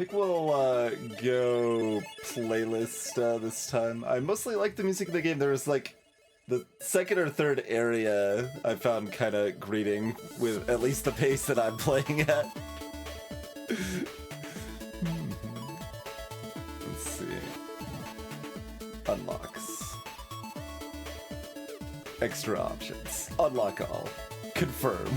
think we'll go playlist this time. I mostly like the music of the game. There was like the second or third area I found kind of greeting with at least the pace that I'm playing at. Let's see. Unlocks. Extra options. Unlock all. Confirm.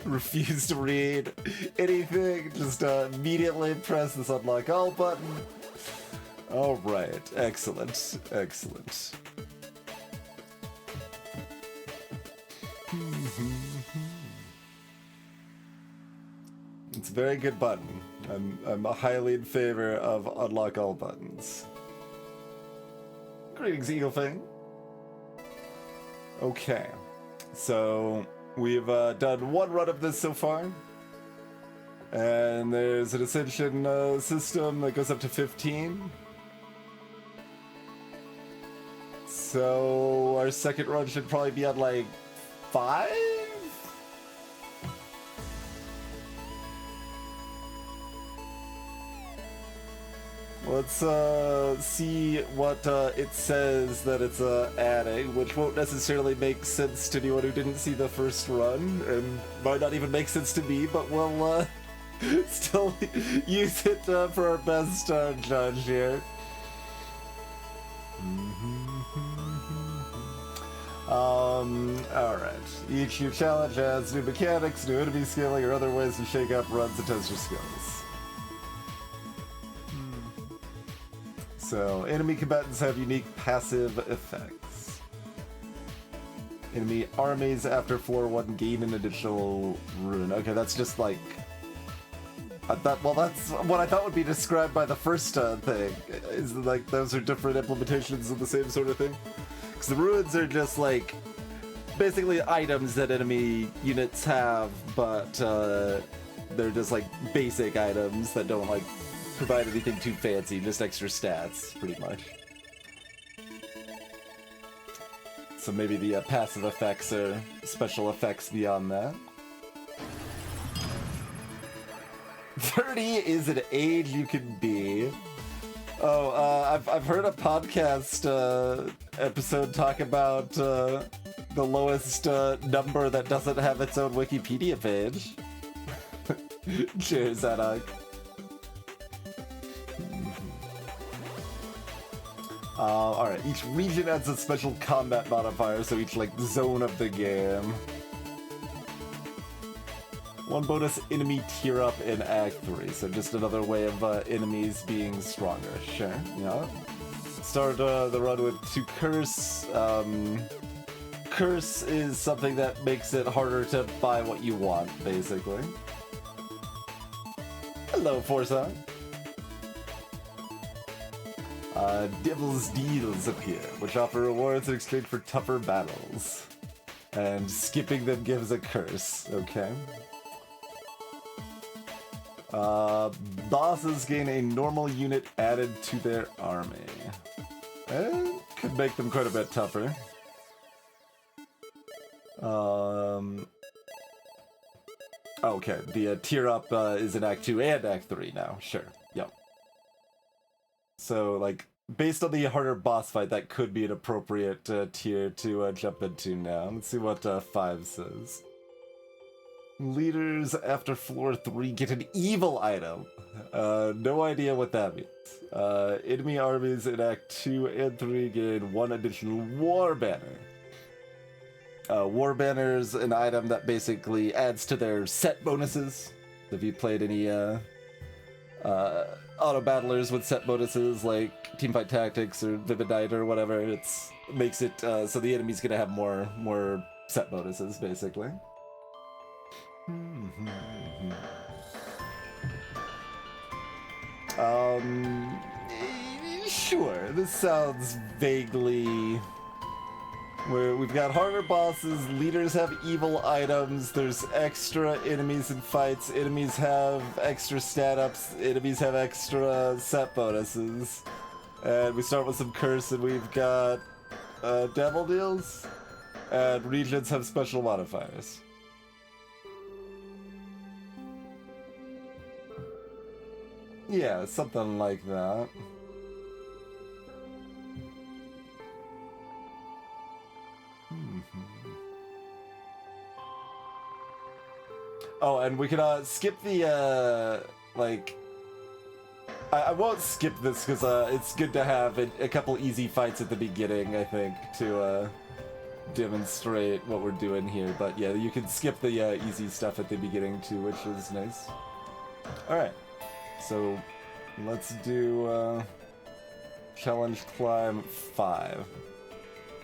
Refuse to read anything. Just immediately press this unlock all button. All right. Excellent. Excellent. It's a very good button. I'm highly in favor of unlock all buttons. Greetings, Eaglefang. Okay, so we've done one run of this so far, and there's an ascension system that goes up to 15. So our second run should probably be at like 5? Let's see what it says that it's adding, which won't necessarily make sense to anyone who didn't see the first run, and might not even make sense to me, but we'll still use it for our best judge here. Alright. Each new challenge adds new mechanics, new enemy scaling, or other ways to shake up runs and test your skills. So, enemy combatants have unique passive effects. Enemy armies after 4-1 gain an additional rune. Okay, that's just like... that's what I thought would be described by the first thing. Is like, those are different implementations of the same sort of thing? Because the runes are just like... basically items that enemy units have, but they're just like basic items that don't like provide anything too fancy, just extra stats, pretty much. So maybe the passive effects are special effects beyond that. 30 is an age you can be. Oh, I've heard a podcast episode talk about the lowest number that doesn't have its own Wikipedia page. Cheers, Anak. Alright, each region adds a special combat modifier, so each, like, zone of the game. One bonus enemy tier up in Act 3, so just another way of enemies being stronger. Sure, yeah. Start the run with 2 Curse. Curse is something that makes it harder to buy what you want, basically. Hello, Forza. Devil's Deals appear, which offer rewards in exchange for tougher battles. And skipping them gives a curse, okay? Bosses gain a normal unit added to their army. Could make them quite a bit tougher. Okay, the tier up is in Act 2 and Act 3 now, sure, yep. So, like, based on the harder boss fight, that could be an appropriate tier to jump into now. Let's see what 5 says. Leaders after floor 3 get an evil item. No idea what that means. Enemy armies in Act 2 and 3 gain 1 additional War Banner. War Banner's an item that basically adds to their set bonuses. If you played any auto battlers with set bonuses like Teamfight Tactics or Vivid Night or whatever, it makes it so the enemy's gonna have more set bonuses, basically. Sure, this sounds vaguely... where we've got harder bosses, leaders have evil items, there's extra enemies in fights, enemies have extra stat ups, enemies have extra set bonuses. And we start with some curse, and we've got devil deals, and regions have special modifiers. Yeah, something like that. Oh, and we could skip the like. I won't skip this because it's good to have a couple easy fights at the beginning, I think, to demonstrate what we're doing here. But yeah, you can skip the easy stuff at the beginning too, which is nice. Alright, so let's do challenge climb 5.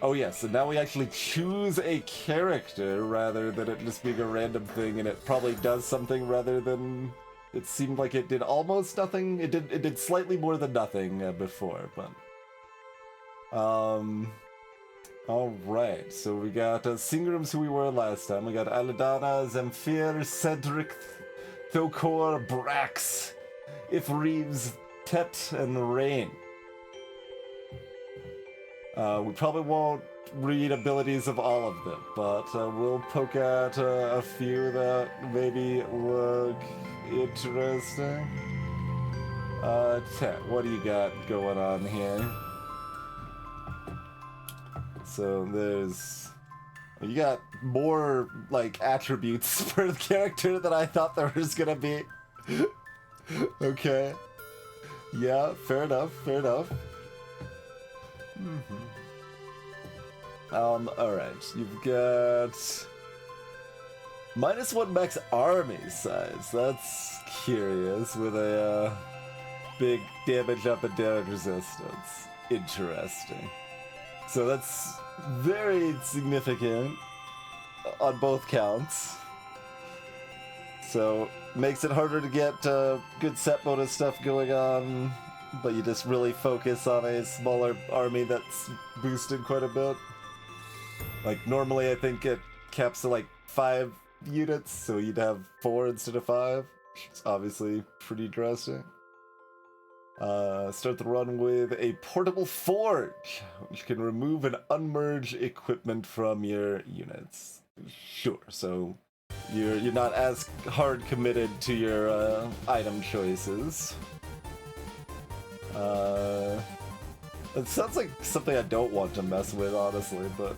Oh yes, and now we actually choose a character rather than it just being a random thing, and it probably does something rather than... It seemed like it did almost nothing. It did slightly more than nothing before, but... Alright, so we got Singrams, who we were last time. We got Aladana, Zamfir, Cedric, Thokor, Brax, Ifreeves, Tet, and Rain. We probably won't read abilities of all of them, but we'll poke at a few that maybe look interesting. Tet, what do you got going on here? So there's... You got more, like, attributes for the character than I thought there was gonna be. Okay. Yeah, fair enough, fair enough. Alright, you've got... -1 max army size. That's curious, with a big damage up and damage resistance. Interesting. So that's very significant on both counts. So, makes it harder to get good set bonus stuff going on, but you just really focus on a smaller army that's boosted quite a bit. Like, normally I think it caps to like 5 units, so you'd have 4 instead of 5, which is obviously pretty drastic. Start the run with a portable forge, which can remove and unmerge equipment from your units. Sure, so you're not as hard committed to your item choices. It sounds like something I don't want to mess with, honestly, but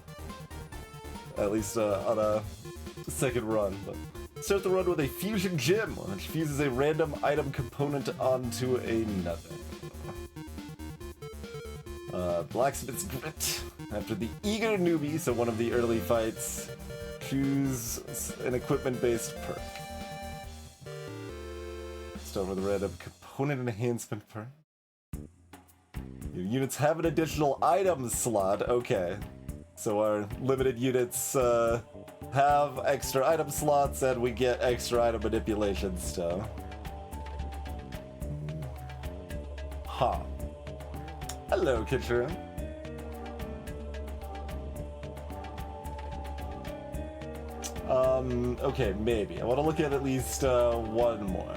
at least on a second run. But start the run with a fusion gem, which fuses a random item component onto another. Blacksmith's Grit. After the Eager Newbie, so one of the early fights, choose an equipment-based perk. Start with a random component enhancement perk. Your units have an additional item slot. Okay. So our limited units have extra item slots, and we get extra item manipulation stuff. Huh. Hello, Kitchener. Okay, maybe. I want to look at least one more.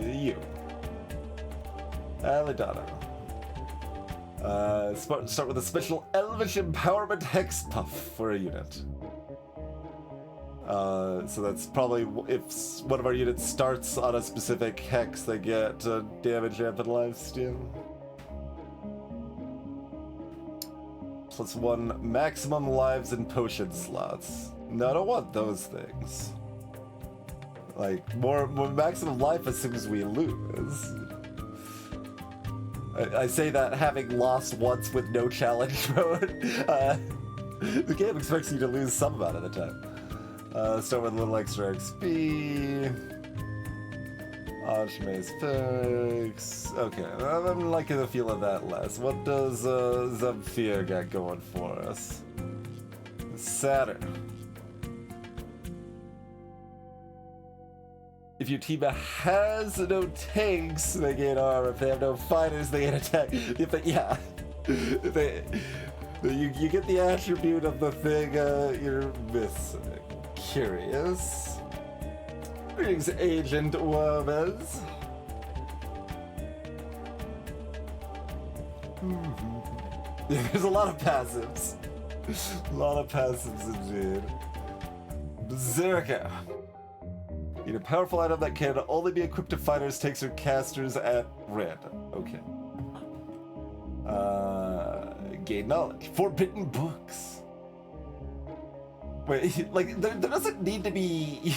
You. Aladana. Start with a special Elvish Empowerment Hex Puff for a unit. So that's probably if one of our units starts on a specific hex, they get damage, amp, and lifesteal. +1 maximum lives and potion slots. No, I don't want those things. Like, more maximum life assumes we lose. I say that having lost once with no challenge mode. The game expects you to lose some amount of the time. Start with a little extra XP. Archmaze perks. Okay, I'm liking the feel of that less. What does Zamfir got going for us? Saturn. If your team has no tanks, they gain armor. If they have no fighters, they gain attack. If they, yeah, you get the attribute of the thing you're missing. Curious. Greetings, Agent Wormers. Yeah, there's a lot of passives. A lot of passives indeed. Berserker. Gain a powerful item that can only be equipped to fighters, tanks, or casters at random. Okay. Gain knowledge. Forbidden books. Wait, like, there doesn't need to be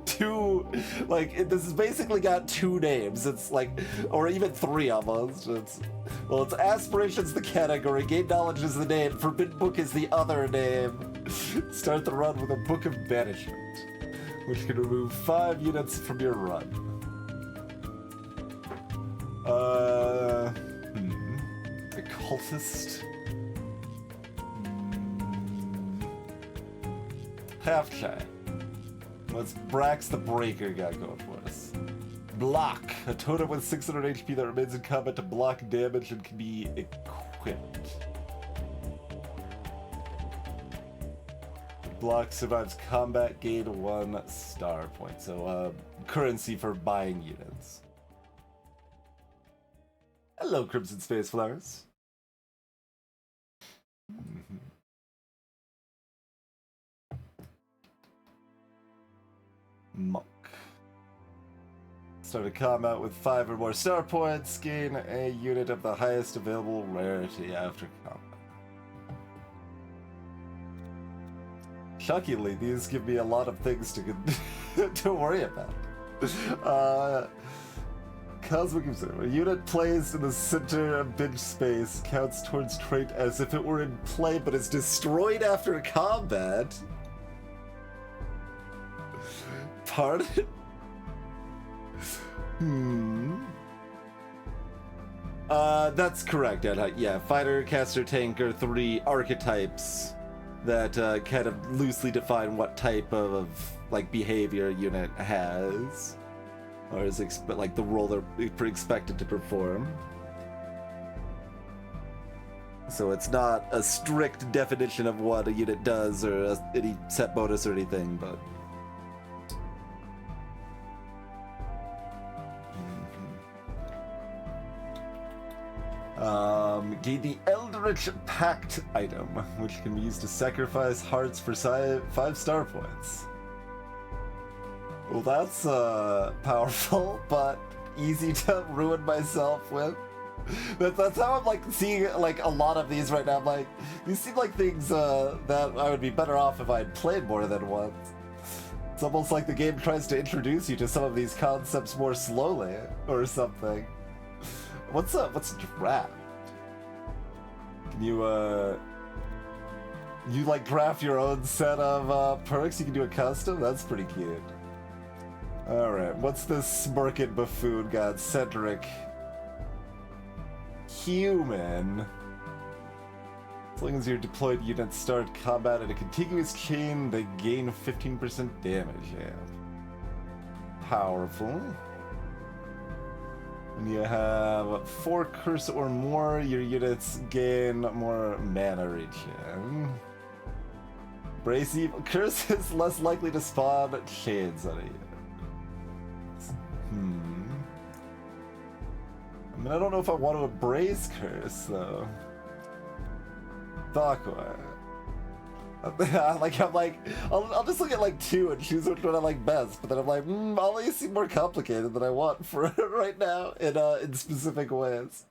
two, like, this has basically got two names. It's like, or even three almost. It's aspirations the category, gain knowledge is the name, forbidden book is the other name. Start the run with a book of banishment, which can remove 5 units from your run. Occultist. Half Giant. What's Brax the Breaker got going for us? Block. A totem with 600 HP that remains in combat to block damage and can be equipped. Block survives combat, gain 1 star point. So, currency for buying units. Hello, Crimson Space Flowers. Monk. Start a combat with 5 or more star points. Gain a unit of the highest available rarity after combat. Shockingly, these give me a lot of things to worry about. Cosmic Observer. A unit placed in the center of bench space counts towards trait as if it were in play but is destroyed after combat. Pardon? That's correct, Ed. Yeah, fighter, caster, tank are 3 archetypes that kind of loosely define what type of like behavior a unit has, or is like the role they're expected to perform. So it's not a strict definition of what a unit does or any set bonus or anything, but. Gain the Eldritch Pact item, which can be used to sacrifice hearts for 5 star points. Well, that's powerful, but easy to ruin myself with. That's how I'm like seeing like a lot of these right now. I'm like, these seem like things that I would be better off if I had played more than once. It's almost like the game tries to introduce you to some of these concepts more slowly, or something. What's draft? Can you like draft your own set of perks? You can do a custom? That's pretty cute. Alright, what's this smirking buffoon got? Cedric. Human. As long as your deployed units start combat in a contiguous chain, they gain 15% damage. Yeah. Powerful. When you have 4 curse or more, your units gain more mana regen. Brace evil. Curse is less likely to spawn shades on a unit. I mean, I don't know if I want to embrace curse though. Thakwa. I'll just look at like 2 and choose which one I like best, but then I'm like, all these seem more complicated than I want for right now in specific ways.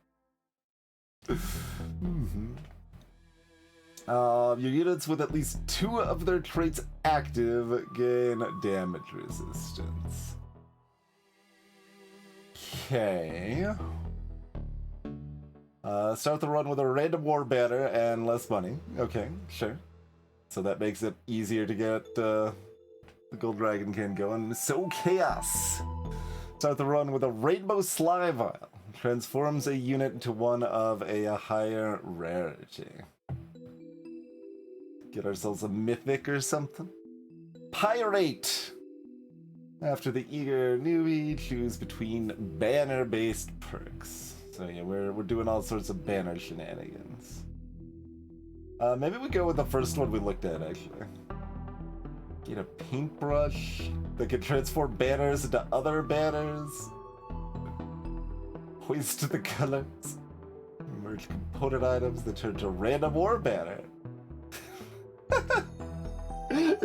Your units with at least 2 of their traits active gain damage resistance. Okay. Start the run with a random war banner and less money. Okay, sure. So that makes it easier to get the Gold Dragon can going. So Chaos. Start the run with a Rainbow Slime Vial. Transforms a unit into one of a higher rarity. Get ourselves a Mythic or something. Pyrate. After the eager newbie, choose between banner-based perks. So yeah, we're doing all sorts of banner shenanigans. Maybe we go with the first one we looked at, actually. Get a paintbrush that can transform banners into other banners. Hoist the colors. Merge component items that turn to random war banner.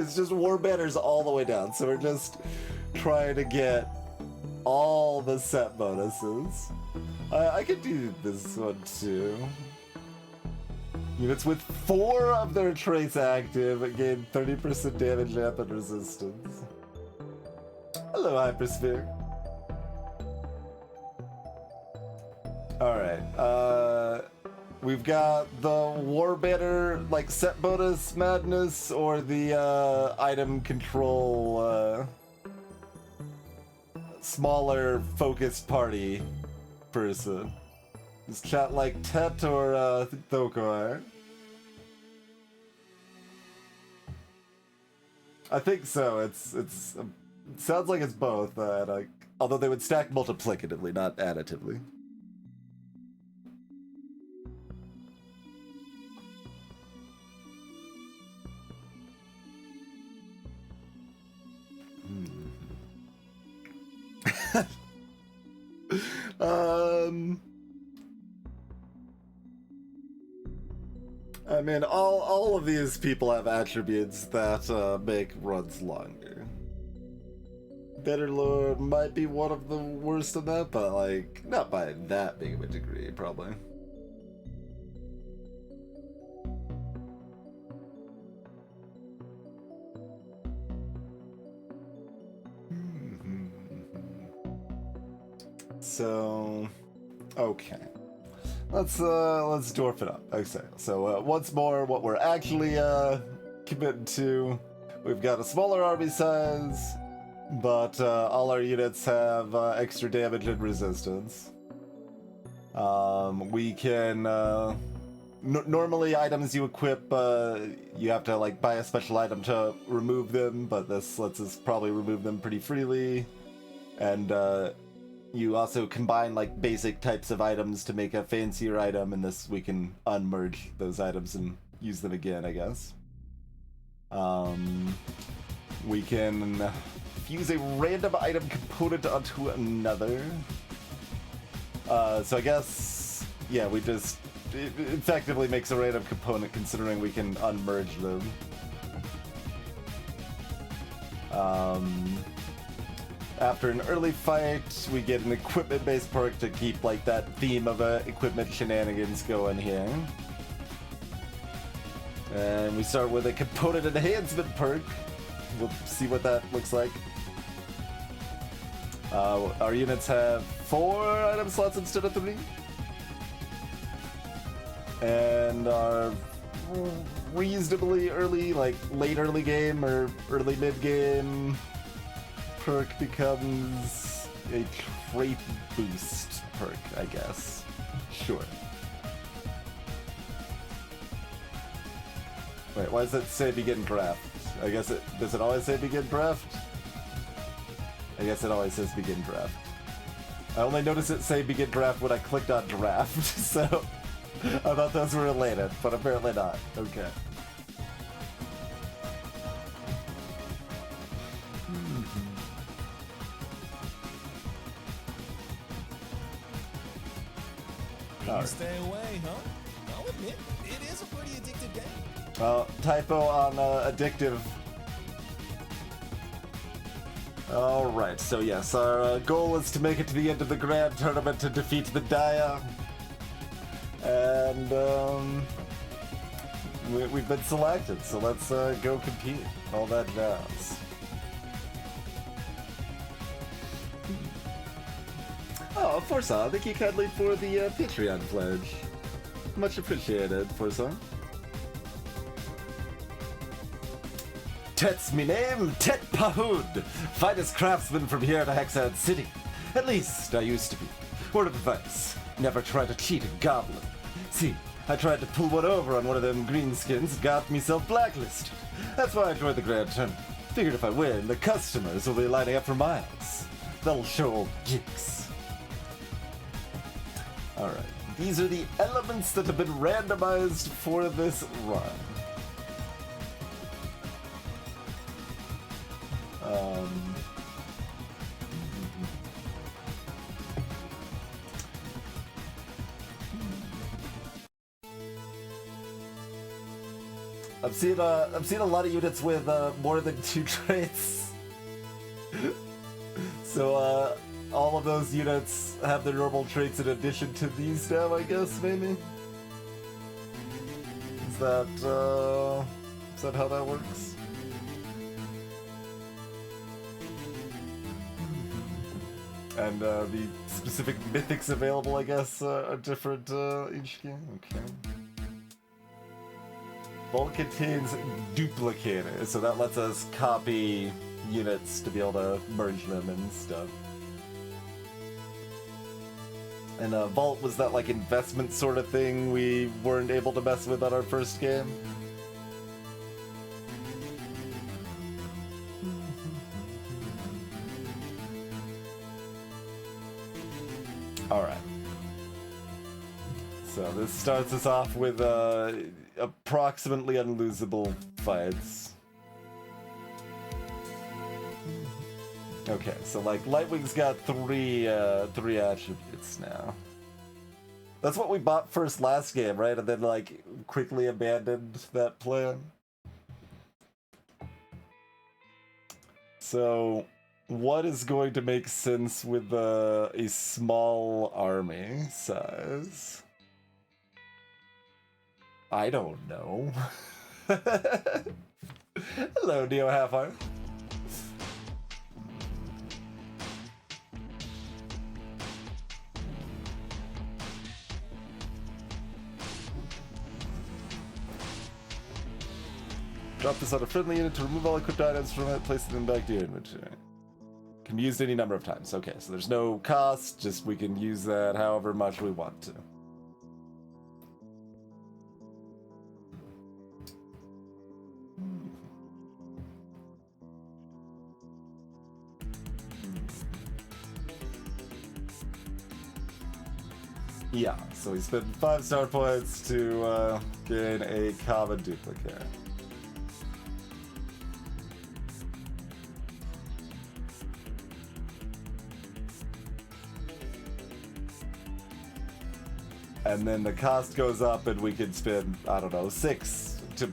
It's just war banners all the way down. So we're just trying to get all the set bonuses. I could do this one too. Units with 4 of their traits active gain 30% damage, amp, and resistance. Hello, Hypersphere. Alright, we've got the War Banner, like, set bonus madness, or the, item control, smaller focused party person. Is chat like Tet or, Thokar? I think so. It sounds like it's both, although they would stack multiplicatively, not additively. I mean, all of these people have attributes that make runs longer. Betterlord might be one of the worst of that, but like, not by that big of a degree, probably. So, okay. Let's dwarf it up. Okay, so once more, what we're actually committing to, we've got a smaller army size, but all our units have extra damage and resistance. We can normally items you equip, you have to like buy a special item to remove them, but this lets us probably remove them pretty freely, and you also combine like basic types of items to make a fancier item, and this we can unmerge those items and use them again, I guess. We can fuse a random item component onto another. So I guess, yeah, it effectively makes a random component considering we can unmerge them. After an early fight, we get an equipment-based perk to keep like that theme of equipment shenanigans going here. And we start with a component enhancement perk. We'll see what that looks like. Our units have 4 item slots instead of 3. And our reasonably early, like late early game or early mid game perk becomes a trait boost perk, I guess. Sure. Wait, why does it say begin draft? I guess does it always say begin draft? I guess it always says begin draft. I only noticed it say begin draft when I clicked on draft, so I thought those were related, but apparently not. Okay. Right. Stay away, huh? I'll admit, it is a pretty addictive game. Well, typo on addictive. Alright, so yes, our goal is to make it to the end of the grand tournament to defeat the Dia. And, we've been selected, so let's go compete. All that jazz. Oh, Forza, thank you kindly for the Patreon pledge. Much appreciated, Forza. Tet's me name, Tet Pahud, finest craftsman from here to Hexad City. At least I used to be. Word of advice, never try to cheat a goblin. See, I tried to pull one over on one of them greenskins, got myself blacklisted. That's why I joined the Grand Tournament. Figured if I win, the customers will be lining up for miles. That'll show old Jinx. Alright, these are the elements that have been randomized for this run. I've seen a lot of units with more than 2 traits. So all of those units have their normal traits in addition to these now, I guess, maybe? Is that how that works? And the specific mythics available, I guess, are different each game? Okay. Vault contains duplicator, so that lets us copy units to be able to merge them and stuff. And Vault was that like investment sort of thing we weren't able to mess with on our first game. Alright. So this starts us off with approximately unlosable fights. Okay, so like Lightwing's got three attributes now. That's what we bought first last game, right? And then like quickly abandoned that plan. So what is going to make sense with a small army size? I don't know. Hello, Neo Half-Heart. Drop this on a friendly unit to remove all equipped items from it, place them back to your inventory. Can be used any number of times. Okay, so there's no cost, just we can use that however much we want to. Yeah, so we spent 5 star points to gain a common duplicate. And then the cost goes up and we could spend, I don't know, 6 to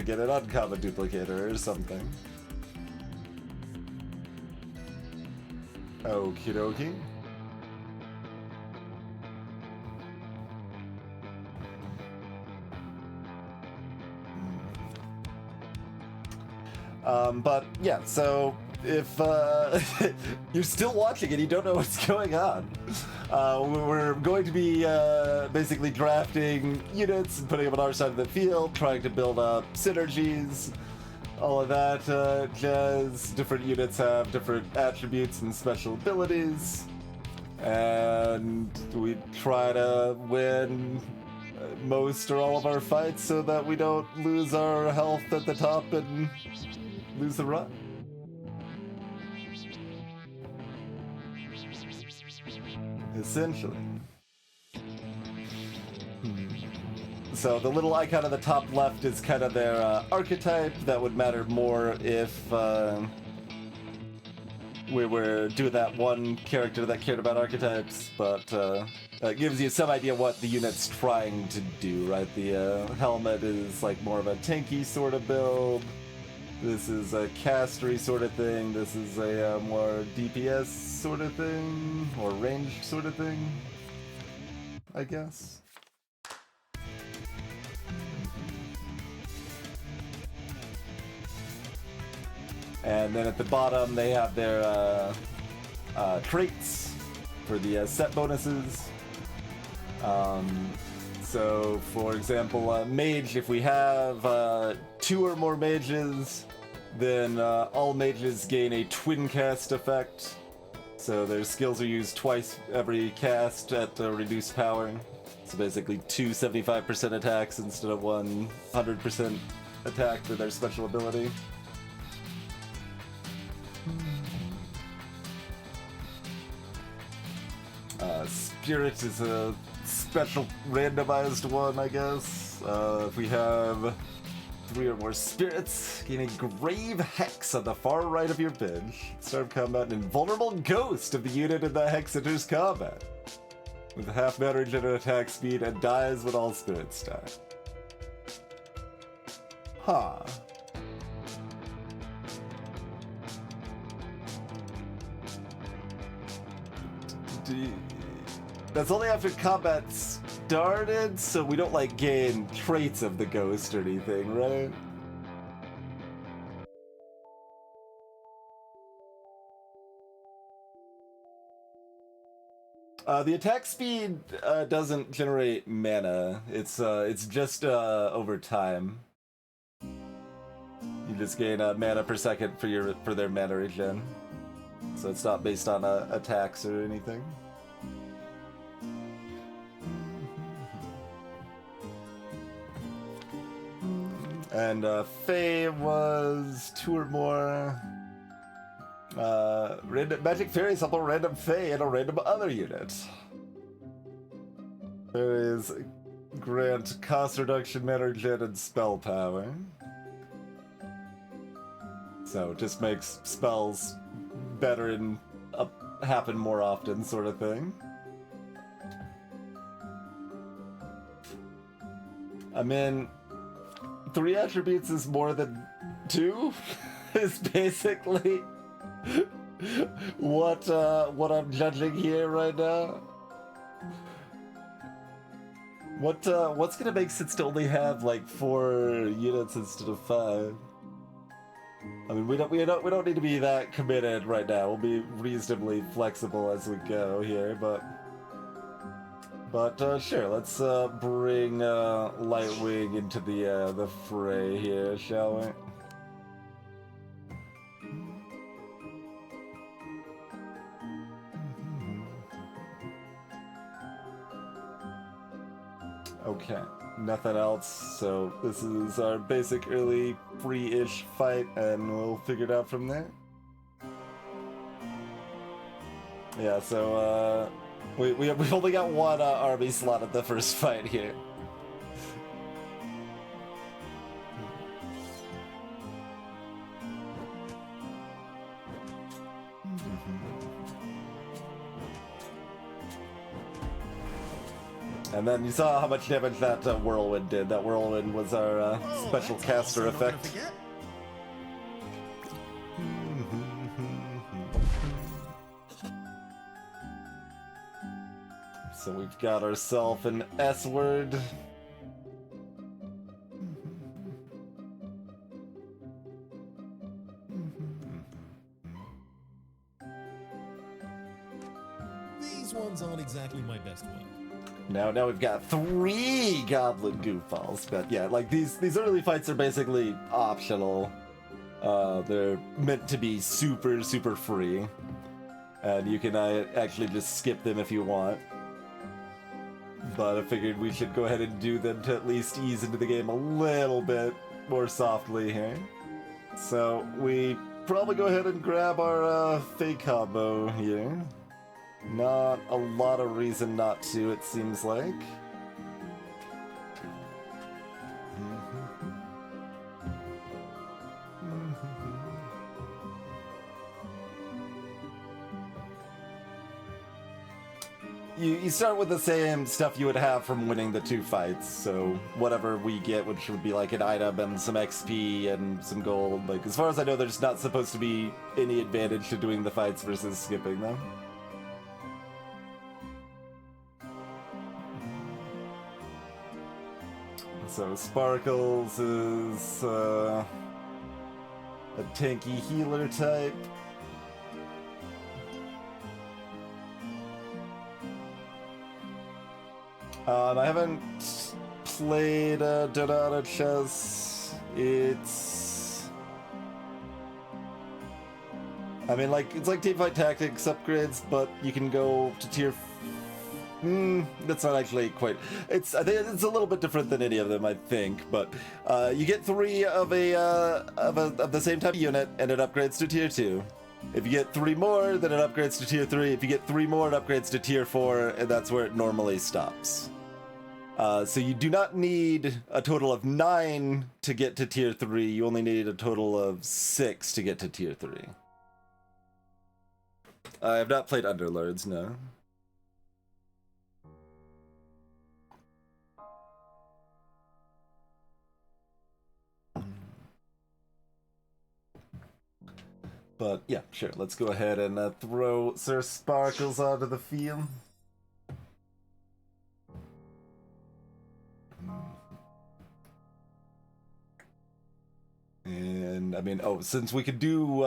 get an uncommon duplicator or something. Okie dokie. But yeah, so if you're still watching and you don't know what's going on, we're going to be basically drafting units and putting them on our side of the field, trying to build up synergies, all of that jazz. Different units have different attributes and special abilities, and we try to win most or all of our fights so that we don't lose our health at the top and lose the run. Essentially. So the little icon on the top left is kind of their archetype. That would matter more if we were doing that one character that cared about archetypes, but it gives you some idea what the unit's trying to do, right? The helmet is like more of a tanky sort of build. This is a castery sort of thing. This is a more DPS sort of thing, or range sort of thing, I guess. And then at the bottom, they have their traits for the set bonuses. So, for example, mage, if we have 2 or more mages, then all mages gain a twin cast effect. So their skills are used twice every cast at reduced power. So basically 2 75% attacks instead of 100% attack for their special ability. Spirit is a special randomized one, I guess. If we have 3 or more spirits, gain a grave hex on the far right of your bench. Start combat, an invulnerable ghost of the unit in the hex enters combat. With half mana regen and attack speed, and dies when all spirits die. Huh. That's only after combat started, so we don't like gain traits of the ghost or anything, right? The attack speed doesn't generate mana. It's just over time. You just gain mana per second for their mana regen, so it's not based on attacks or anything. And Fae was 2 or more. Random magic fairies help a random Fae and a random other unit. Fairies grant cost reduction, mana regen, and spell power. So it just makes spells better and happen more often, sort of thing. I mean, 3 attributes is more than 2 is basically what I'm judging here right now. What's gonna make sense to only have like 4 units instead of 5? I mean, we don't need to be that committed right now. We'll be reasonably flexible as we go here, but sure, let's bring Lightwing into the fray here, shall we? Okay, nothing else, so this is our basic early free-ish fight, and we'll figure it out from there. Yeah, so we've only got 1 army slot at the first fight here. And then you saw how much damage that Whirlwind did. That Whirlwind was our special caster effect. So we've got ourselves an S-word. These ones aren't exactly my best one. Now we've got 3 goblin goofballs, but yeah, like these early fights are basically optional. They're meant to be super free, and you can actually just skip them if you want. But I figured we should go ahead and do them to at least ease into the game a little bit more softly here. So we probably go ahead and grab our Fae combo here. Not a lot of reason not to, it seems like. You start with the same stuff you would have from winning the 2 fights, so whatever we get, which would be like an item and some XP and some gold. Like, as far as I know, there's not supposed to be any advantage to doing the fights versus skipping them. So Sparkles is a tanky healer type. I haven't played Donata Chess. I mean, like, it's like Teamfight Tactics upgrades, but you can go to tier. That's not actually quite. I think it's a little bit different than any of them, I think. But you get 3 of the same type of unit, and it upgrades to tier 2. If you get 3 more, then it upgrades to tier 3. If you get 3 more, it upgrades to tier 4, and that's where it normally stops. So you do not need a total of 9 to get to tier 3. You only need a total of 6 to get to tier 3. I have not played Underlords, no. But yeah, sure. Let's go ahead and throw Sir Sparkles onto the field. And I mean, oh, since we could do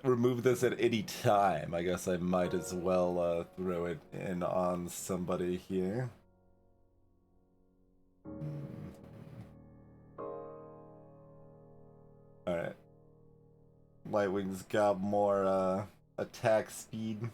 remove this at any time, I guess I might as well throw it in on somebody here. Alright. Lightwing's got more attack speed.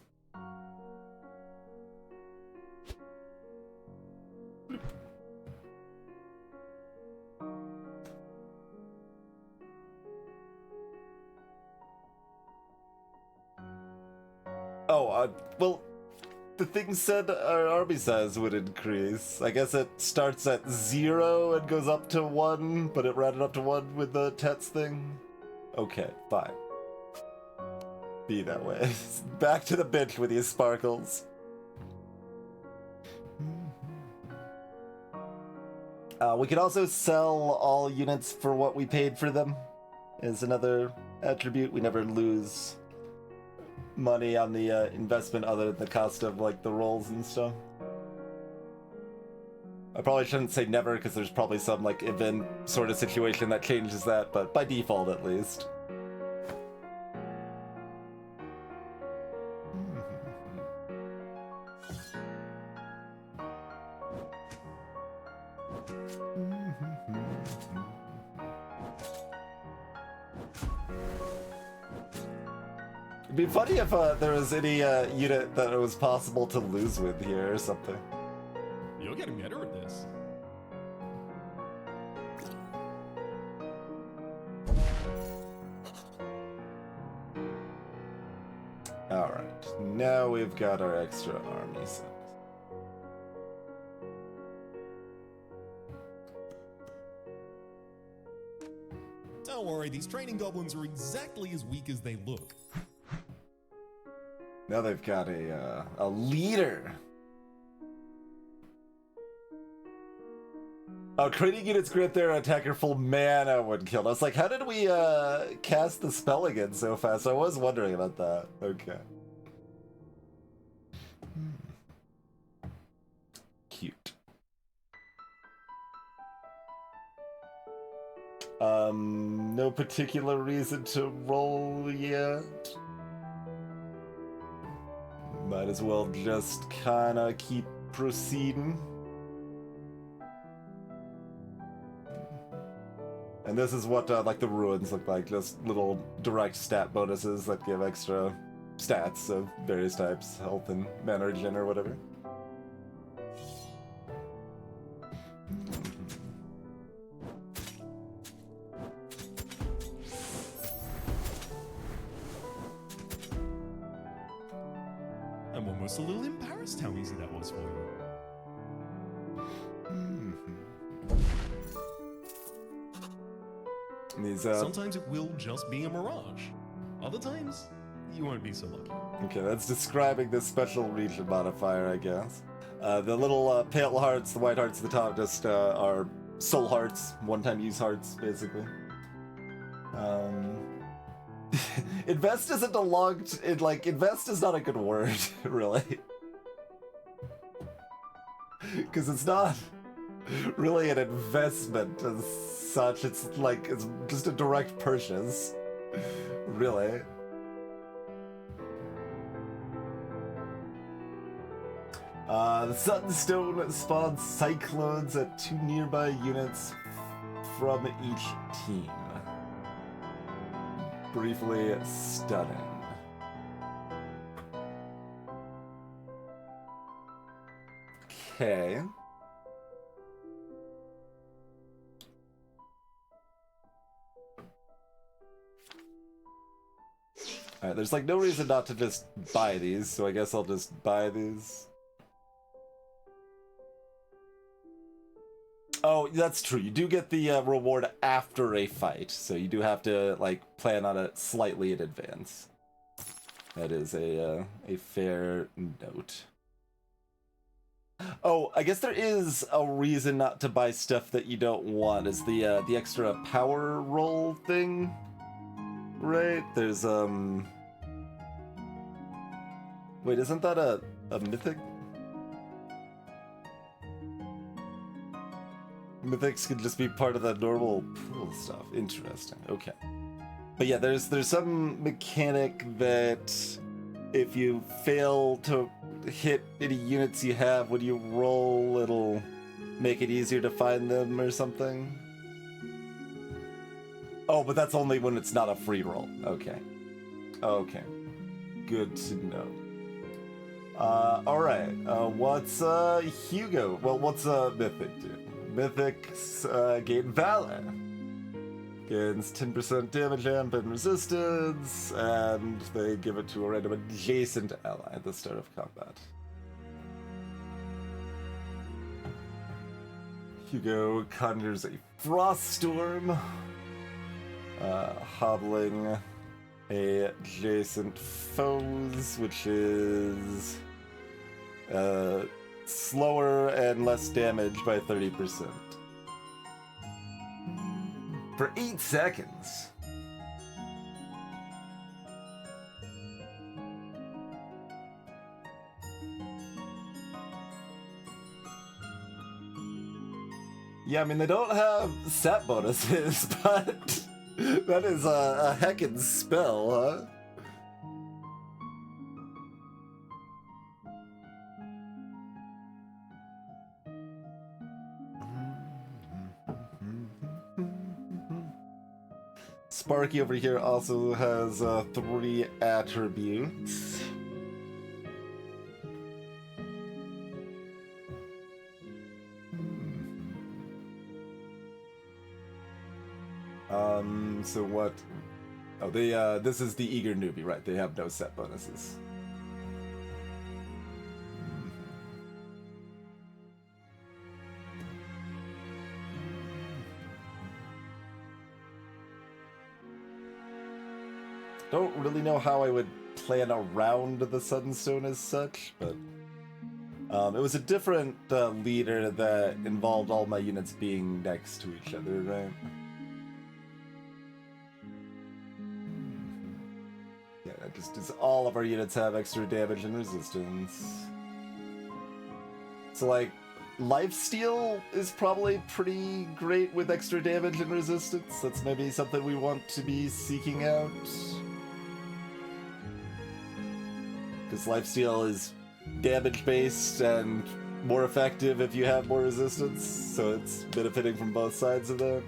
Oh, well, the thing said our army size would increase. I guess it starts at 0 and goes up to 1, but it rounded up to 1 with the Tets thing. Okay, fine. Be that way. Back to the bench with you, Sparkles. We could also sell all units for what we paid for them. Is another attribute. We never lose money on the investment other than the cost of like the rolls and stuff. I probably shouldn't say never because there's probably some like event sort of situation that changes that, but by default at least. It'd be funny if there was any unit that it was possible to lose with here or something. You're getting better at this. Alright, now we've got our extra army set. Don't worry, these training goblins are exactly as weak as they look. Now they've got a leader. Oh, training units grant their attacker full mana when killed. I was like, how did we cast the spell again so fast? I was wondering about that. Okay. Cute. No particular reason to roll yet. Might as well just kinda keep proceeding. And this is what like the ruins look like, just little direct stat bonuses that give extra stats of various types, health and mana regen or whatever. I'm almost a little embarrassed how easy that was for you. These, Sometimes it will just be a mirage. Other times, you won't be so lucky. Okay, that's describing this special region modifier, I guess. The little pale hearts, the white hearts at the top, just are soul hearts, one-time use hearts, basically. Invest isn't a invest is not a good word, really. Because it's not really an investment as such, it's just a direct purchase, really. The Sunstone spawns cyclones at 2 nearby units from each team. Briefly stunning. Okay. Alright, there's no reason not to just buy these, so I guess I'll just buy these. Oh, that's true. You do get the reward after a fight, so you do have to plan on it slightly in advance. That is a fair note. Oh, I guess there is a reason not to buy stuff that you don't want. Is the extra power roll thing, right? There's Wait, isn't that a mythic? Mythics could just be part of the normal pool stuff. Interesting. Okay. But yeah, there's some mechanic that if you fail to hit any units you have when you roll, it'll make it easier to find them or something. Oh, but that's only when it's not a free roll. Okay. Okay. Good to know. Alright. What's Hugo? Well, what's Mythic do? Mythics gain Valor. Gains 10% damage amp and resistance, and they give it to a random adjacent ally at the start of combat. Hugo conjures a Frost Storm, hobbling adjacent foes, which is slower and less damage by 30%. For 8 seconds. Yeah, I mean, they don't have set bonuses, but that is a heckin' spell, huh? Sparky over here also has 3 attributes. So what? Oh, they this is the Eager Newbie, right? They have no set bonuses. Don't really know how I would plan around the Sunstone as such, but it was a different leader that involved all my units being next to each other, right? Yeah, just as all of our units have extra damage and resistance. So like, Lifesteal is probably pretty great with extra damage and resistance. That's maybe something we want to be seeking out. Because Lifesteal is damage-based and more effective if you have more resistance, so it's benefiting from both sides of that.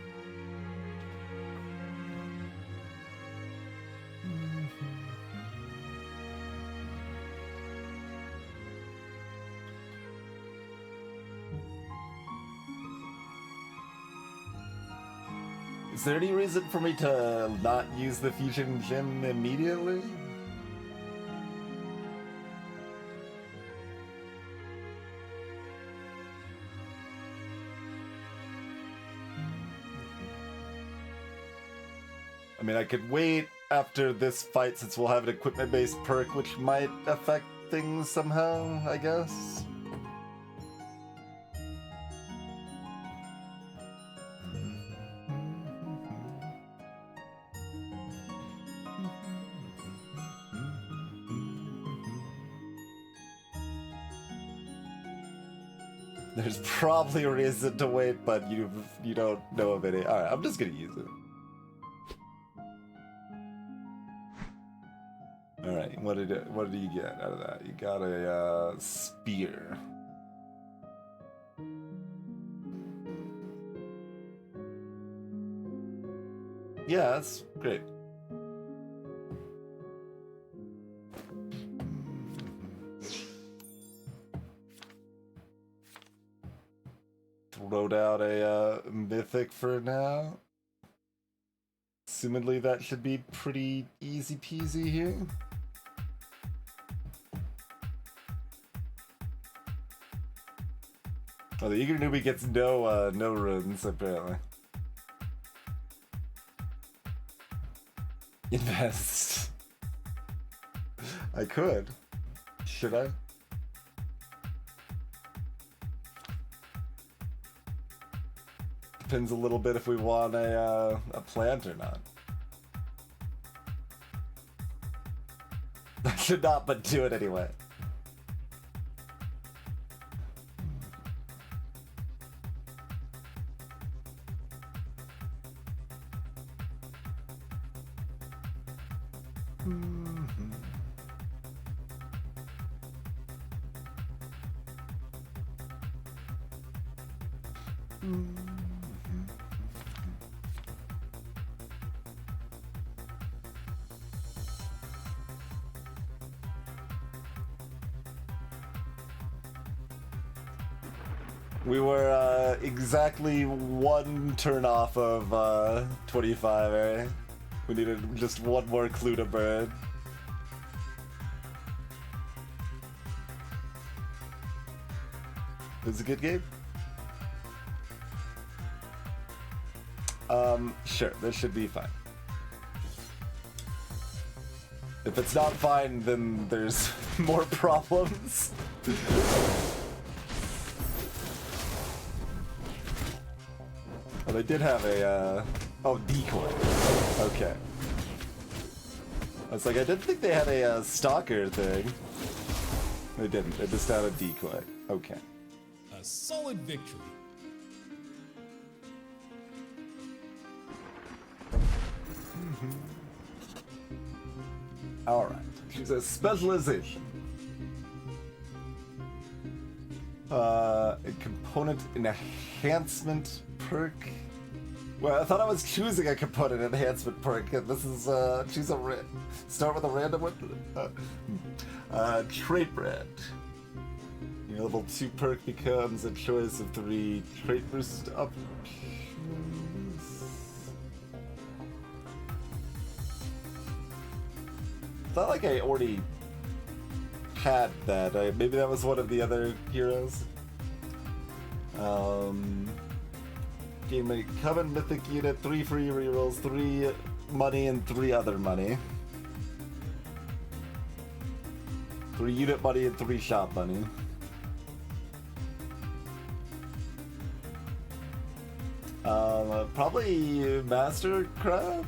Is there any reason for me to not use the Fusion Gem immediately? I mean, I could wait after this fight since we'll have an equipment-based perk, which might affect things somehow, I guess. There's probably a reason to wait, but you don't know of any. Alright, I'm just gonna use it. Alright, what did you get out of that? You got a spear. Yeah, that's great. Throw out a mythic for now. Assumedly that should be pretty easy peasy here. Oh, the Eager Newbie gets no runes, apparently. Invest. I could. Should I? Depends a little bit if we want a plant or not. I should not, but do it anyway. We were exactly one turn off of 25, eh? We needed just one more clue to burn. It was a good game? Sure, this should be fine. If it's not fine, then there's more problems. Well, they did have a, oh, decoy. Okay. I was like, I didn't think they had a stalker thing. They didn't. They just had a decoy. Okay. A solid victory. Alright. Choose a specialization. A component enhancement perk. Well, I thought I was choosing a component enhancement perk, and this is, choose a start with a random one. Trait brand. Your level 2 perk becomes a choice of 3 trait boost options. I thought like I already had that. Maybe that was one of the other heroes. Gain a common mythic unit, 3 free rerolls, 3 money, and 3 other money. 3 unit money and 3 shop money. Probably Mastercraft?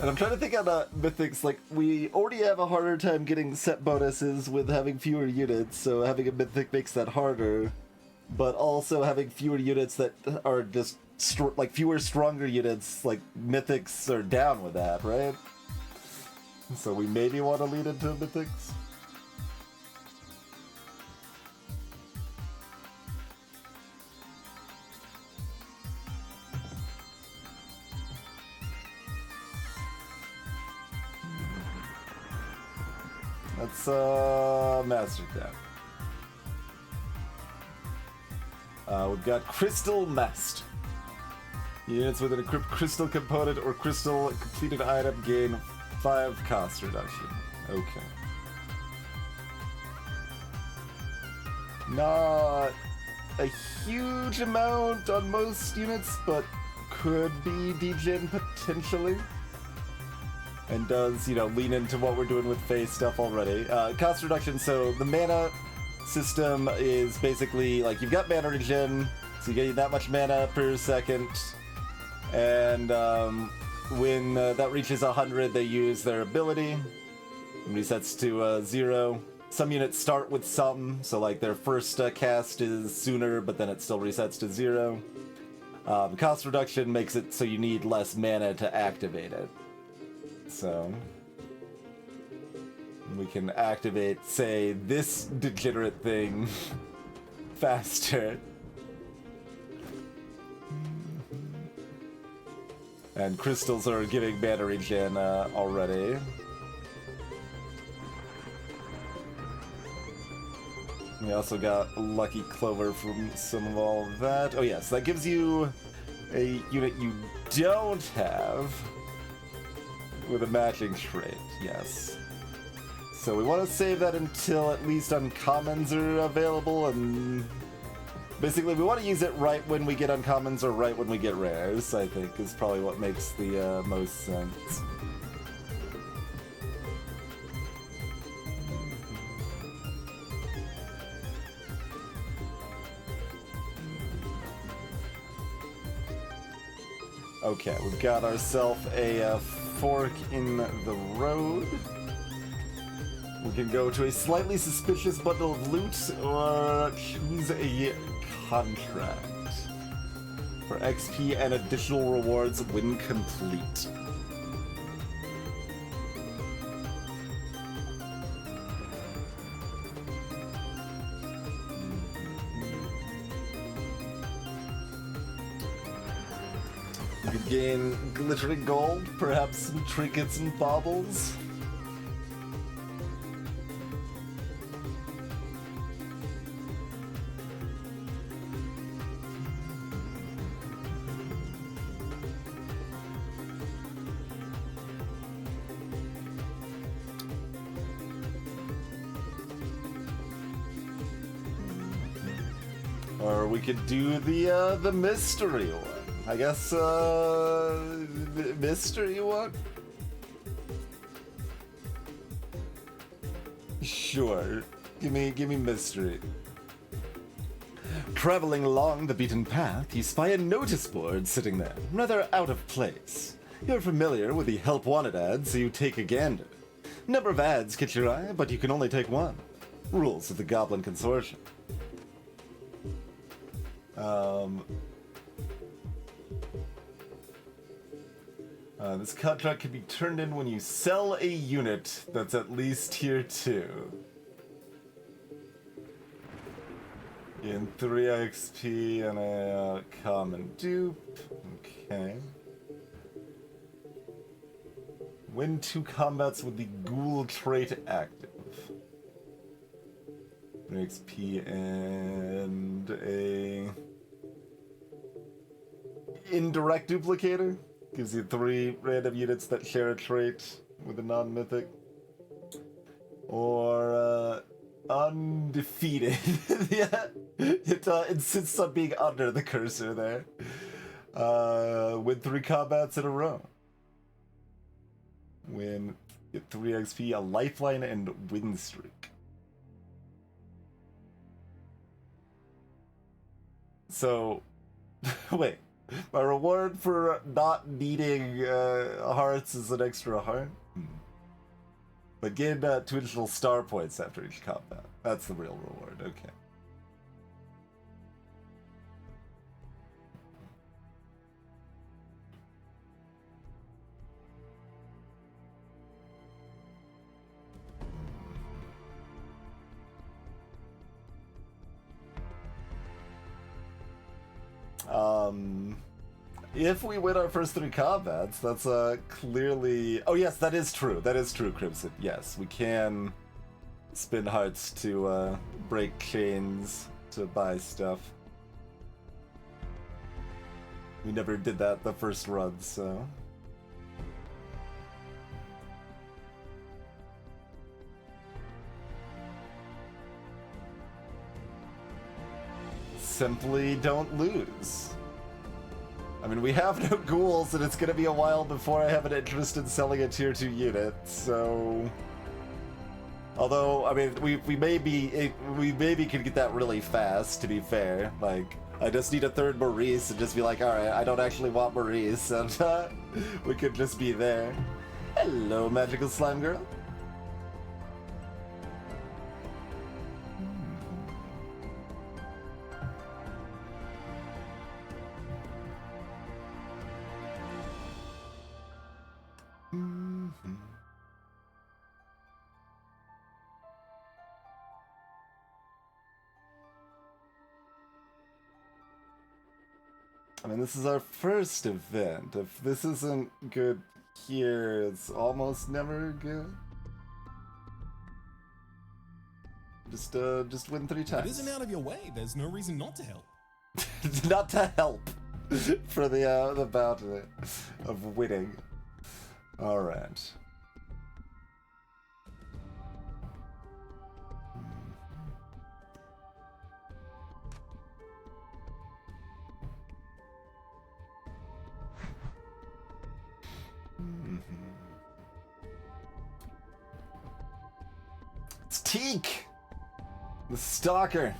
And I'm trying to think of mythics, like, we already have a harder time getting set bonuses with having fewer units, so having a mythic makes that harder. But also having fewer units that are just, like, fewer stronger units, like, mythics are down with that, right? So we maybe want to lead into mythics? That's Mastercraft. We've got Crystal Mast. Units with an equipped crystal component or crystal completed item gain 5 cost reduction. Okay. Not a huge amount on most units, but could be degen potentially. And does, you know, lean into what we're doing with phase stuff already. Cost reduction, so the mana system is basically, like, you've got mana regen, so you get that much mana per second, and when that reaches 100, they use their ability, and resets to 0. Some units start with some, so like their first cast is sooner, but then it still resets to 0. Cost reduction makes it so you need less mana to activate it. So we can activate, say, this degenerate thing faster. And crystals are giving mana regen already. We also got Lucky Clover from some of all of that. Oh yes, that gives you a unit you don't have with a matching trait, yes. So we want to save that until at least uncommons are available, and basically we want to use it right when we get uncommons or right when we get rares, I think, is probably what makes the most sense. Okay, we've got ourselves a fork in the road. We can go to a slightly suspicious bundle of loot or choose a contract for XP and additional rewards when complete. We could gain glittering gold, perhaps some trinkets and baubles. Or we could do the mystery one. I guess mystery one? Sure. Give me mystery. Traveling along the beaten path, you spy a notice board sitting there, rather out of place. You're familiar with the Help Wanted ad, so you take a gander. Number of ads catch your eye, but you can only take one. Rules of the Goblin Consortium. This contract can be turned in when you sell a unit that's at least tier 2. In 3 XP and a common dupe. Okay. Win 2 combats with the ghoul trait active. 3 XP and a indirect duplicator. Gives you 3 random units that share a trait with a non-mythic. Or undefeated. Yeah, it insists on being under the cursor there. Win 3 combats in a row. Get 3 XP, a lifeline, and win streak. So, wait. My reward for not needing hearts is an extra heart? But gain 2 additional star points after each combat. That's the real reward, okay. If we win our first 3 combats, that's clearly... Oh yes, that is true. That is true, Crimson. Yes, we can spin hearts to break chains to buy stuff. We never did that the first run, so... Simply don't lose. I mean, we have no ghouls, and it's gonna be a while before I have an interest in selling a tier 2 unit, so... Although, I mean, we maybe could get that really fast, to be fair. Like, I just need a 3rd Maurice and just be like, alright, I don't actually want Maurice, and we could just be there. Hello, Magical Slime Girl. I mean, this is our first event. If this isn't good here, it's almost never good. Just win 3 times. If it isn't out of your way, there's no reason not to help. Not to help for the bout of winning. All right. It's Teak, the stalker.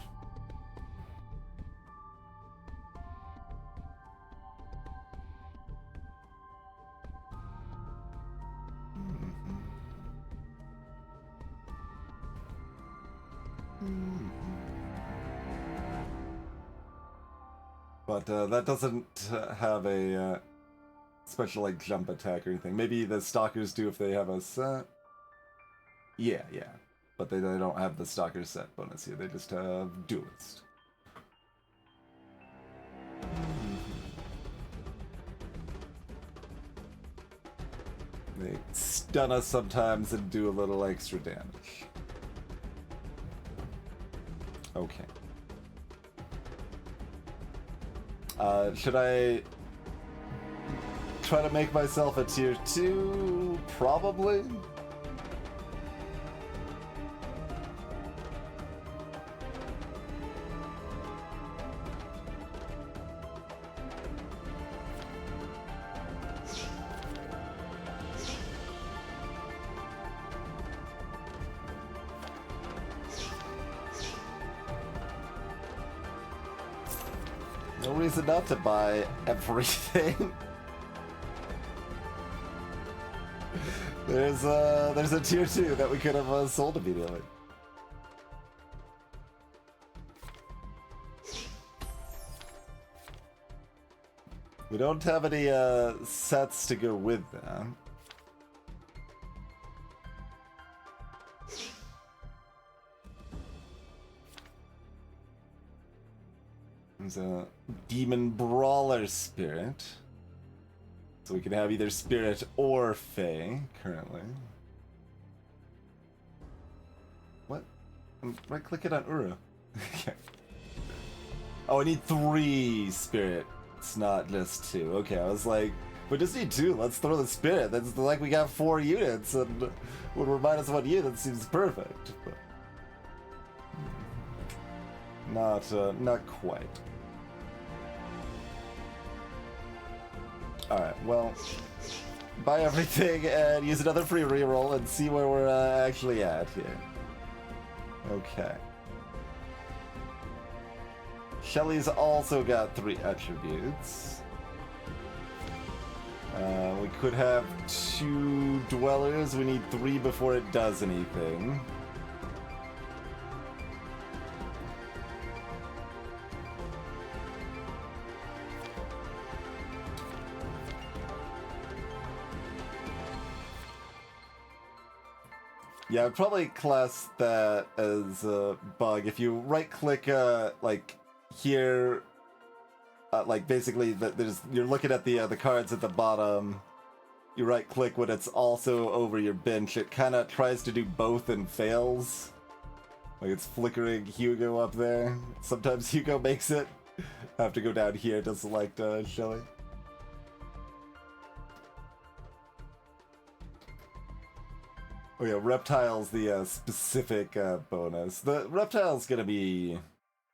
But that doesn't have a special like jump attack or anything. Maybe the stalkers do if they have a set. Yeah. But they don't have the stalker set bonus here. They just have duelist. They stun us sometimes and do a little extra damage. Okay. Should I try to make myself a tier 2? Probably. No reason not to buy everything. There's a tier 2 that we could have sold immediately. We don't have any sets to go with that. There's a Demon Brawler Spirit. So we can have either Spirit or Fae, currently. What? I'm right-clicking on Ura. Okay. Oh, I need 3 Spirit. It's not just 2. Okay, I was like, we just need 2. Let's throw the Spirit. That's like we got 4 units, and when we're -1 unit, seems perfect. But not quite. Alright, well, buy everything and use another free reroll and see where we're actually at here. Okay. Shelly's also got 3 attributes. We could have 2 dwellers. We need 3 before it does anything. Yeah, I'd probably class that as a bug. If you right-click, like here, like basically, you're looking at the cards at the bottom. You right-click when it's also over your bench. It kind of tries to do both and fails. Like it's flickering Hugo up there. Sometimes Hugo makes it. I have to go down here. It doesn't like Shelly. Oh yeah, Reptile's the specific bonus. The Reptile's gonna be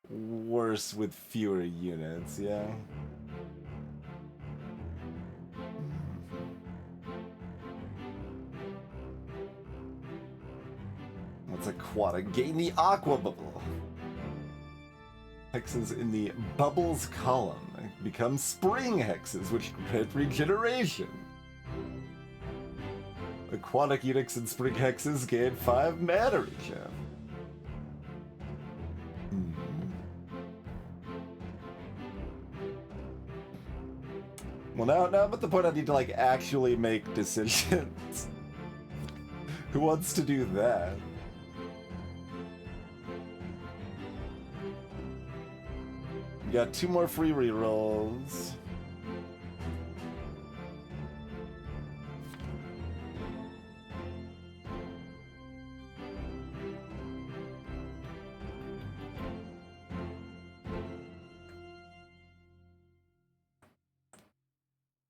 worse with fewer units, yeah? What's aquatic? Gain the Aqua Bubble. Hexes in the Bubbles column become Spring Hexes, which grant regeneration. Aquatic units and Spring Hexes gain 5 mana regen. Well, now I'm at the point I need to, like, actually make decisions. Who wants to do that? We got 2 more free rerolls.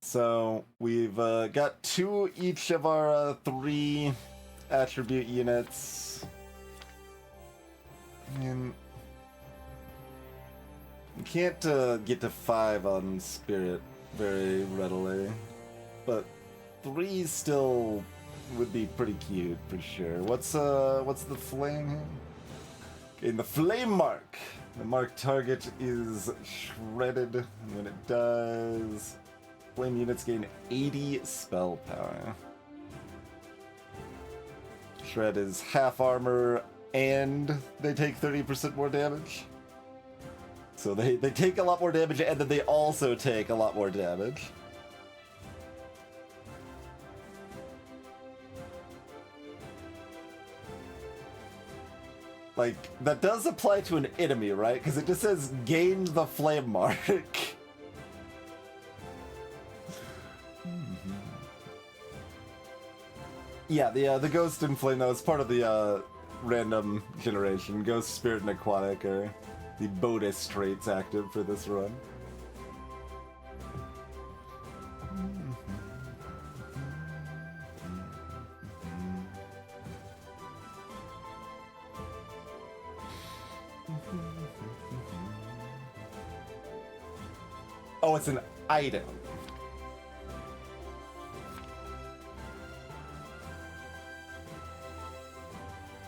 So we've got 2 each of our 3 attribute units. And we can't get to 5 on Spirit very readily, but 3 still would be pretty cute for sure. What's the flame here? In the flame mark, the mark target is shredded. And when it does, flame units gain 80 spell power. Shred is half armor, and they take 30% more damage. So they take a lot more damage, and then they also take a lot more damage. Like, that does apply to an enemy, right? Because it just says, gain the flame mark. Yeah, the Ghost and Flame, though, is part of the random generation. Ghost, Spirit, and Aquatic are the bonus traits active for this run. Oh, it's an item.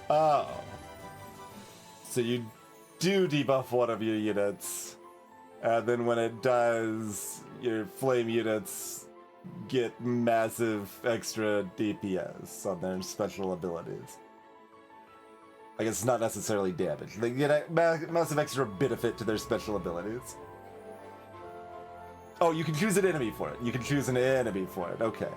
Oh. So you do debuff one of your units, and then when it does, your flame units get massive extra DPS on their special abilities. I guess it's not necessarily damage. They get a massive extra benefit to their special abilities. Oh, you can choose an enemy for it. You can choose an enemy for it. Okay.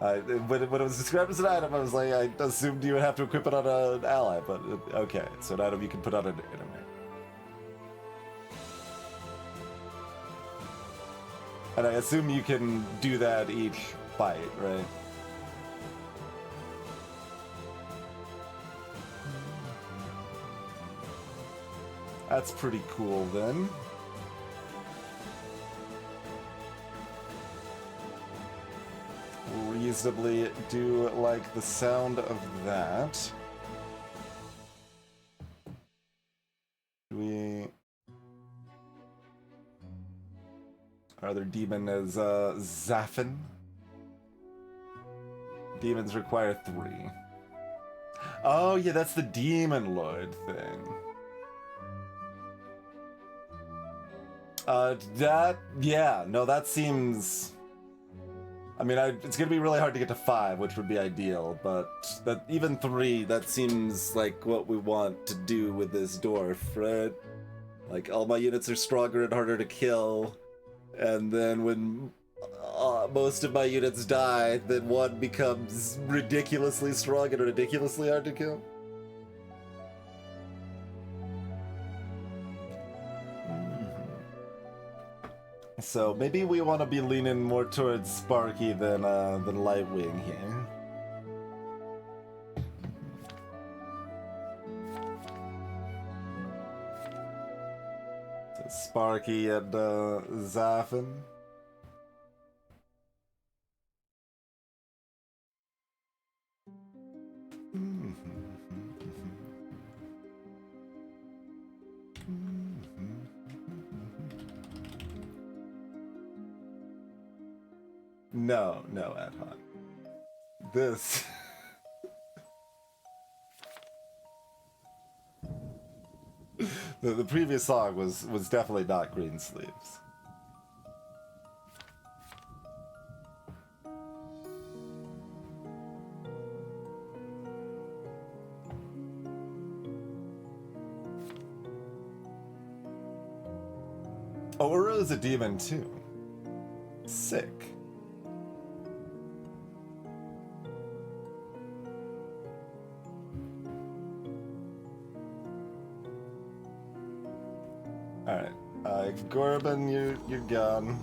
When it was described as an item, I was like, I assumed you would have to equip it on an ally, but okay. So an item you can put on an enemy. And I assume you can do that each fight, right? That's pretty cool then. Reasonably do like the sound of that. Our other demon is Zaffin. Demons require 3. Oh yeah, that's the Demon Lord thing. That seems... I mean, it's gonna be really hard to get to 5, which would be ideal, but that even 3, that seems like what we want to do with this dwarf, right? Like, all my units are stronger and harder to kill, and then when most of my units die, then one becomes ridiculously strong and ridiculously hard to kill. So maybe we want to be leaning more towards Sparky than Lightwing here. So Sparky and Zaffin. No, Adhan. This... the previous song was definitely not Greensleeves. Oh, Uru's a demon too. Sick. Alright, Gorban, you're gone.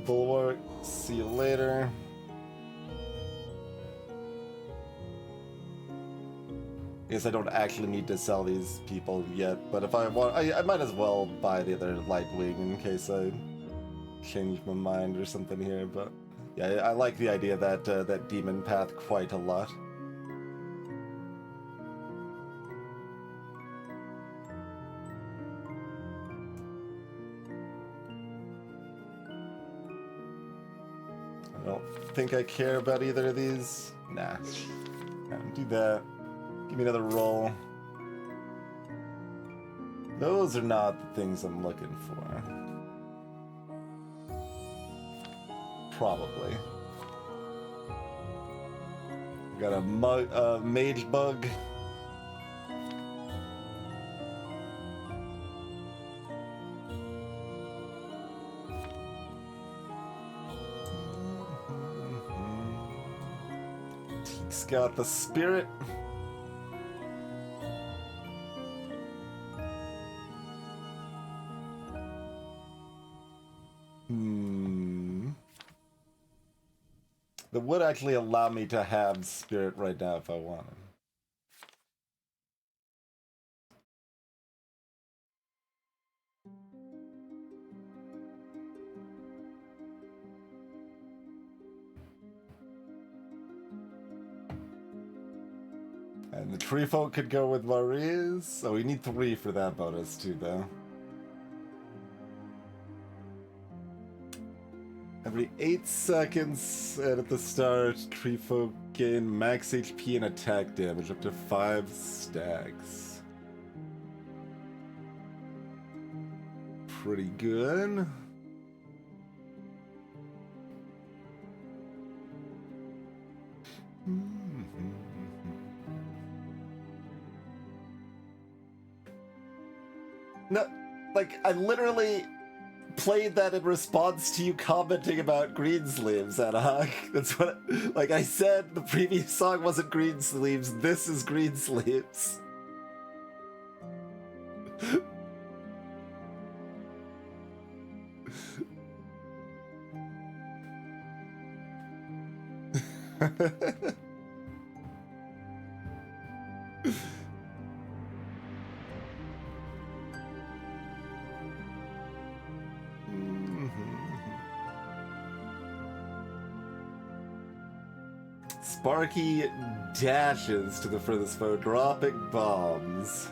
Bulwark, see you later. I guess I don't actually need to sell these people yet, but if I want, I might as well buy the other Lightwing in case I change my mind or something here, but yeah, I like the idea that that demon path quite a lot. I don't think I care about either of these. Nah, I don't do that. Give me another roll. Those are not the things I'm looking for. Probably. Got a mage bug. Teek's got the spirit. That would actually allow me to have spirit right now if I wanted. And the tree folk could go with Mariz. So we need 3 for that bonus too, though. Every 8 seconds and at the start, tree folk gain max HP and attack damage up to 5 stacks. Pretty good. No, like, I literally played that in response to you commenting about Greensleeves, Adhok. That's what, like I said, the previous song wasn't Greensleeves, this is Greensleeves. Sparky dashes to the furthest foe, dropping bombs.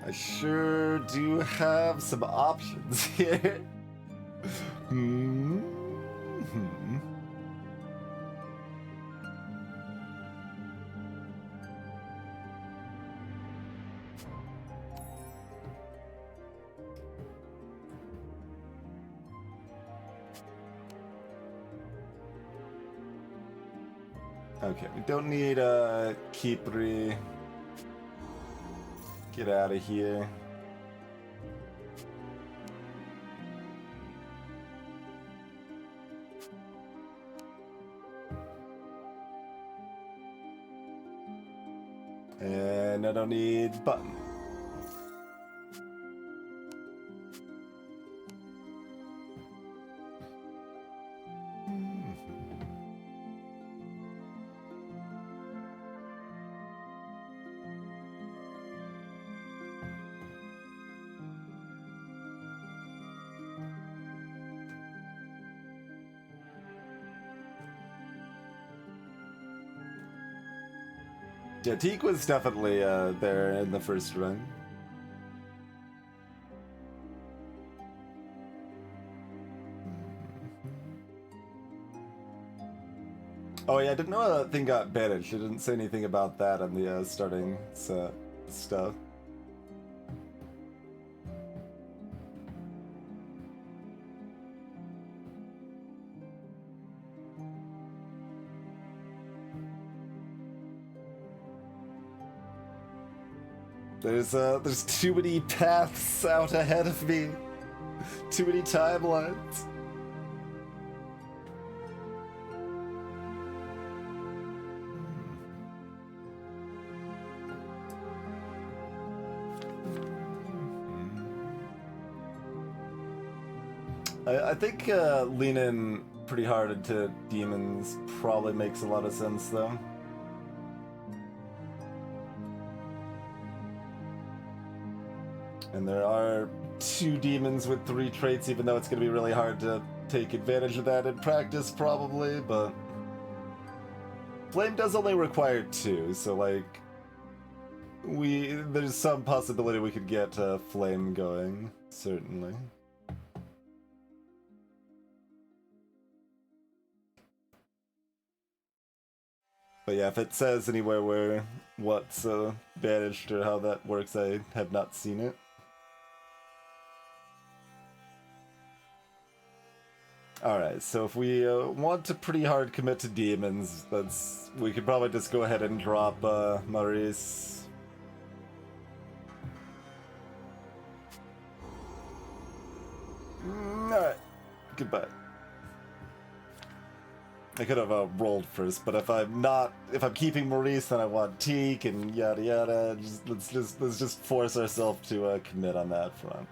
I sure do have some options here. Okay, we don't need a Kipri. Get out of here. And I don't need button. Yeah, Teak was definitely there in the first run. Oh yeah, I didn't know that thing got banished. She didn't say anything about that on the starting set stuff. There's too many paths out ahead of me. Too many timelines. I think leaning pretty hard into demons probably makes a lot of sense, though. And there are 2 demons with 3 traits, even though it's going to be really hard to take advantage of that in practice, probably, but... Flame does only require 2, so, like... There's some possibility we could get Flame going, certainly. But yeah, if it says anywhere where what's banished or how that works, I have not seen it. Alright, so if we want to pretty hard commit to demons, we could probably just go ahead and drop Maurice. Alright, goodbye. I could have rolled first, but if I'm keeping Maurice, then I want Teak and yada yada. Let's just force ourselves to commit on that front.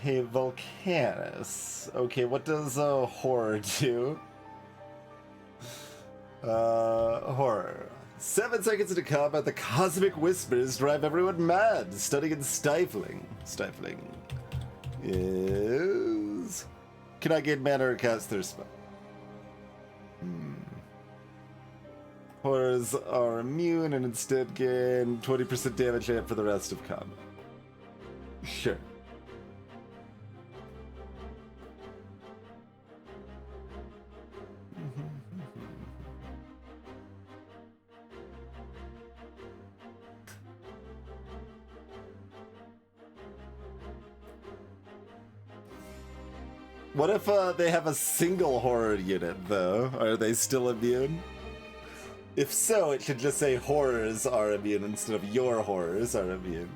Hey, Volcanus. Okay, what does horror do? Horror. 7 seconds into combat, the cosmic whispers drive everyone mad, stunning and stifling. Stifling is... Can I gain mana or cast their spell? Horrors are immune and instead gain 20% damage amp for the rest of combat. Sure. What if they have a single horror unit, though? Are they still immune? If so, it should just say horrors are immune instead of your horrors are immune.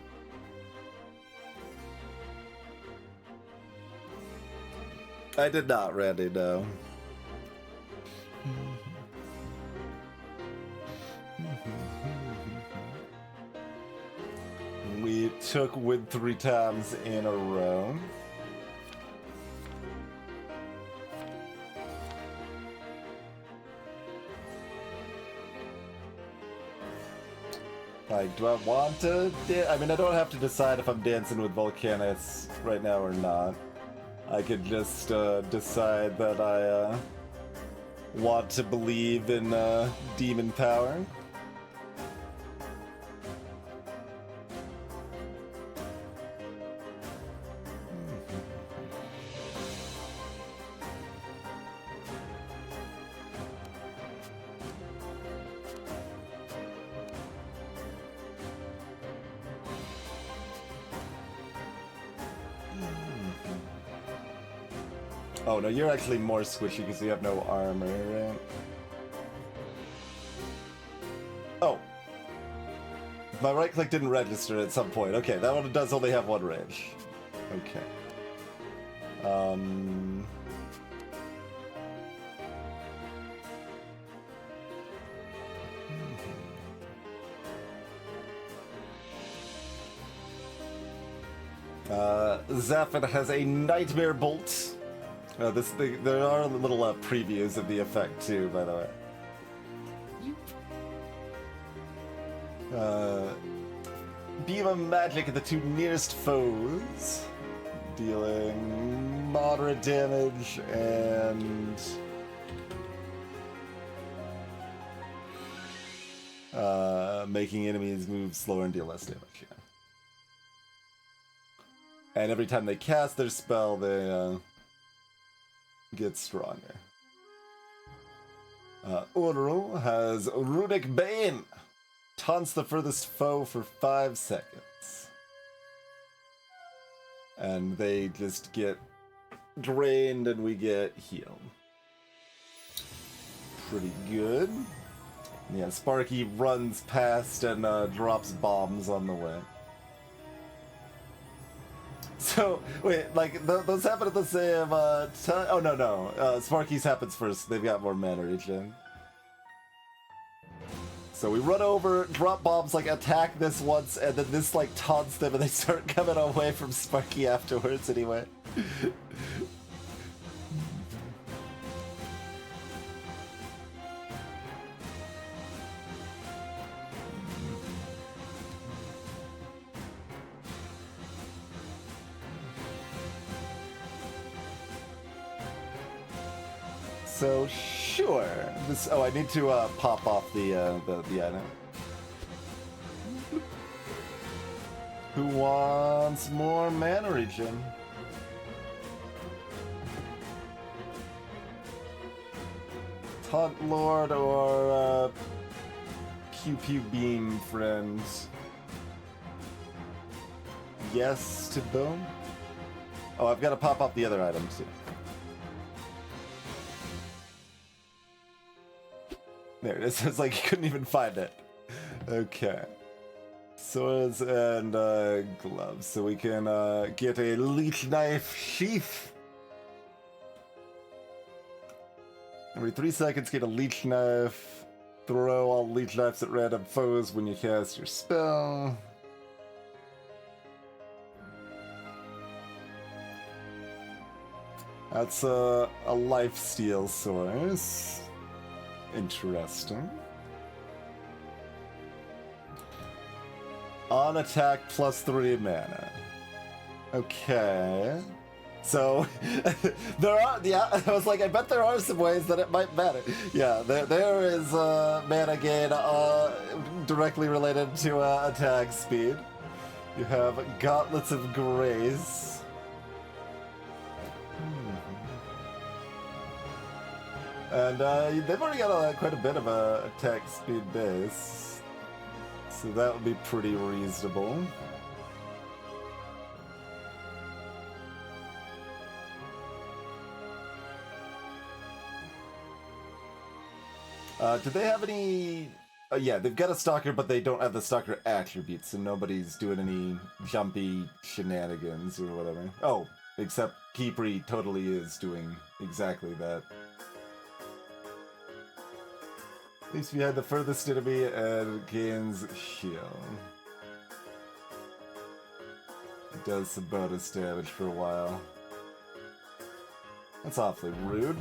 I did not, Randy, no. We took Wood 3 times in a row. Like, do I want to? I mean, I don't have to decide if I'm dancing with Volcanus right now or not. I could just decide that I want to believe in demon power. Oh no, you're actually more squishy because you have no armor, right? Oh. My right click didn't register at some point. Okay, that one does only have one range. Okay. Zafin has a Nightmare Bolt. There are little previews of the effect too, by the way. Beam of Magic at the 2 nearest foes, dealing moderate damage and making enemies move slower and deal less damage. Yeah. And every time they cast their spell, they get stronger. Urul has Runic Bane. Taunts the furthest foe for 5 seconds. And they just get drained and we get healed. Pretty good. Yeah, Sparky runs past and drops bombs on the way. So, wait, like, those happen at the same time? Oh, no. Sparky's happens first. They've got more mana regen. So we run over, drop bombs, like, attack this once, and then this, like, taunts them, and they start coming away from Sparky afterwards anyway. So sure. I need to pop off the item. Who wants more mana regen? Taunt Lord or Pew Pew Beam friend? Yes to both? Oh, I've got to pop up the other items too. There it is. It's like you couldn't even find it. Okay. Swords and gloves. So we can get a leech knife sheath. Every 3 seconds, get a leech knife. Throw all leech knives at random foes when you cast your spell. That's a lifesteal source. Interesting. On attack plus 3 mana. Okay. So, there are, yeah, I was like, I bet there are some ways that it might matter. Yeah, there is mana gain directly related to attack speed. You have Gauntlets of Grace. And they've already got quite a bit of a attack speed base. So that would be pretty reasonable. Do they have any... yeah, they've got a Stalker, but they don't have the Stalker attributes, so nobody's doing any jumpy shenanigans or whatever. Oh, except Kipri totally is doing exactly that. Leaves behind the furthest enemy and gains shield. It does some bonus damage for a while. That's awfully rude.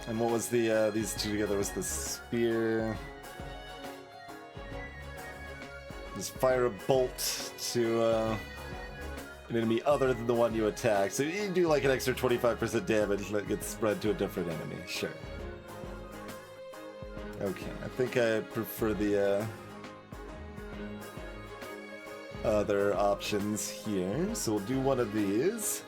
And what was the, these two together was the spear. Just fire a bolt to, an enemy other than the one you attack. So you do like an extra 25% damage that gets spread to a different enemy, sure. Okay, I think I prefer the, other options here. So we'll do one of these.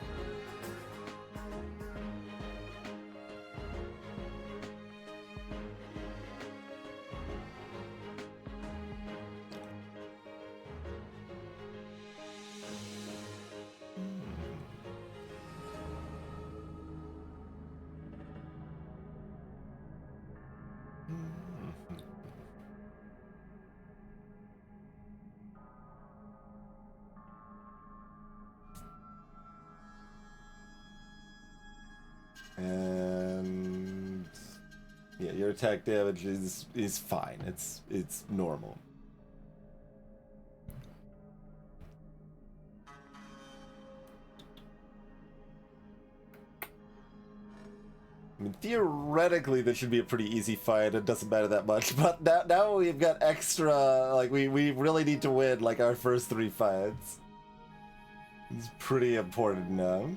And yeah, your attack damage is fine. It's normal. I mean, theoretically, this should be a pretty easy fight. It doesn't matter that much. But now we've got extra. Like we really need to win like our first 3 fights. It's pretty important now.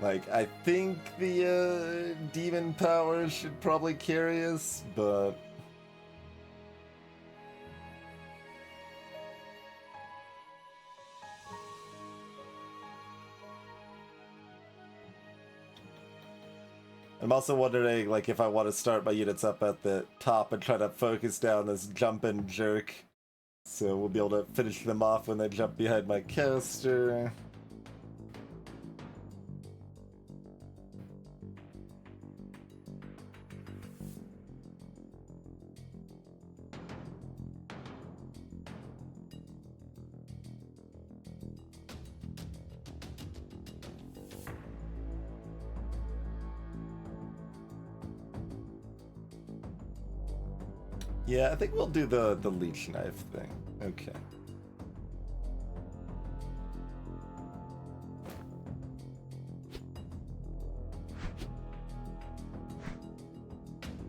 Like, I think the demon power should probably carry us, but... I'm also wondering, like, if I want to start my units up at the top and try to focus down this jump and jerk. So we'll be able to finish them off when they jump behind my caster. Yeah, I think we'll do the leech knife thing. Okay.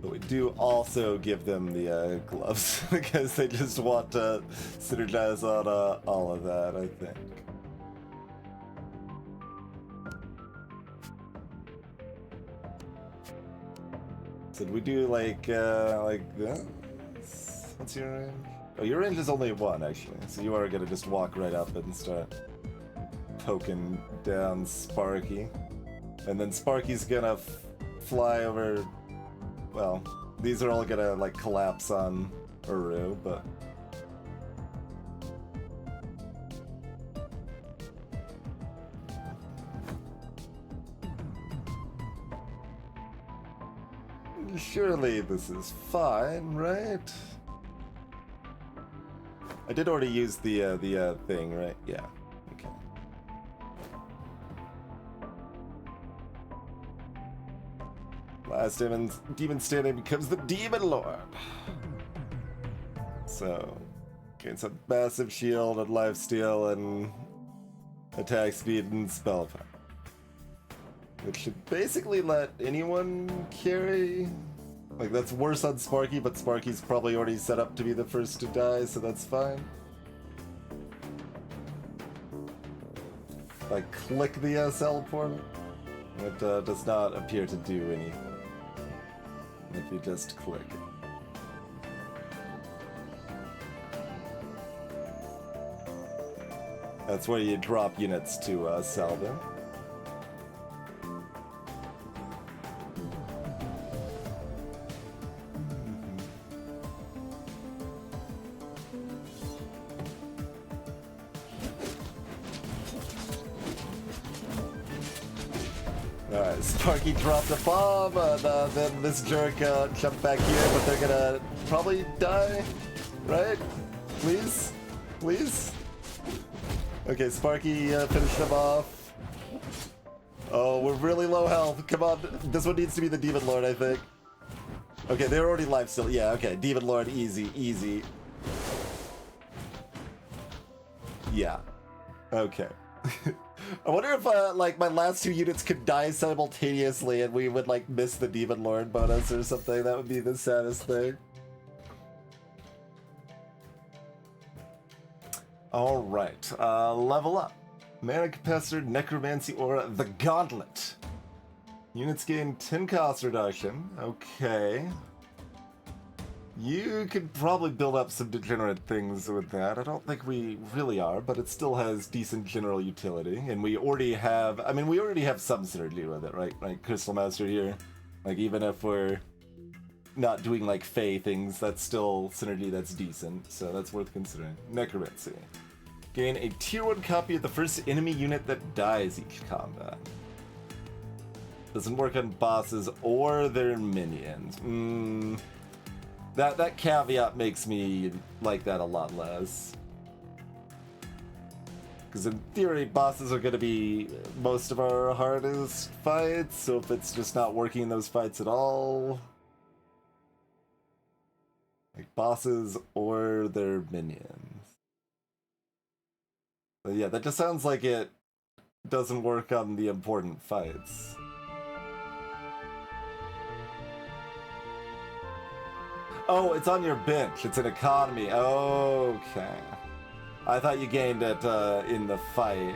But we do also give them the gloves because they just want to synergize on all of that, I think. So do we do like this? What's your range? Oh, your range is only 1, actually. So you are gonna just walk right up and start poking down Sparky. And then Sparky's gonna fly over... Well, these are all gonna, like, collapse on Uru, but... Surely this is fine, right? I did already use the thing, right? Yeah. Okay. Last demon standing becomes the Demon Lord. So, gains a massive shield and lifesteal and attack speed and spell power. Which should basically let anyone carry. Like, that's worse on Sparky, but Sparky's probably already set up to be the first to die, so that's fine. If I click the cell portal, it does not appear to do anything. If you just click it. That's where you drop units to sell them. Alright, Sparky dropped a bomb, and then this jerk jumped back here, but they're gonna probably die, right? Please? Please? Okay, Sparky finished them off. Oh, we're really low health. Come on, this one needs to be the Demon Lord, I think. Okay, they're already live still. Yeah, okay, Demon Lord, easy, easy. Yeah. Okay. I wonder if, like, my last 2 units could die simultaneously and we would, like, miss the Demon Lord bonus or something. That would be the saddest thing. Alright, level up. Mana Capacitor, Necromancy Aura, the Gauntlet. Units gain 10 cost reduction. Okay. You could probably build up some degenerate things with that. I don't think we really are, but it still has decent general utility. And we already have, I mean, we already have some synergy with it, right? Like Crystal Master here. Like, even if we're not doing, like, Fey things, that's still synergy that's decent. So that's worth considering. Necromancy. Gain a tier 1 copy of the first enemy unit that dies each combat. Doesn't work on bosses or their minions. That caveat makes me like that a lot less. Because in theory, bosses are going to be most of our hardest fights, so if it's just not working in those fights at all... Like, bosses or their minions. But yeah, that just sounds like it doesn't work on the important fights. Oh, it's on your bench. It's an economy. Okay. I thought you gained it in the fight.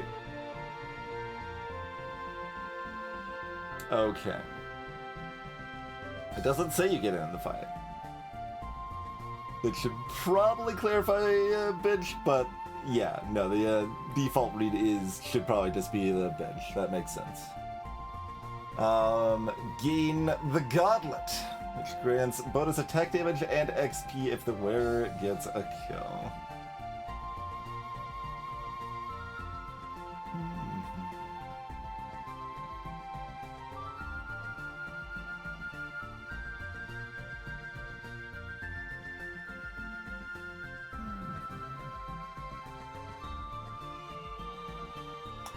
Okay. It doesn't say you get it in the fight. It should probably clarify bench, but yeah, no, the default read should probably just be the bench. That makes sense. Gain the Gauntlet, which grants bonus attack damage and XP if the wearer gets a kill.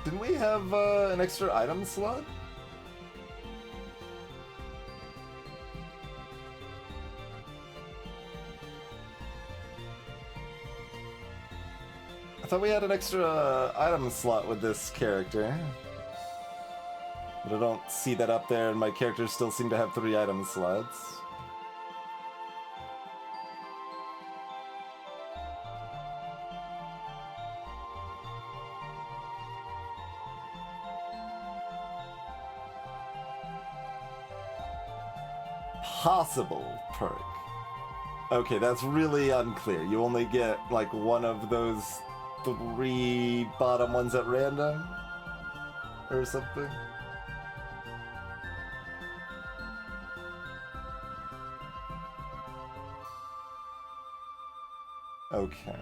Didn't we have an extra item slot? I thought we had an extra item slot with this character. But I don't see that up there, and my characters still seem to have 3 item slots. Possible perk. Okay, that's really unclear. You only get like one of those 3 bottom ones at random? Or something? Okay.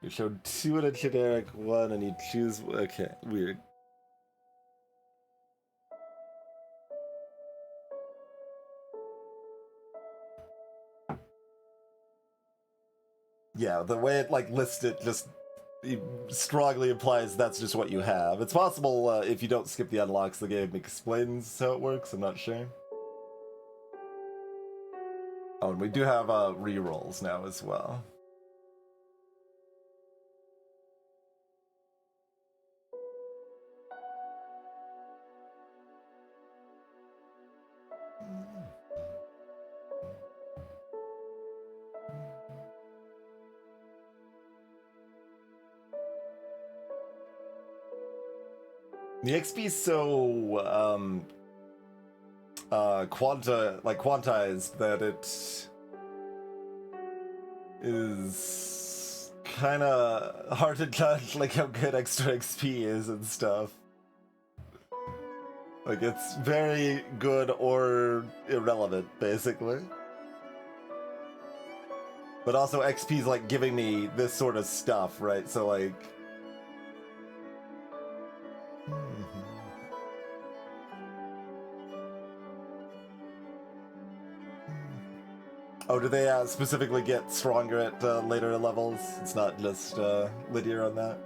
You showed 2 in a generic one and you choose... Okay, weird. Yeah, the way it like lists it just strongly implies that's just what you have. It's possible if you don't skip the unlocks, the game explains how it works. I'm not sure. Oh, and we do have rerolls now as well. The XP is so quantized that it is kind of hard to judge like how good extra XP is and stuff. Like it's very good or irrelevant, basically. But also XP is like giving me this sort of stuff, right? So like. Oh, do they specifically get stronger at later levels? It's not just linear on that?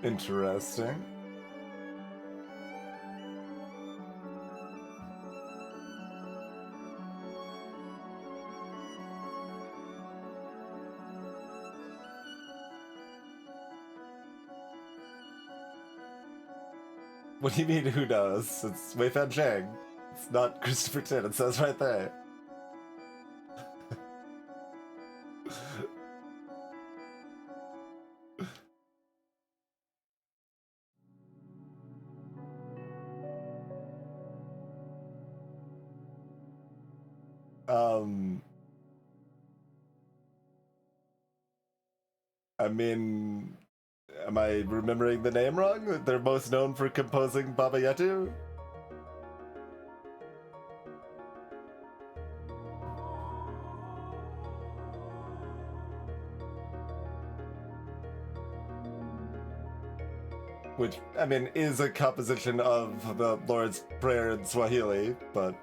Interesting. What do you mean, who knows? It's Wei Fan Zhang. It's not Christopher Tin, it says right there. I mean, am I remembering the name wrong? They're most known for composing Baba Yetu? Which, I mean, is a composition of the Lord's Prayer in Swahili, but...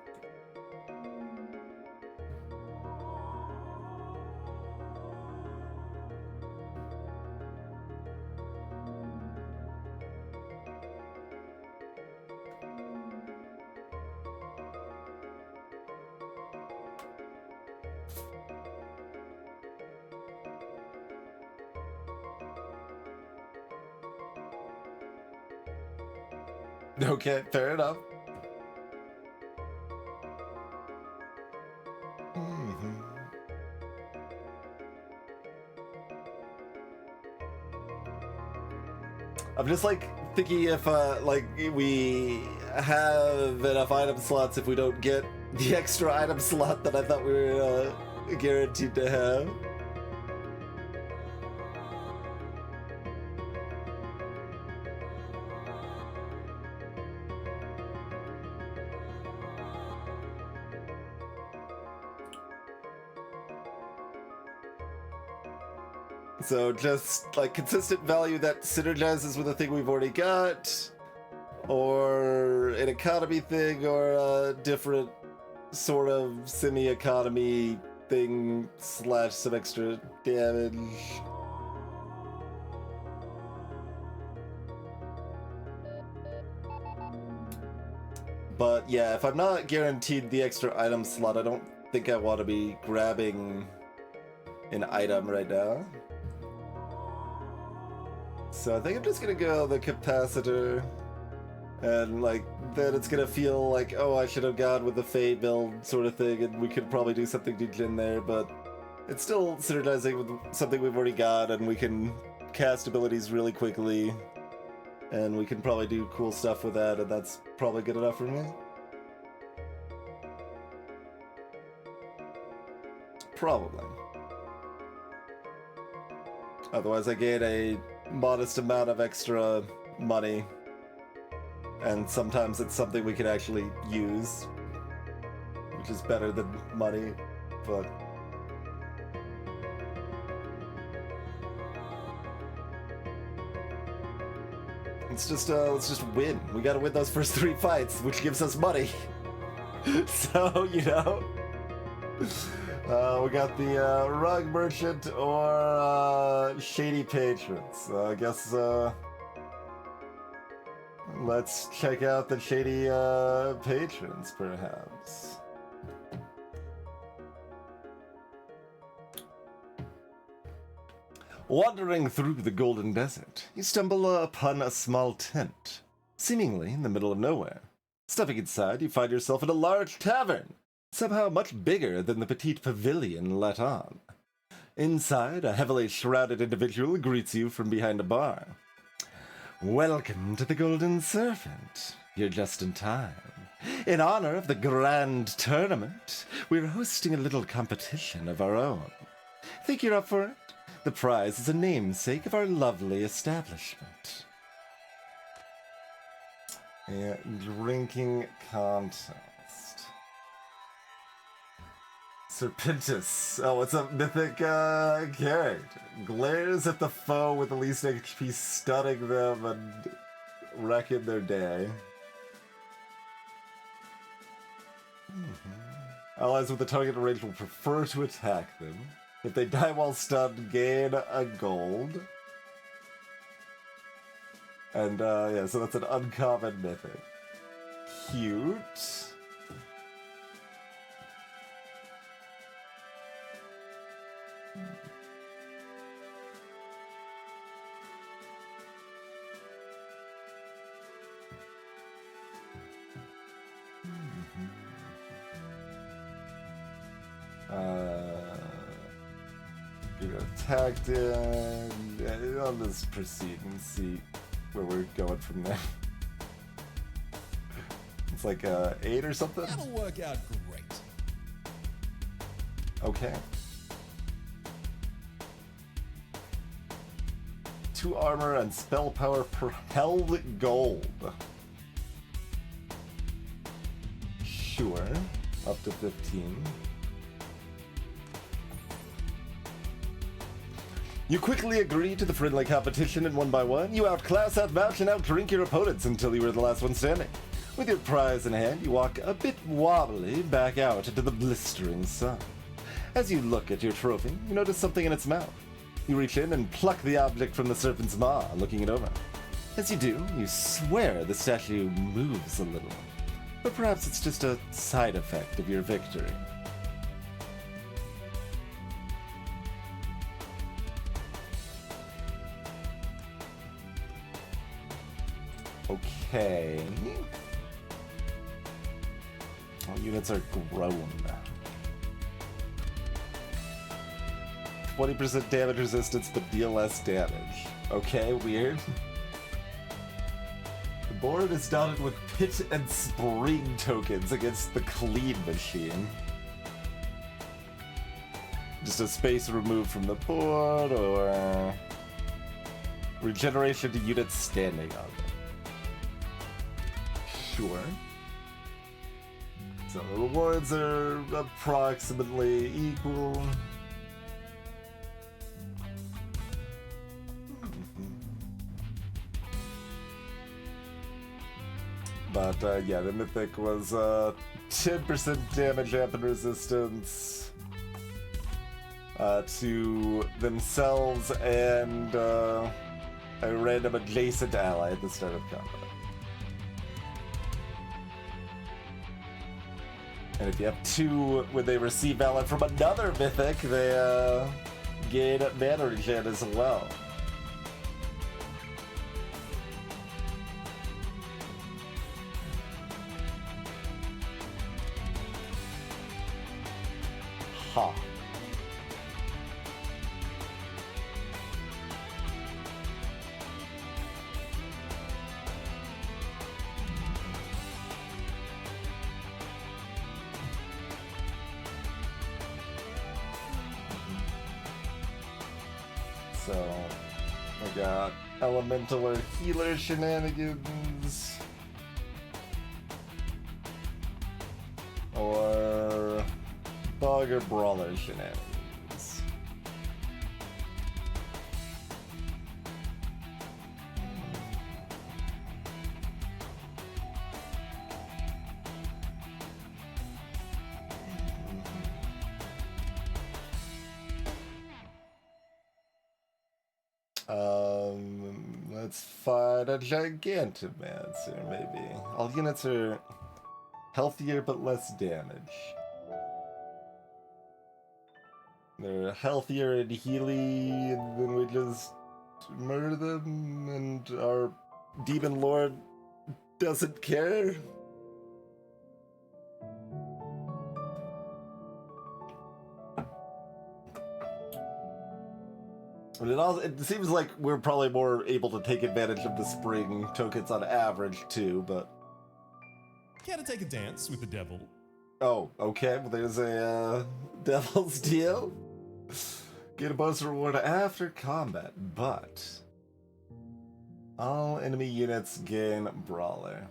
Okay, fair enough. Mhm. I'm just like thinking if like we have enough item slots if we don't get the extra item slot that I thought we were guaranteed to have. So just like consistent value that synergizes with a thing we've already got, or an economy thing, or a different sort of semi-economy thing / some extra damage. But yeah, if I'm not guaranteed the extra item slot, I don't think I want to be grabbing an item right now. So I think I'm just gonna go the capacitor, and like then it's gonna feel like, oh, I should have gone with the Fade build sort of thing, and we could probably do something to Jin there, but it's still synergizing with something we've already got, and we can cast abilities really quickly, and we can probably do cool stuff with that, and that's probably good enough for me. Probably. Otherwise I gain a modest amount of extra money, and sometimes it's something we can actually use, which is better than money, but let's just win. We gotta win those first 3 fights, which gives us money. So, you know, we got the Rug Merchant or Shady Patrons. I guess let's check out the Shady Patrons, perhaps. Wandering through the Golden Desert, you stumble upon a small tent, seemingly in the middle of nowhere. Stepping inside, you find yourself in a large tavern, somehow much bigger than the petite pavilion let on. Inside, a heavily shrouded individual greets you from behind a bar. Welcome to the Golden Serpent. You're just in time. In honor of the grand tournament, we're hosting a little competition of our own. Think you're up for it? The prize is a namesake of our lovely establishment. A drinking contest. Serpentis. Oh, it's a mythic character. Glares at the foe with the least HP, stunning them and wrecking their day. Allies with the target range will prefer to attack them. If they die while stunned, gain a gold. And yeah, so that's an uncommon mythic. Cute. Tactic. I'll just proceed and see where we're going from there. It's like 8 or something? That'll work out great. Okay. 2 armor and spell power per held gold. Sure. Up to 15. You quickly agree to the friendly competition, and one by one, you outclass, outmatch, and outdrink your opponents until you were the last one standing. With your prize in hand, you walk a bit wobbly back out into the blistering sun. As you look at your trophy, you notice something in its mouth. You reach in and pluck the object from the serpent's maw, looking it over. As you do, you swear the statue moves a little. But perhaps it's just a side effect of your victory. Okay. All units are grown. 20% damage resistance, but deal less damage. Okay, weird. The board is dotted with pit and spring tokens against the clean machine. Just a space removed from the board, or regeneration to units standing on it. Sure. So the rewards are approximately equal. But yeah, the mythic was 10% damage and resistance to themselves and a random adjacent ally at the start of combat. And if you have two, when they receive valor from another mythic, they gain mana regen as well. Ha. So, we got elemental or healer shenanigans, or bug or brawler shenanigans. Let's fight a Gigantomancer, maybe. All units are healthier but less damage. They're healthier and healy, and then we just murder them, and our demon lord doesn't care. And it seems like we're probably more able to take advantage of the spring tokens on average too, but... Care to take a dance with the devil? Oh, okay, well there's a devil's deal. Get a bonus reward after combat, but... all enemy units gain brawler.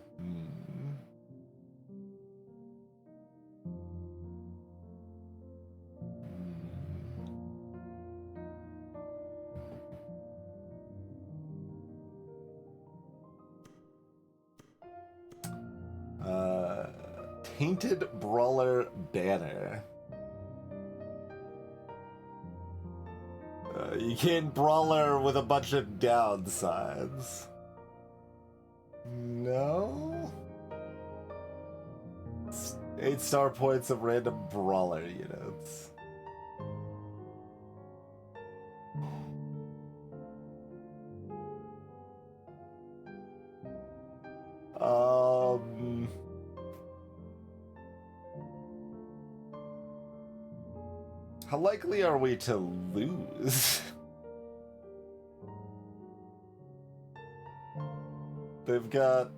Tainted Brawler Banner. You can't Brawler with a bunch of downsides. No? 8 star points of random Brawler units. How likely are we to lose? They've got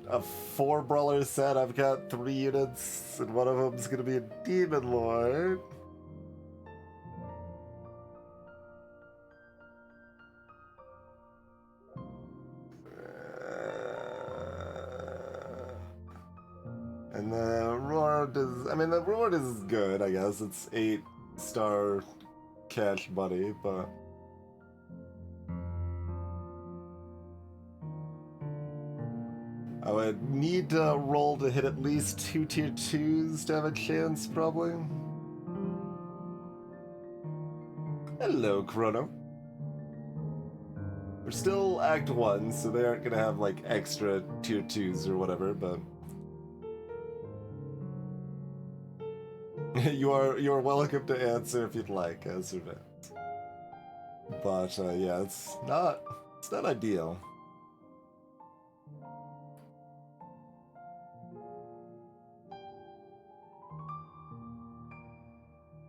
a 4 brawler set, I've got 3 units, and one of them's gonna be a demon lord. And the reward is, the reward is good, I guess. It's 8 star cash money, but I would need to roll to hit at least 2 tier 2s to have a chance, probably. Hello, Chrono. We're still Act 1, so they aren't gonna have like extra tier 2s or whatever, but you are welcome to answer if you'd like, Azurvant. But yeah, it's not ideal.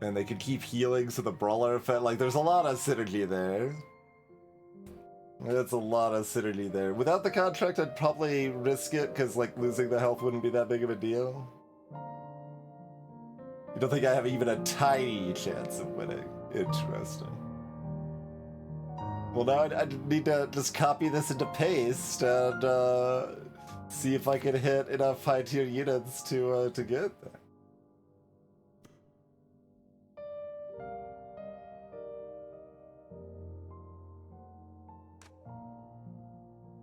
And they could keep healing, so the brawler effect, like, there's a lot of synergy there. That's a lot of synergy there. Without the contract, I'd probably risk it, because, like, losing the health wouldn't be that big of a deal. You don't think I have even a tiny chance of winning? Interesting. Well, now I need to just copy this into paste and see if I can hit enough high-tier units to get there.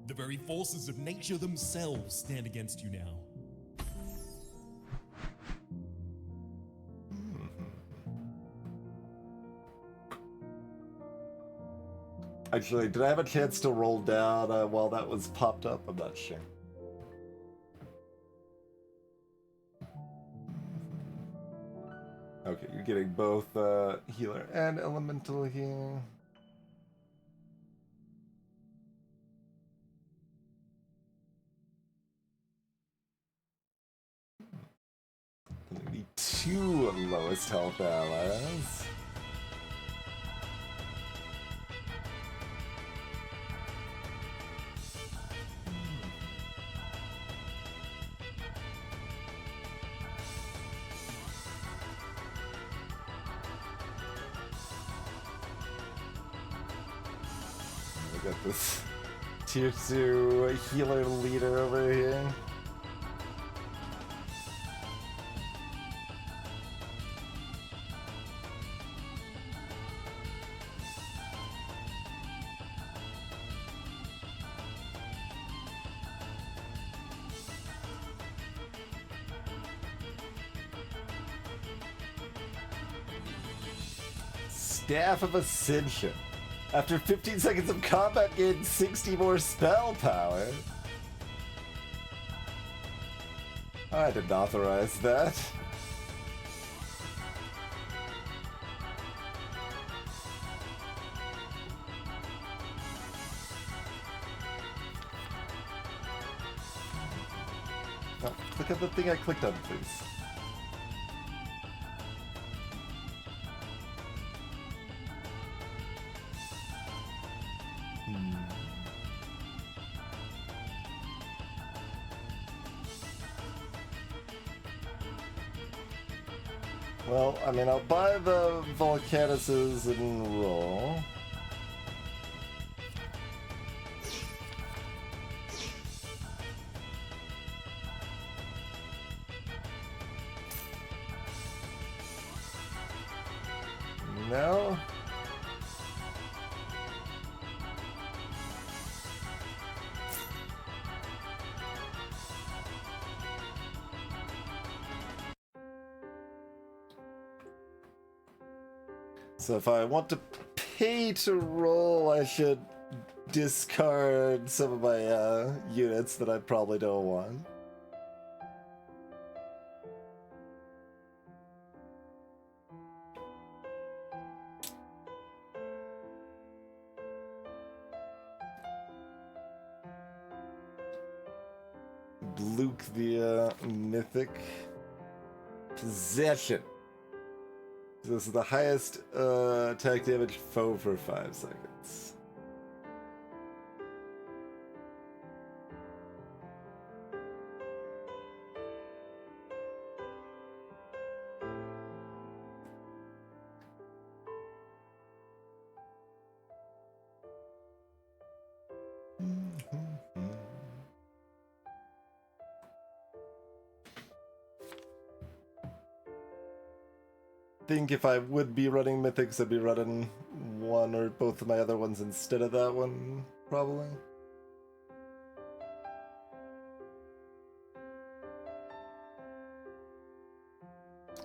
The very forces of nature themselves stand against you now. Actually, did I have a chance to roll down while that was popped up? I'm not sure. Okay, you're getting both healer and elemental here. The two lowest health allies. We got this tier 2 healer leader over here. Staff of Ascension. After 15 seconds of combat, gain 60 more spell power. I didn't authorize that. Oh, click on the thing I clicked on, please. Well, I mean, I'll buy the Volcanuses and roll. No. So if I want to pay to roll, I should discard some of my units that I probably don't want. Luke the Mythic Possession. This is the highest attack damage foe for 5 seconds. I think if I would be running Mythics, I'd be running one or both of my other ones instead of that one, probably.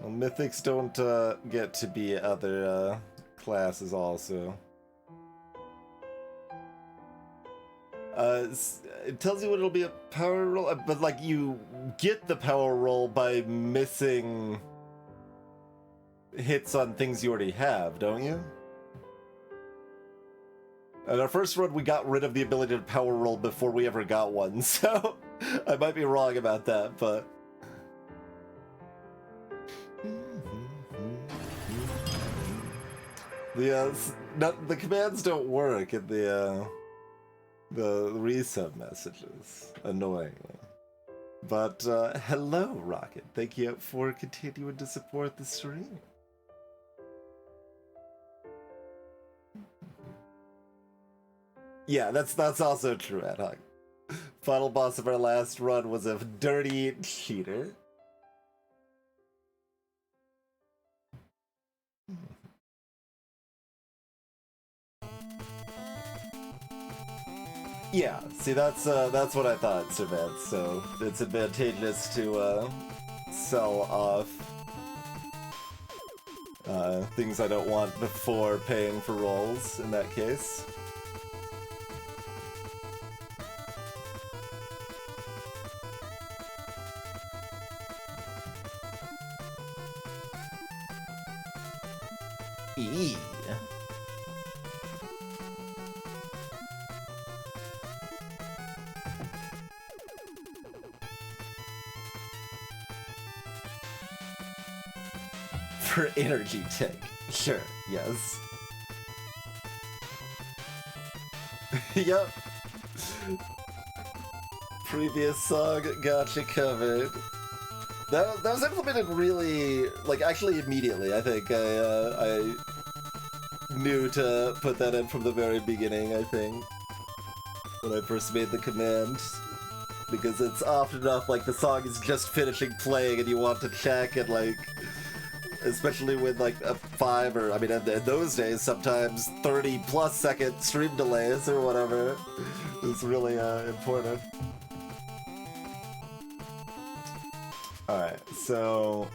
Well, Mythics don't get to be other classes also. It tells you what it'll be a power roll, but like you get the power roll by missing hits on things you already have, don't you? At our first run, we got rid of the ability to power roll before we ever got one, so I might be wrong about that, but... The commands don't work in the resub messages, annoyingly. But hello, Rocket. Thank you for continuing to support the stream. Yeah, that's also true, Ad Hoc. Final boss of our last run was a dirty cheater. Yeah, see, that's what I thought, Servant. So it's advantageous to sell off things I don't want before paying for rolls. In that case. Eee. For energy tank. Sure, yes. Yep. Previous song got you covered. That was implemented really, like, actually immediately. I think I knew to put that in from the very beginning, I think, when I first made the command. Because it's often enough, like, the song is just finishing playing and you want to check and, like, especially with, like, a 5 or, I mean, in those days, sometimes 30+ second stream delays or whatever. It's really important. Alright, so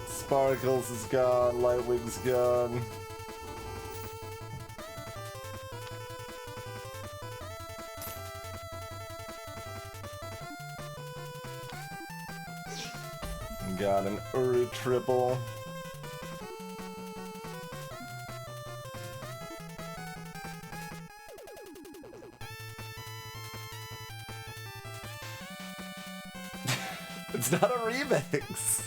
Sparkles is gone, Lightwing's gone. Got an Uri triple. It's not a remix.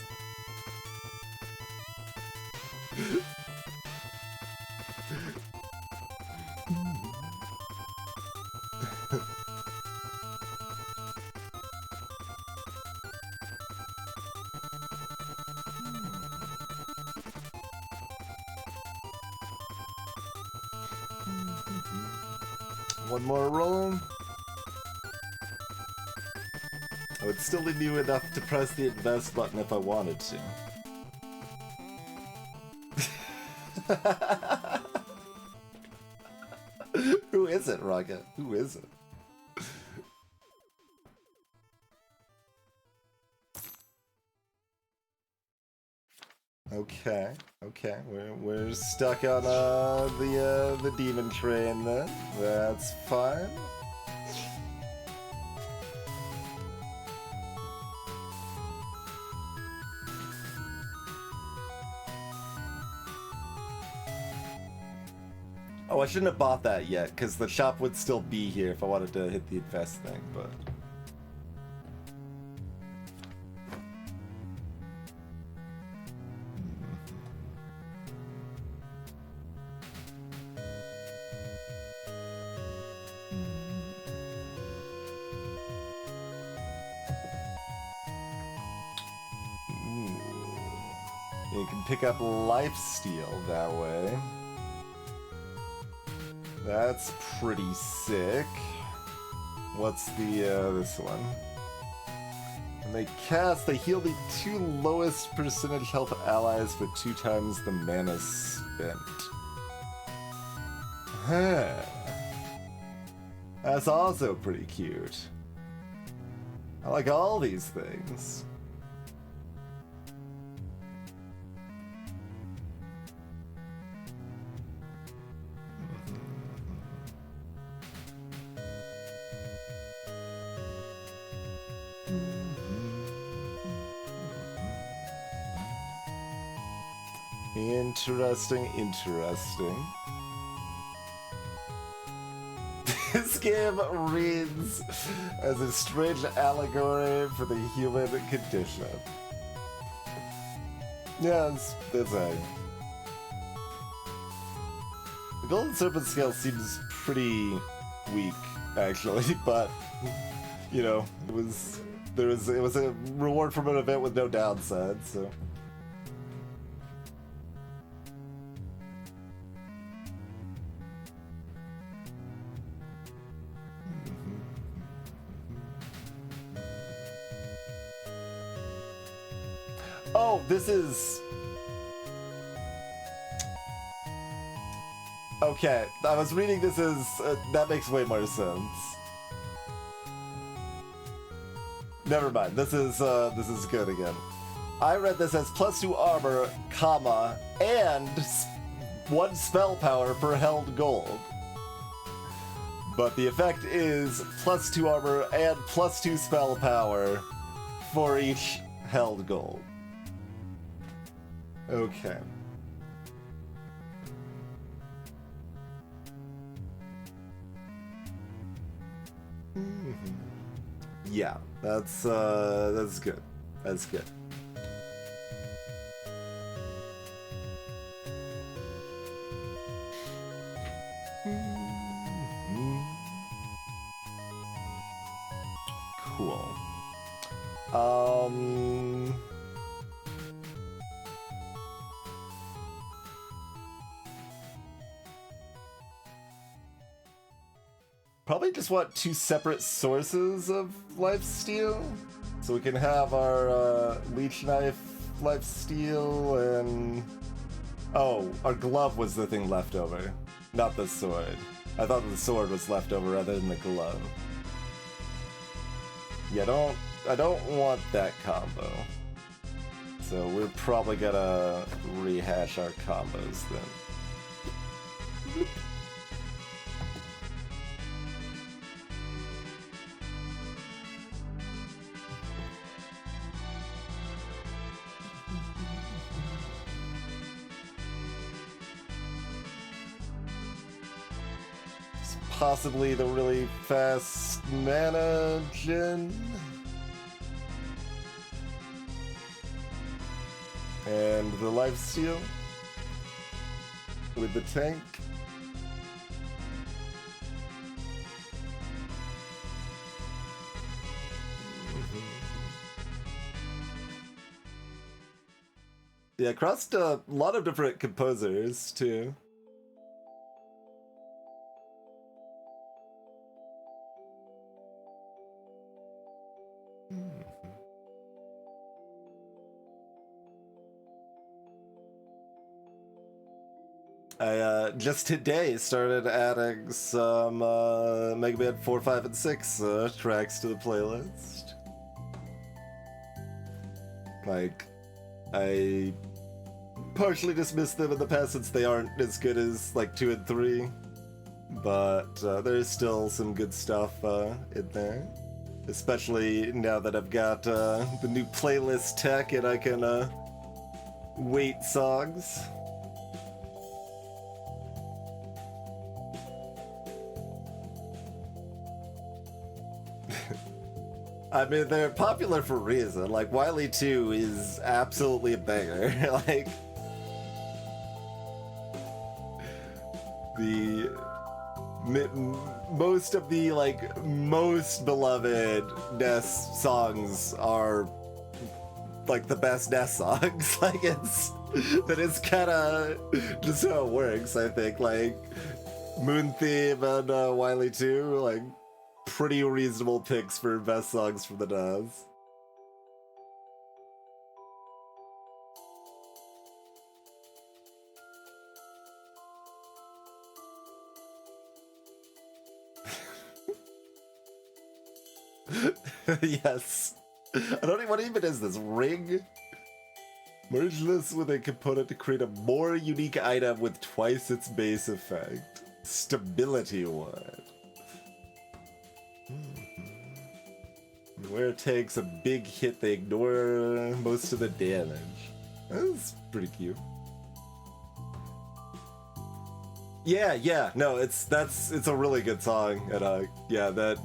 One more roll. I would still leave you enough to press the invest button if I wanted to. Who is it, Rocket? Who is it? Okay, okay, we're stuck on the demon train then. That's fine. Oh, I shouldn't have bought that yet, because the shop would still be here if I wanted to hit the invest thing, but... You can pick up lifesteal that way. That's pretty sick. What's the, this one? When they cast, they heal the 2 lowest percentage health allies for 2 times the mana spent. Huh. That's also pretty cute. I like all these things. Interesting, interesting. This game reads as a strange allegory for the human condition. Yeah, that's a... Golden Serpent Scale seems pretty weak, actually, but, you know, it was a reward from an event with no downside, so. Oh, this is... Okay, I was reading this as... that makes way more sense. Never mind, this is good again. I read this as +2 armor, comma, and 1 spell power per held gold. But the effect is +2 armor and +2 spell power for each held gold. Okay. Yeah, that's good. That's good. Cool. Probably just want 2 separate sources of lifesteal. So we can have our leech knife lifesteal and... Oh, our glove was the thing left over, not the sword. I thought the sword was left over rather than the glove. Yeah, I don't want that combo. So we're probably gonna rehash our combos then. Possibly the really fast mana gen. And the lifesteal with the tank. Yeah, crossed a lot of different composers too. I just today started adding some Mega Man 4, 5, and 6 tracks to the playlist. Like, I partially dismissed them in the past since they aren't as good as like 2 and 3, but there's still some good stuff in there. Especially now that I've got the new playlist tech and I can wait songs. I mean, they're popular for a reason. Like, Wily 2 is absolutely a banger. Like, most of the, like, most beloved NES songs are, like, the best NES songs. Like, that is kind of just how it works, I think. Like, Moon Theme and Wily 2, like, pretty reasonable picks for best songs from the NES. Yes. What even is this? Ring? Merge this with a component to create a more unique item with twice its base effect. Stability Ward. Where it takes a big hit, they ignore most of the damage. That's pretty cute. Yeah, no, it's a really good song, and yeah, that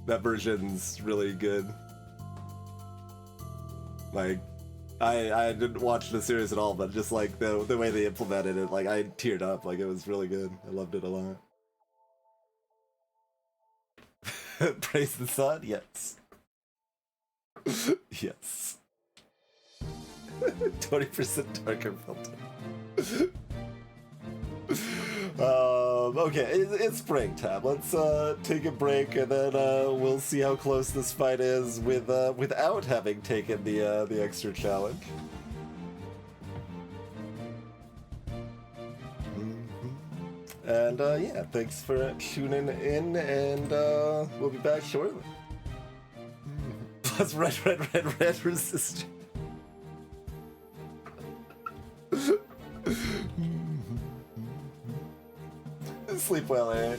version's really good. Like, I didn't watch the series at all, but just like the way they implemented it, like I teared up. Like it was really good. I loved it a lot. Praise the sun, yes. Yes. 20% darker filter. Okay, it's break time. Let's take a break, and then we'll see how close this fight is without having taken the extra challenge. And yeah, thanks for tuning in, and we'll be back shortly. Plus red resistor. Sleep well, Aaron.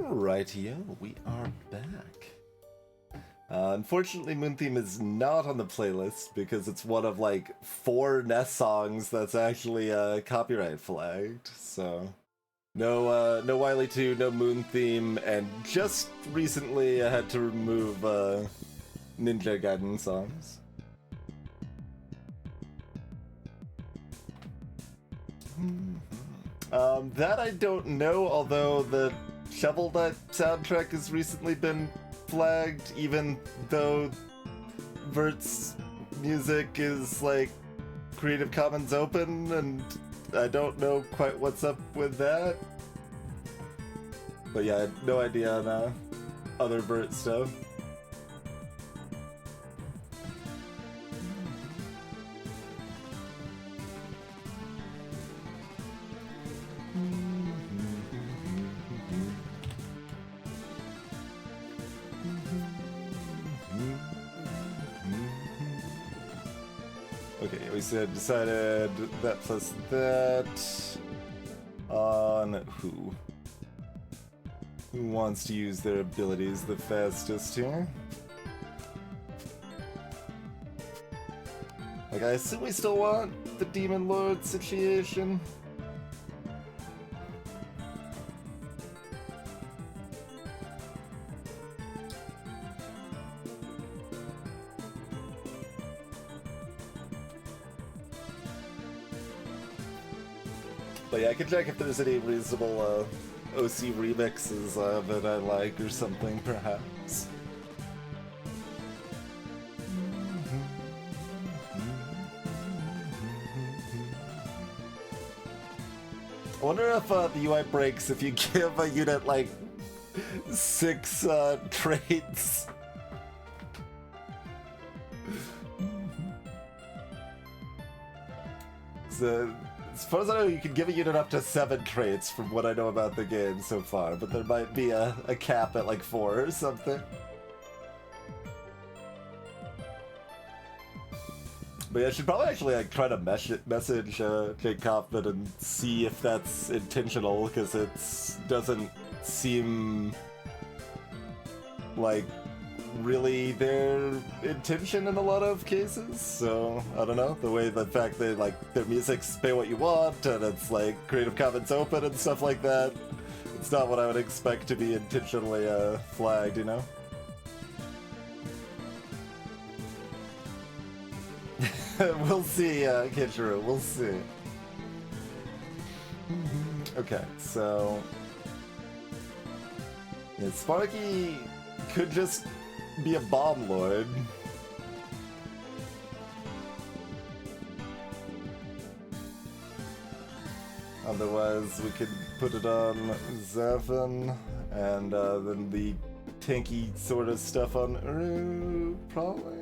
Rightio, we are back. Unfortunately, Moon Theme is not on the playlist because it's one of like 4 Ness songs that's actually copyright flagged. So no Wily 2, no Moon Theme, and just recently I had to remove Ninja Gaiden songs. That I don't know, although the Shovel Knight soundtrack has recently been flagged, even though Vert's music is like Creative Commons open, and I don't know quite what's up with that. But yeah, I had no idea on other Vert stuff. Okay, we decided that plus that on who? Who wants to use their abilities the fastest here? Like, I assume we still want the Demon Lord situation. But yeah, I can check if there's any reasonable OC remixes that I like or something, perhaps. I wonder if the UI breaks if you give a unit like 6 traits. So, as far as I know, you can give a unit up to 7 traits from what I know about the game so far, but there might be a cap at like 4 or something. But yeah, I should probably actually like try to message Jake Kaufman and see if that's intentional, because it doesn't seem like really their intention in a lot of cases. So I don't know, the fact that like their music's pay what you want and it's like Creative Commons open and stuff like that, it's not what I would expect to be intentionally flagged, you know. We'll see, Kitcheru, we'll see. Okay, so yeah, Sparky could just be a bomb lord. Otherwise, we could put it on Zephan, and then the tanky sort of stuff on Uru, probably.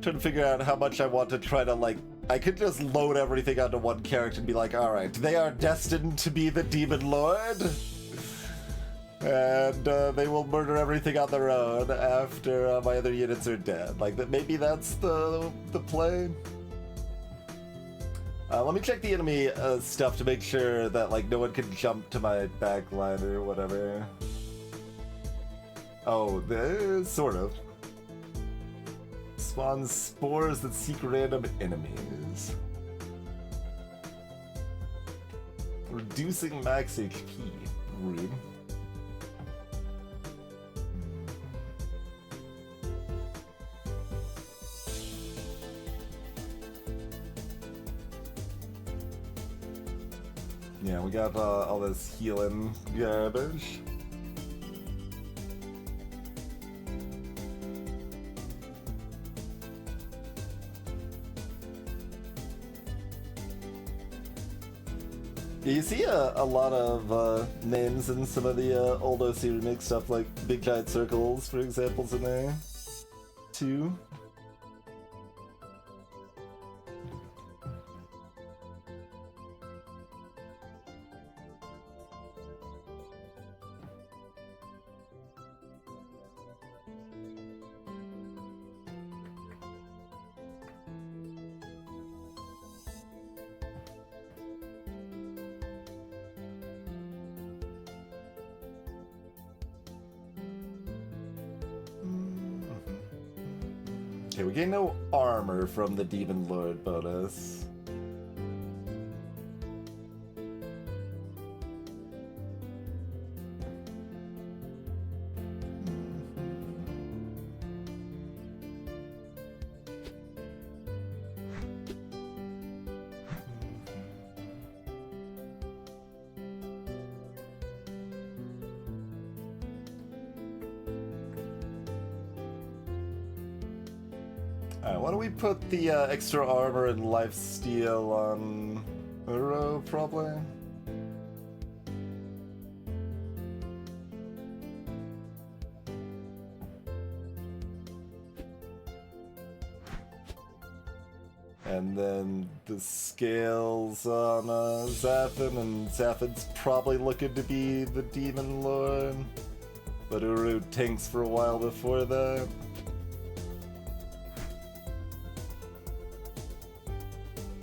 Trying to figure out how much I want to try to like. I could just load everything onto one character and be like, alright, they are destined to be the Demon Lord. And they will murder everything on their own after my other units are dead. Like, maybe that's the play. Let me check the enemy stuff to make sure that like no one can jump to my backline or whatever. Oh, sort of. Spawns spores that seek random enemies. Reducing max HP. Rude. Yeah, we got all this healing garbage. You see a lot of names in some of the old OC remix stuff, like Big Giant Circles, for example's in there, too. Okay, we gain no armor from the Demon Lord bonus. Alright, why don't we put the extra armor and lifesteal on Uro, probably? And then the scales on Zathan, and Zathan's probably looking to be the Demon Lord. But Uru tanks for a while before that.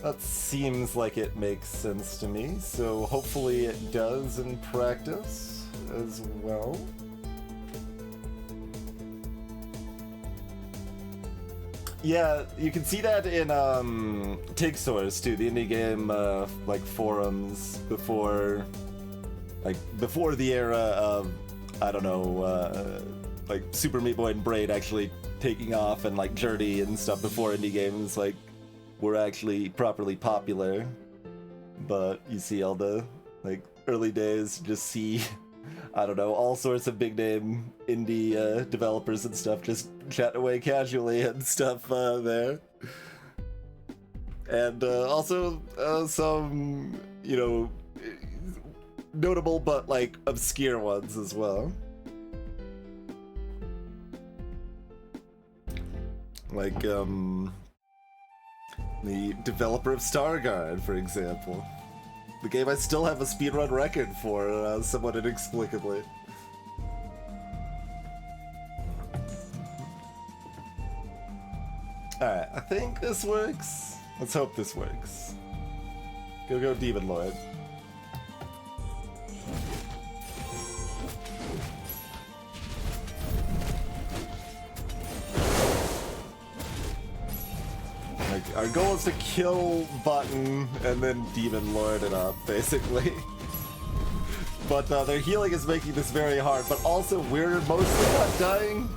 That seems like it makes sense to me, so hopefully it does in practice as well. Yeah, you can see that in Tig Source too, the indie game like forums before the era of, I don't know, like Super Meat Boy and Braid actually taking off, and like Journey and stuff before indie games like were actually properly popular. But you see all the like early days, just see I don't know, all sorts of big name indie developers and stuff just chatting away casually and stuff there. And also some, you know, notable but like obscure ones as well. Like the developer of Starguard, for example. The game I still have a speedrun record for, somewhat inexplicably. Alright, I think this works. Let's hope this works. Go Demon Lord. Like, our goal is to kill Button and then Demon Lord it up, basically. But their healing is making this very hard, but also we're mostly not dying.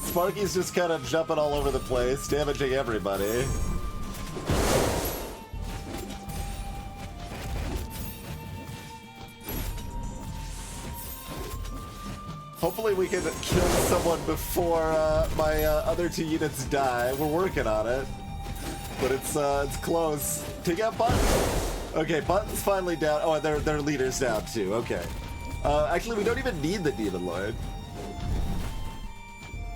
Sparky's just kind of jumping all over the place, damaging everybody. Hopefully we can kill someone before my other two units die. We're working on it, but it's close. Take out Button. Okay, Button's finally down. Oh, and their leader's down too. Okay. Actually, we don't even need the Demon Lord.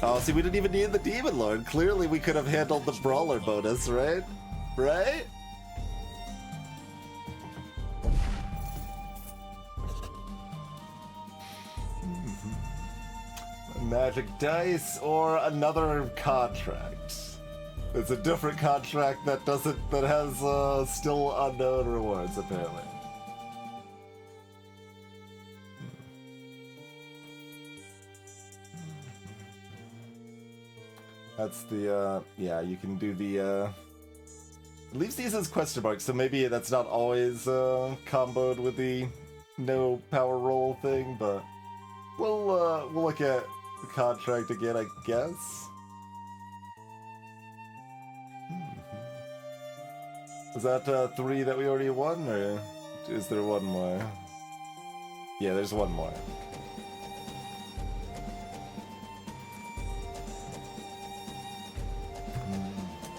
Oh, see, we didn't even need the Demon Lord. Clearly, we could have handled the Brawler bonus, right? Right? Magic dice or another contract. It's a different contract that has still unknown rewards, apparently. That's the, yeah, you can do the, it leaves these as question marks, so maybe that's not always, comboed with the no power roll thing, but we'll look at the contract again, I guess. Is that, 3 that we already won, or is there one more? Yeah, there's one more.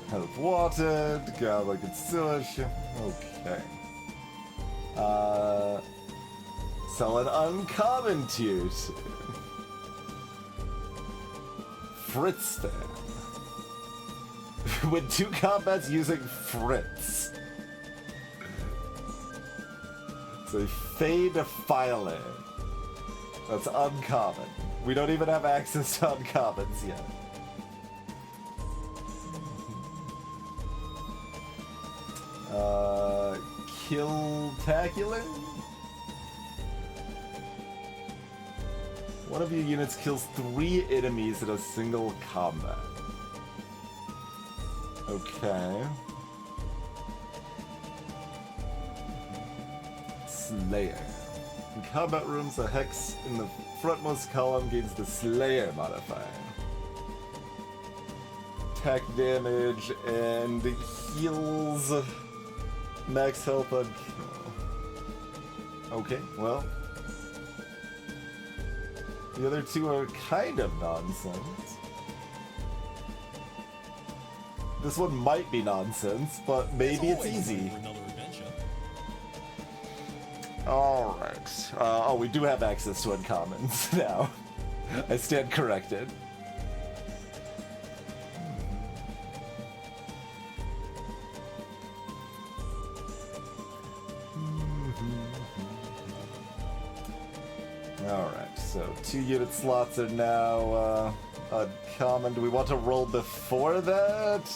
Help watered, Goblin Consortium. Okay. Sell an uncommon tier 2. Fritz then. With 2 combats using Fritz. It's a Fade Filer. That's uncommon. We don't even have access to uncommons yet. Killtacular? One of your units kills 3 enemies in a single combat. Okay. Slayer. In combat rooms, a hex in the frontmost column gains the Slayer modifier. Attack damage and heals max health on kill. Okay, well. The other 2 are kind of nonsense. This one might be nonsense, but maybe it's easy. Alright. Oh, we do have access to uncommons now. I stand corrected. Alright, so 2 unit slots are now uncommon. Do we want to roll before that?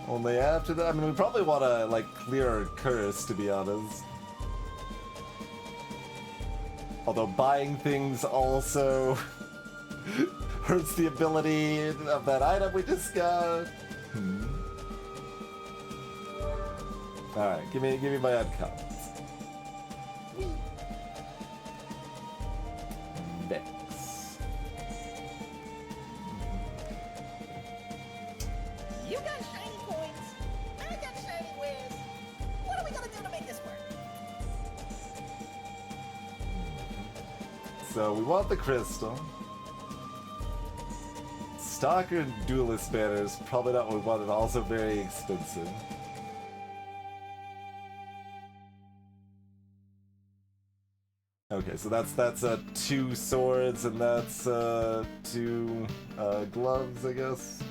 Only after that? I mean, we probably want to, like, clear our curse, to be honest. Although buying things also hurts the ability of that item we just got. Alright, give me my uncommons. Next. You got shiny coins. I got shiny wares. What are we gonna do to make this work? So we want the crystal. Stalker and Duelist banners, probably not what we want, and also very expensive. Okay, so that's 2 swords and that's 2 gloves, I guess.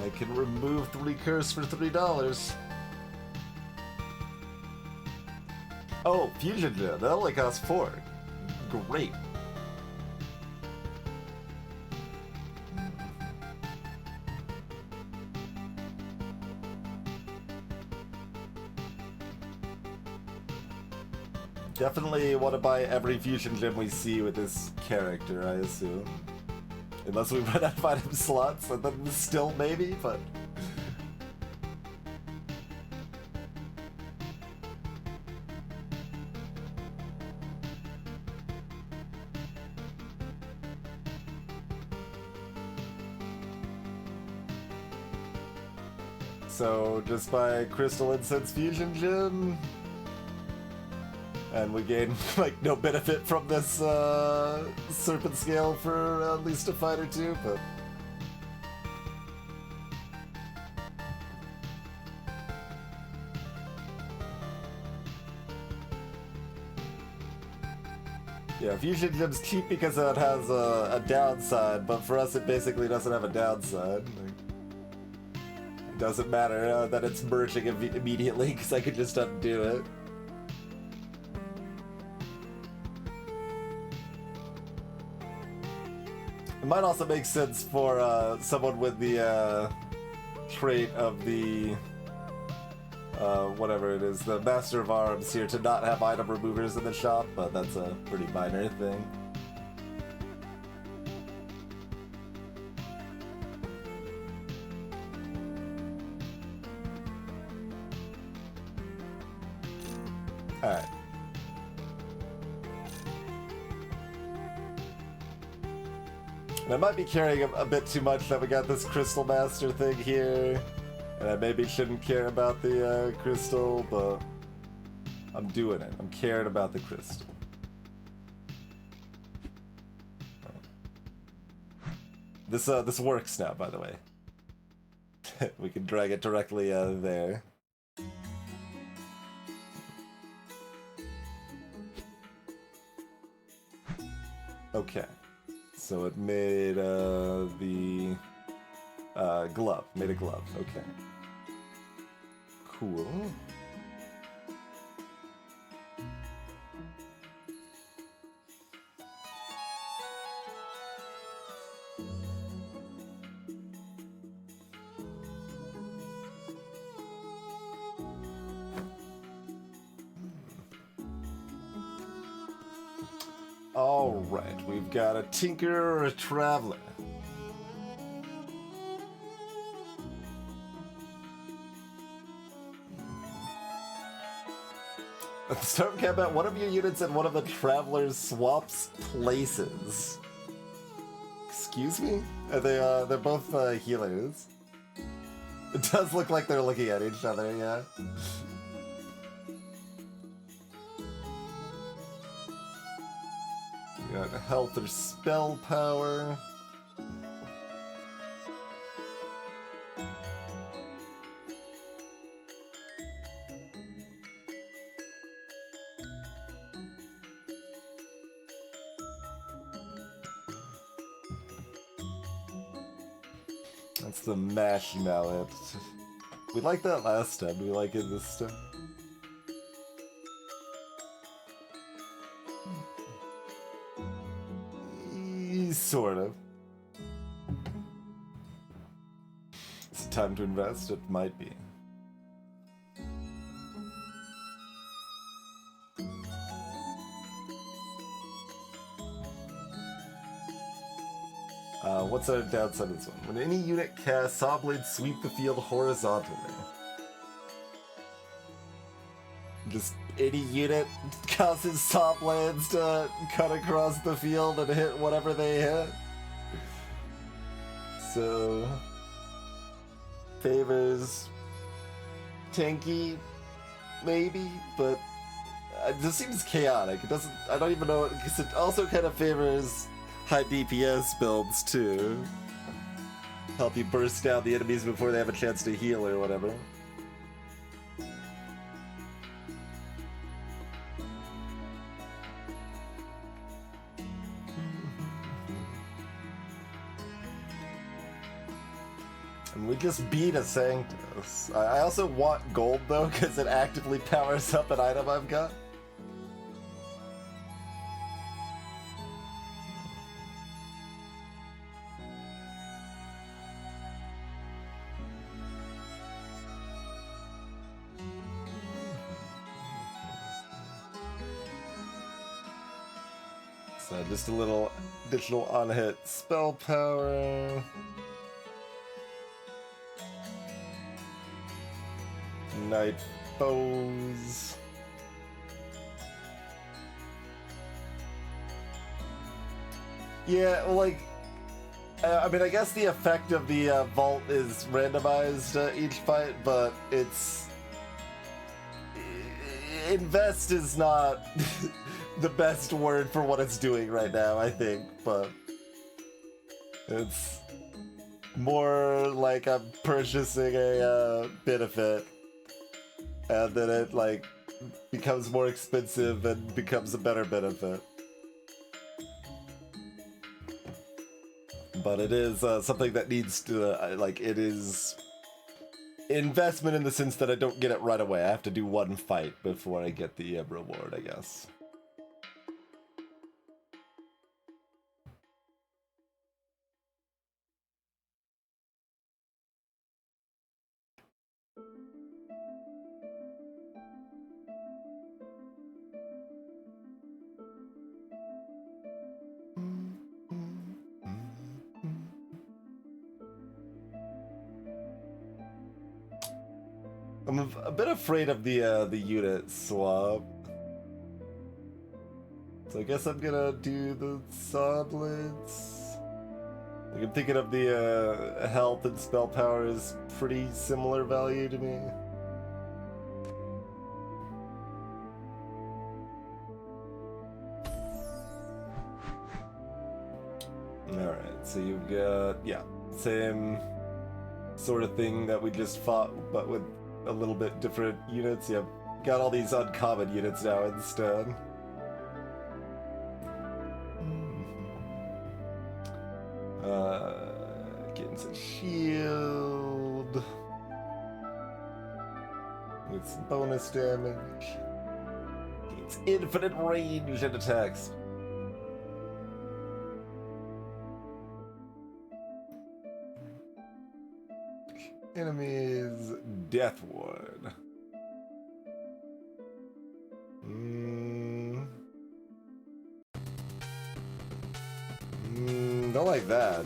I can remove 3 curse for $3. Oh, Fusion Gem. That only costs 4. Great. Definitely want to buy every Fusion Gem we see with this character, I assume. Unless we run out of item slots, and then still maybe, but... So, just buy Crystal Incense Fusion Gem, and we gain, like, no benefit from this, Serpent Scale for at least a fight or 2, but... Yeah, Fusion Gem's cheap because it has a downside, but for us it basically doesn't have a downside. Like, it doesn't matter that it's merging immediately, because I could just undo it. It might also make sense for someone with the trait of the whatever it is, the Master of Arms here, to not have item removers in the shop, but that's a pretty minor thing. Alright. And I might be carrying a bit too much that we got this Crystal Master thing here. And I maybe shouldn't care about the crystal, but I'm doing it. I'm caring about the crystal. This works now, by the way. We can drag it directly out of there. Okay. So it made the glove. Made a glove. Okay. Cool. Alright, we've got a tinker or a traveler. At the start of combat, one of your units and one of the travelers swaps places. Excuse me? They're both healers. It does look like they're looking at each other, yeah. We got health or spell power. That's the mash mallet. We liked that last time. Do we like it this time? Sort of. Is it time to invest? It might be. What's our downside of this one? When any unit casts Saw Blade, sweep the field horizontally. Just any unit causes Saw Blades to cut across the field and hit whatever they hit. So favors tanky, maybe, but it just seems chaotic. It doesn't. I don't even know because it also kind of favors high DPS builds too. Help you burst down the enemies before they have a chance to heal or whatever. And we just beat a Sanctus. I also want gold though, because it actively powers up an item I've got. So just a little additional on-hit spell power. Night foes. Yeah, like, I mean, I guess the effect of the vault is randomized each fight, but it's... Invest is not the best word for what it's doing right now, I think, but it's more like I'm purchasing a benefit, and then it like becomes more expensive and becomes a better benefit. But it is something that needs to, like, it is investment in the sense that I don't get it right away. I have to do one fight before I get the reward, I guess. I'm a bit afraid of the unit swap. So I guess I'm gonna do the Saw Blades. Like, I'm thinking of the health and spell power is pretty similar value to me. Alright, so you've got, yeah, same sort of thing that we just fought, but with a little bit different units. You've got all these uncommon units now instead. Gains a shield with some bonus damage. Gains infinite range and attacks. Enemies, Deathwood. Don't like that.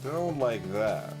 Don't like that.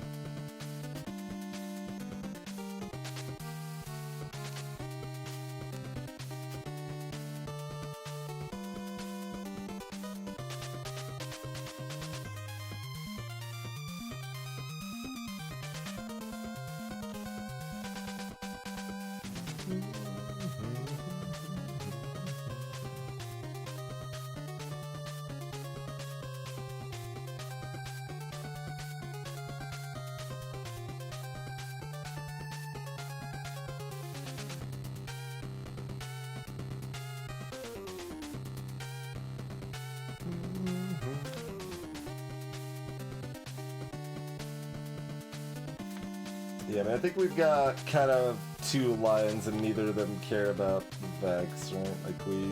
Yeah, I mean, I think we've got kind of two lines and neither of them care about the Vex, right? Like, we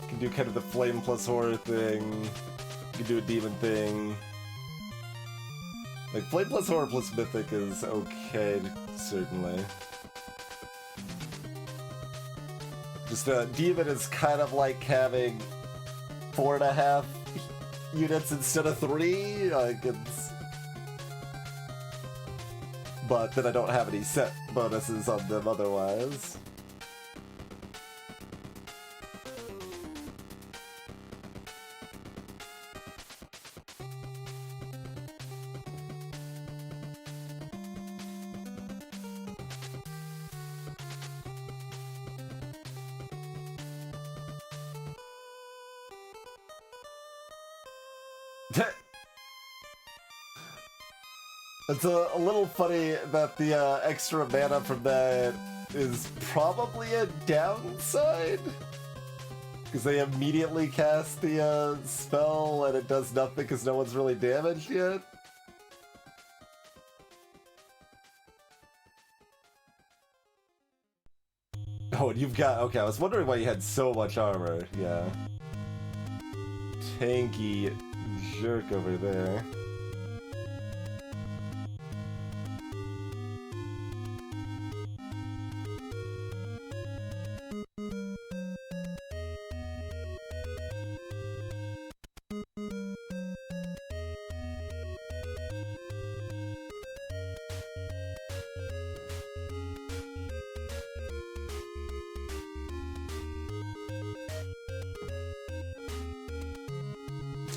can do kind of the Flame plus Horror thing, we can do a Demon thing. Like, Flame plus Horror plus Mythic is okay, certainly. Just, Demon is kind of like having 4.5 units instead of 3, like, it's... But then I don't have any set bonuses on them otherwise. It's a little funny that the extra mana from that is probably a downside. Because they immediately cast the spell and it does nothing because no one's really damaged yet. Oh, and you've got... Okay, I was wondering why you had so much armor. Yeah. Tanky jerk over there.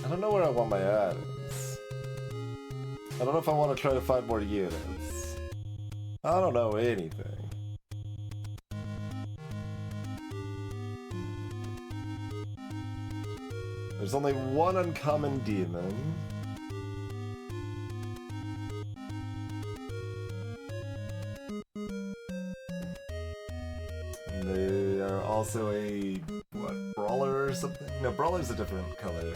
I don't know where I want my items. I don't know if I want to try to find more units. I don't know anything. There's only one uncommon demon. And they are also a, what, brawler or something? No, brawler's a different color.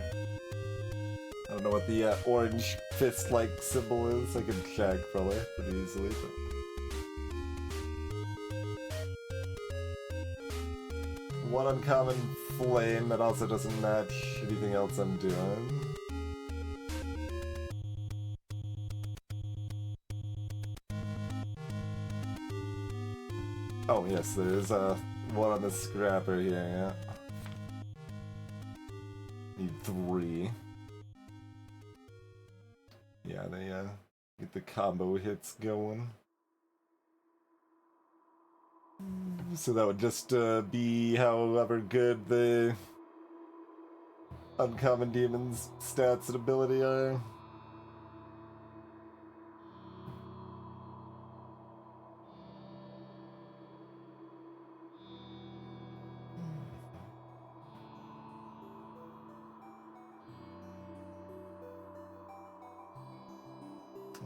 I don't know what the orange fist-like symbol is. I can check probably pretty easily. But... one uncommon flame that also doesn't match anything else I'm doing. Oh yes, there is one on the scrapper here, yeah. Need 3. Yeah, they get the combo hits going. So that would just be however good the uncommon demon's stats and ability are.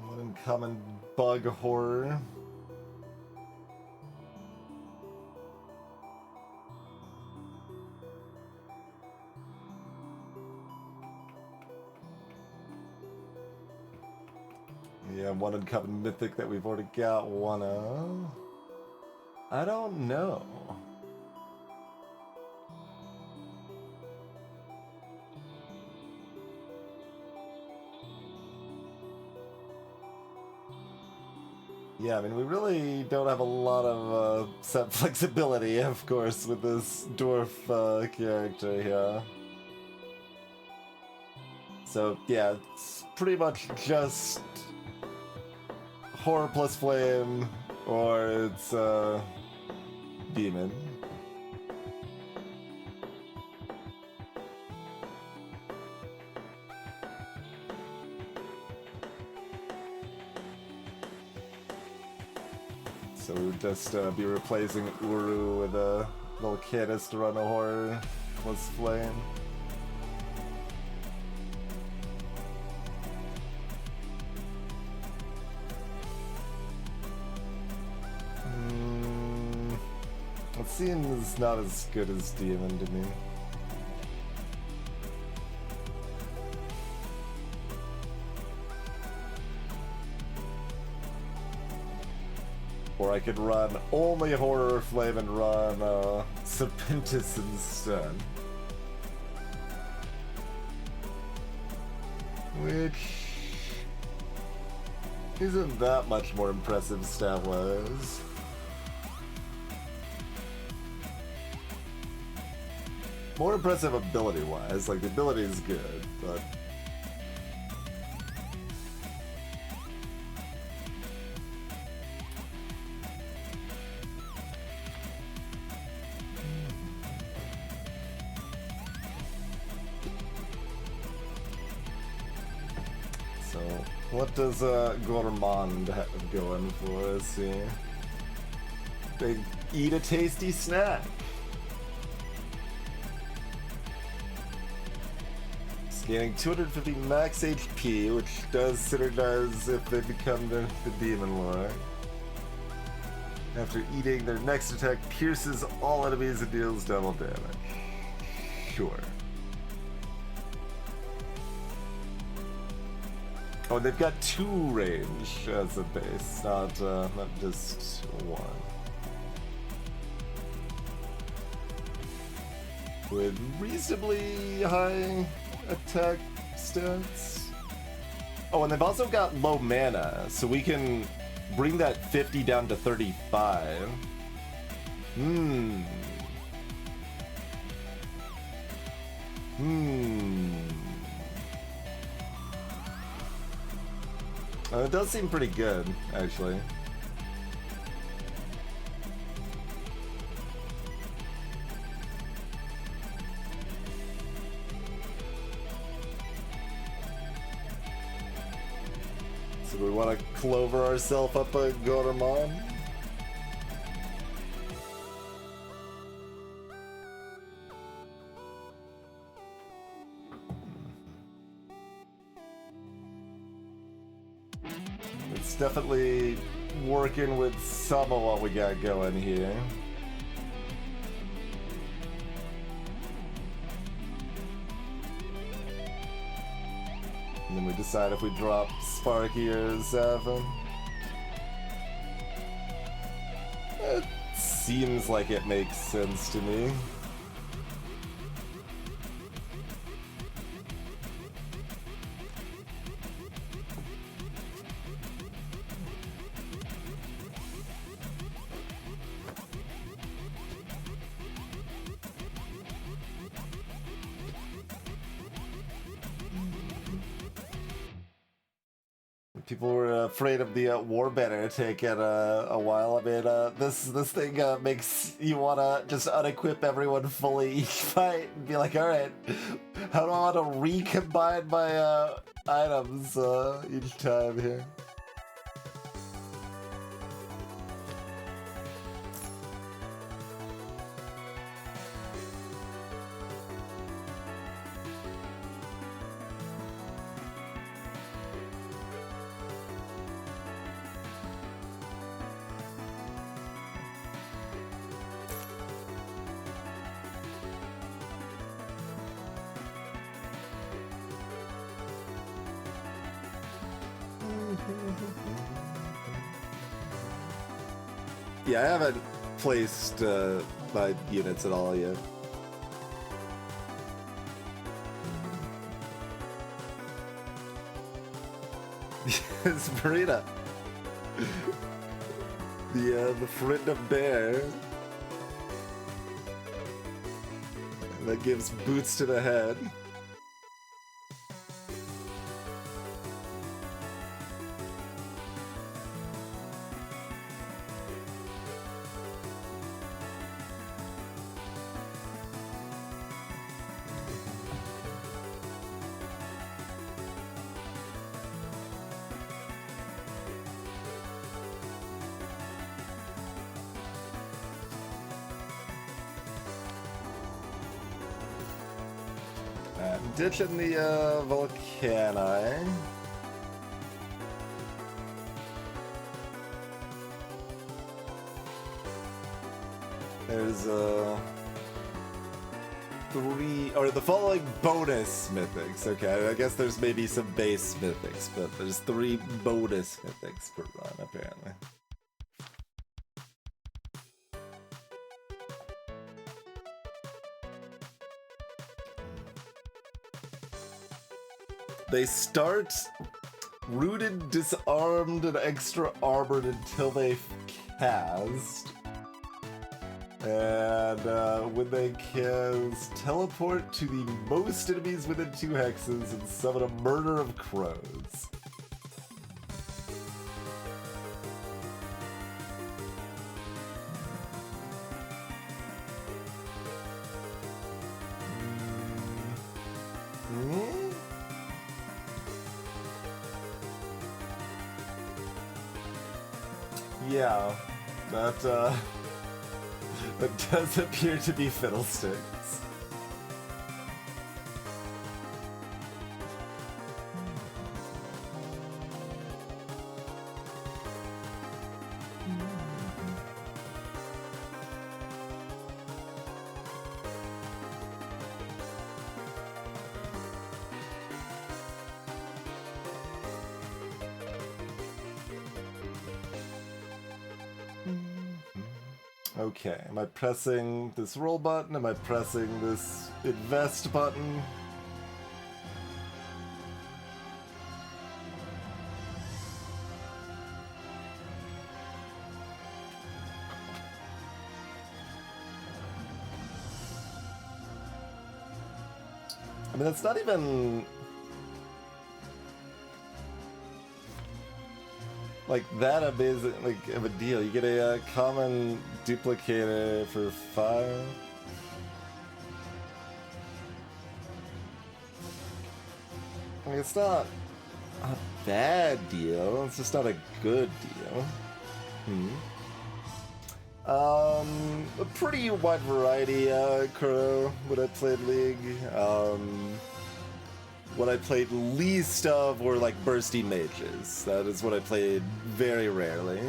One uncommon bug horror. Yeah, one uncommon mythic that we've already got one of. I don't know. Yeah, I mean, we really don't have a lot of set flexibility, of course, with this dwarf character here. So, yeah, it's pretty much just horror plus flame, or it's demon. So we would just be replacing Uru with a Volcanus to run a horror plus flame. It seems not as good as Demon to me. Or I could run only Horror Flame and run Serpentis instead. Which isn't that much more impressive stat-wise. More impressive ability-wise, like the ability is good, but... So, what does Gourmand have going for us here? They eat a tasty snack. Gaining 250 max HP, which does synergize if they become the Demon Lord. After eating, their next attack pierces all enemies and deals double damage. Sure. Oh, they've got 2 range as a base, not just 1. With reasonably high attack stats. Oh, and they've also got low mana, so we can bring that 50 down to 35. It does seem pretty good, actually. So we want to clover ourselves up a Gourmand? It's definitely working with some of what we got going here. And then we decide if we drop Sparky or Zavin. It seems like it makes sense to me. People were afraid of the war banner taking a while. I mean, this thing makes you want to just unequip everyone fully each fight and be like, all right, how do I want to recombine my items each time here? Yeah, I haven't placed my units at all yet. It's Marina. The friend of bear. That gives boots to the head. Ditching the Volcani. There's the following bonus mythics. Okay, I guess there's maybe some base mythics, but there's 3 bonus mythics per run apparently. They start rooted, disarmed, and extra armored until they cast. And when they cast, teleport to the most enemies within 2 hexes and summon a murder of crows. Yeah, that does appear to be fiddlesticks. Okay, am I pressing this roll button? Am I pressing this invest button? I mean, it's not even like that amazing, like, of a deal. You get a common duplicator for 5. I mean, it's not a bad deal. It's just not a good deal. A pretty wide variety, Kuro, when I played League. What I played least of were like bursty mages. That is what I played very rarely.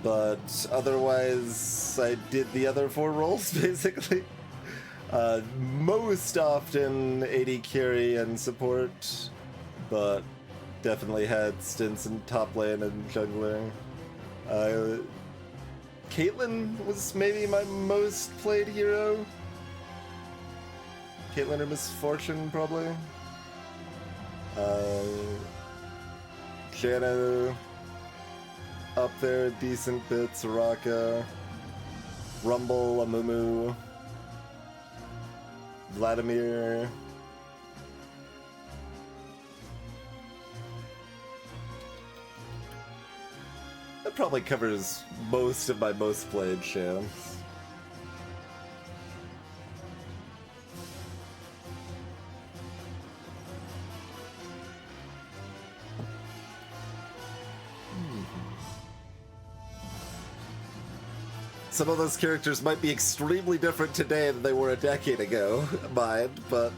But otherwise, I did the other 4 roles basically. Most often AD carry and support, but definitely had stints in top lane and jungler. Caitlyn was maybe my most played hero. Caitlyn or Misfortune, probably. Janna up there, a decent bit. Soraka, Rumble, Amumu, Vladimir. That probably covers most of my most played champs. Some of those characters might be extremely different today than they were a decade ago, mind, but...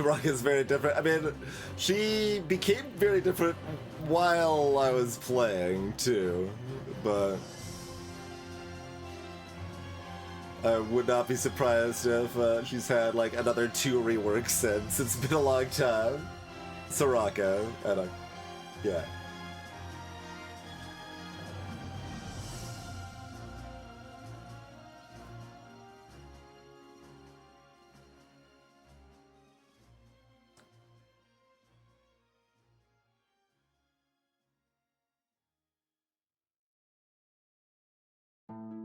Rock is very different. I mean, she became very different while I was playing, too, but I would not be surprised if she's had, like, another 2 reworks since. It's been a long time. Soraka, and yeah.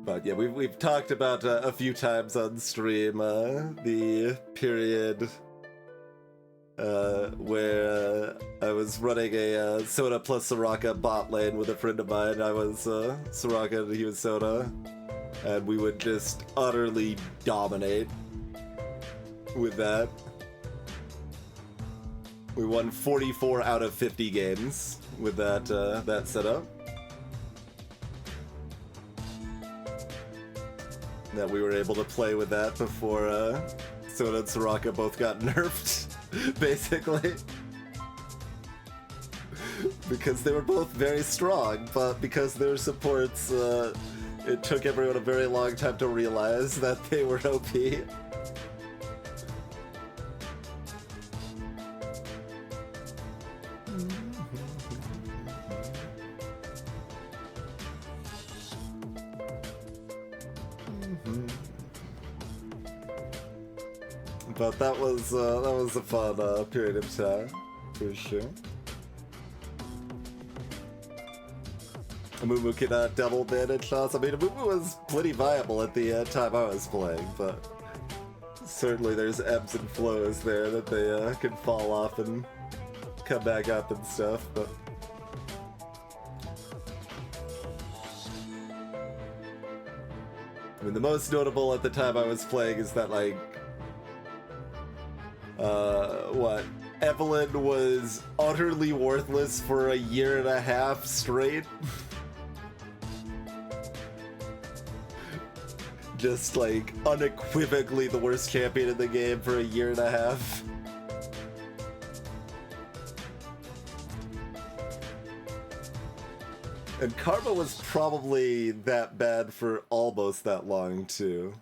But yeah, we've talked about a few times on stream the period where I was running a Soda plus Soraka bot lane with a friend of mine. I was Soraka and he was Soda, and we would just utterly dominate with that. We won 44 out of 50 games with that setup. That we were able to play with that before Soda and Soraka both got nerfed, basically. Because they were both very strong, but because their supports, it took everyone a very long time to realize that they were OP. But that was a fun period of time, for sure. Amumu could double manage shots. I mean, Amumu was pretty viable at the time I was playing, but certainly there's ebbs and flows there that they can fall off and come back up and stuff. But I mean, the most notable at the time I was playing is that, like, Evelyn was utterly worthless for a year and a half straight. Just, like, unequivocally the worst champion in the game for a year and a half. And Karma was probably that bad for almost that long, too.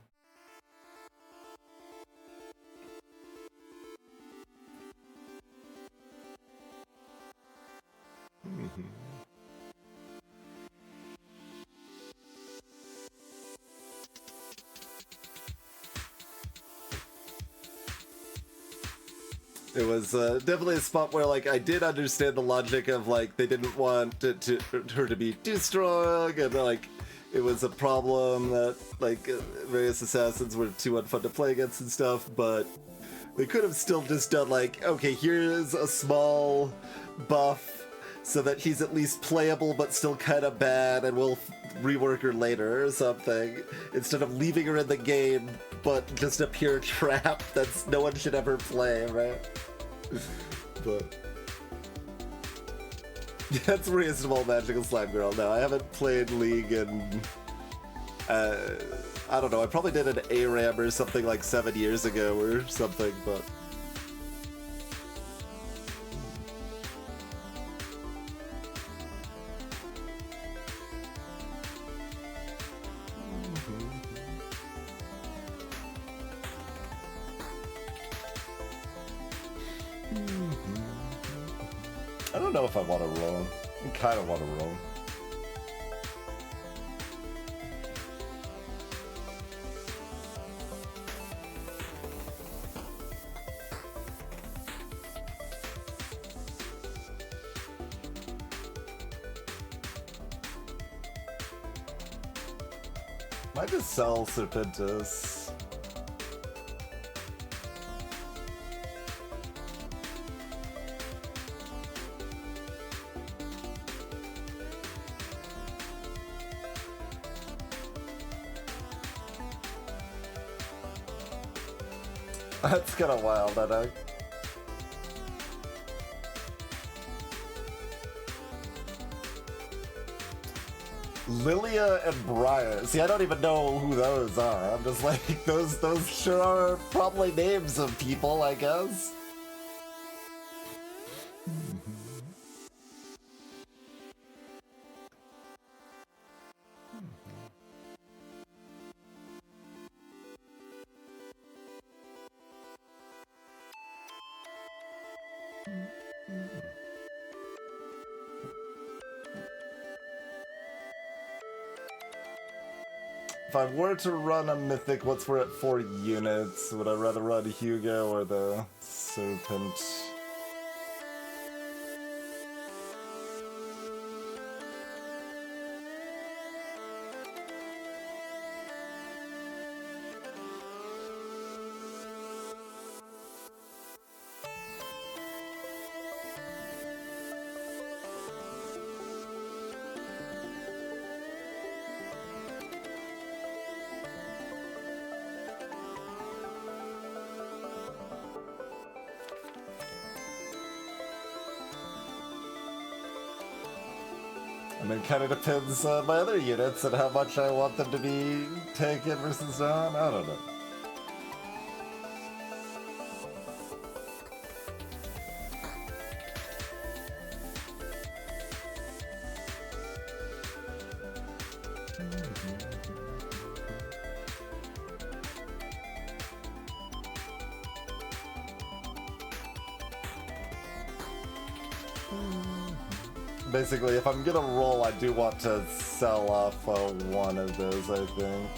It was definitely a spot where, like, I did understand the logic of, like, they didn't want her to be too strong, and, like, it was a problem that, like, various assassins were too unfun to play against and stuff, but they could have still just done, like, okay, here's a small buff so that she's at least playable but still kind of bad, and we'll rework her later or something, instead of leaving her in the game but just a pure trap that no one should ever play, right? But that's reasonable, Magical Slime Girl. No, I haven't played League in I don't know, I probably did an ARAM or something like 7 years ago or something, but I don't know if I want to roll. I kind of want to roll. Might just sell Serpentis. That's kind of wild, I know. Lilia and Briar. See, I don't even know who those are. I'm just like, those sure are probably names of people, I guess. If I were to run a mythic, what's we're at 4 units? Would I rather run Hugo or the Serpent? I mean, it kind of depends on my other units and how much I want them to be taken versus not. I don't know. Basically, if I'm gonna roll, I do want to sell off one of those, I think.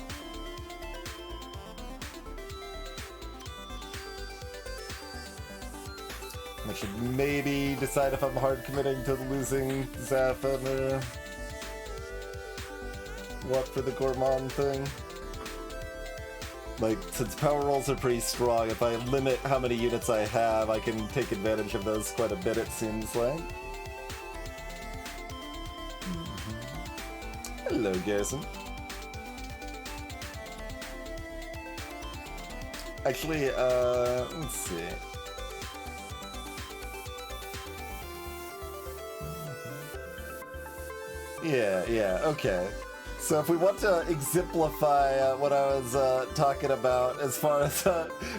I should maybe decide if I'm hard committing to losing Zaffin or what for the Gourmand thing. Like, since power rolls are pretty strong, if I limit how many units I have, I can take advantage of those quite a bit, it seems like. Hello, Garrison. Actually, let's see. Yeah, okay. So if we want to exemplify what I was talking about as far as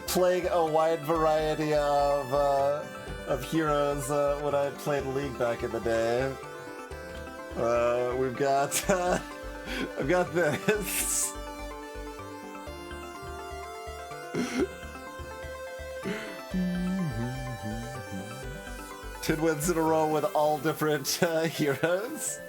playing a wide variety of heroes when I played League back in the day, we've got I've got this. Ten wins in a row with all different heroes.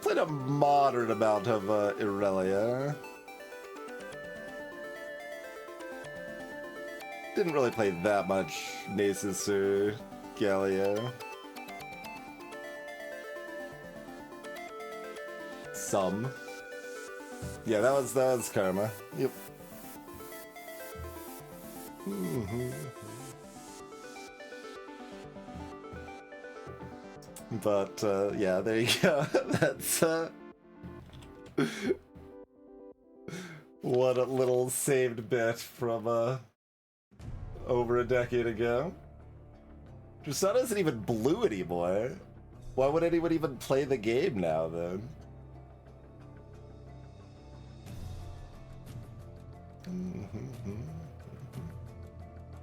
Played a moderate amount of Irelia. Didn't really play that much Nasus or Galio. Some. Yeah, that was Karma. Yep. But yeah, there you go. That's what a little saved bit from over a decade ago. Dressana isn't even blue anymore. Why would anyone even play the game now, then?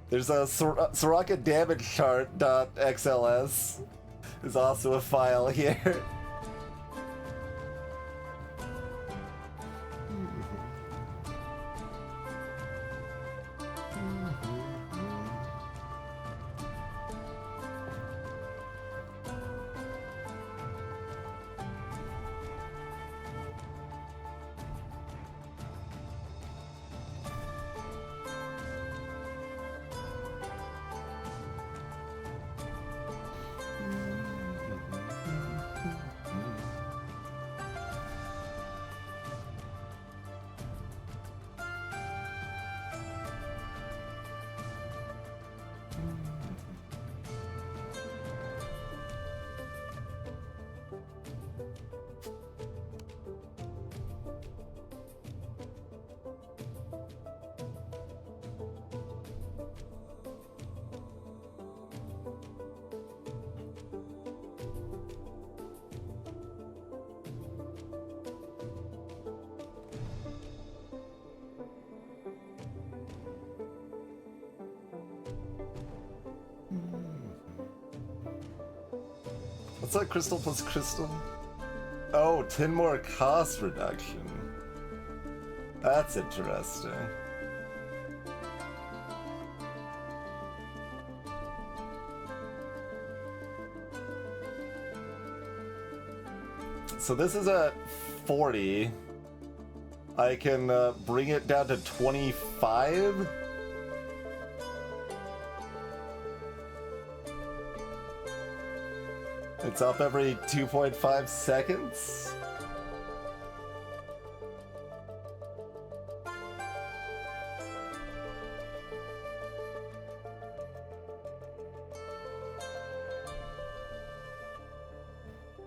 There's a Soraka damage chart.xls is also a file here. What's that crystal plus crystal? Oh, 10 more cost reduction. That's interesting. So this is at 40. I can bring it down to 25. It's up every 2.5 seconds.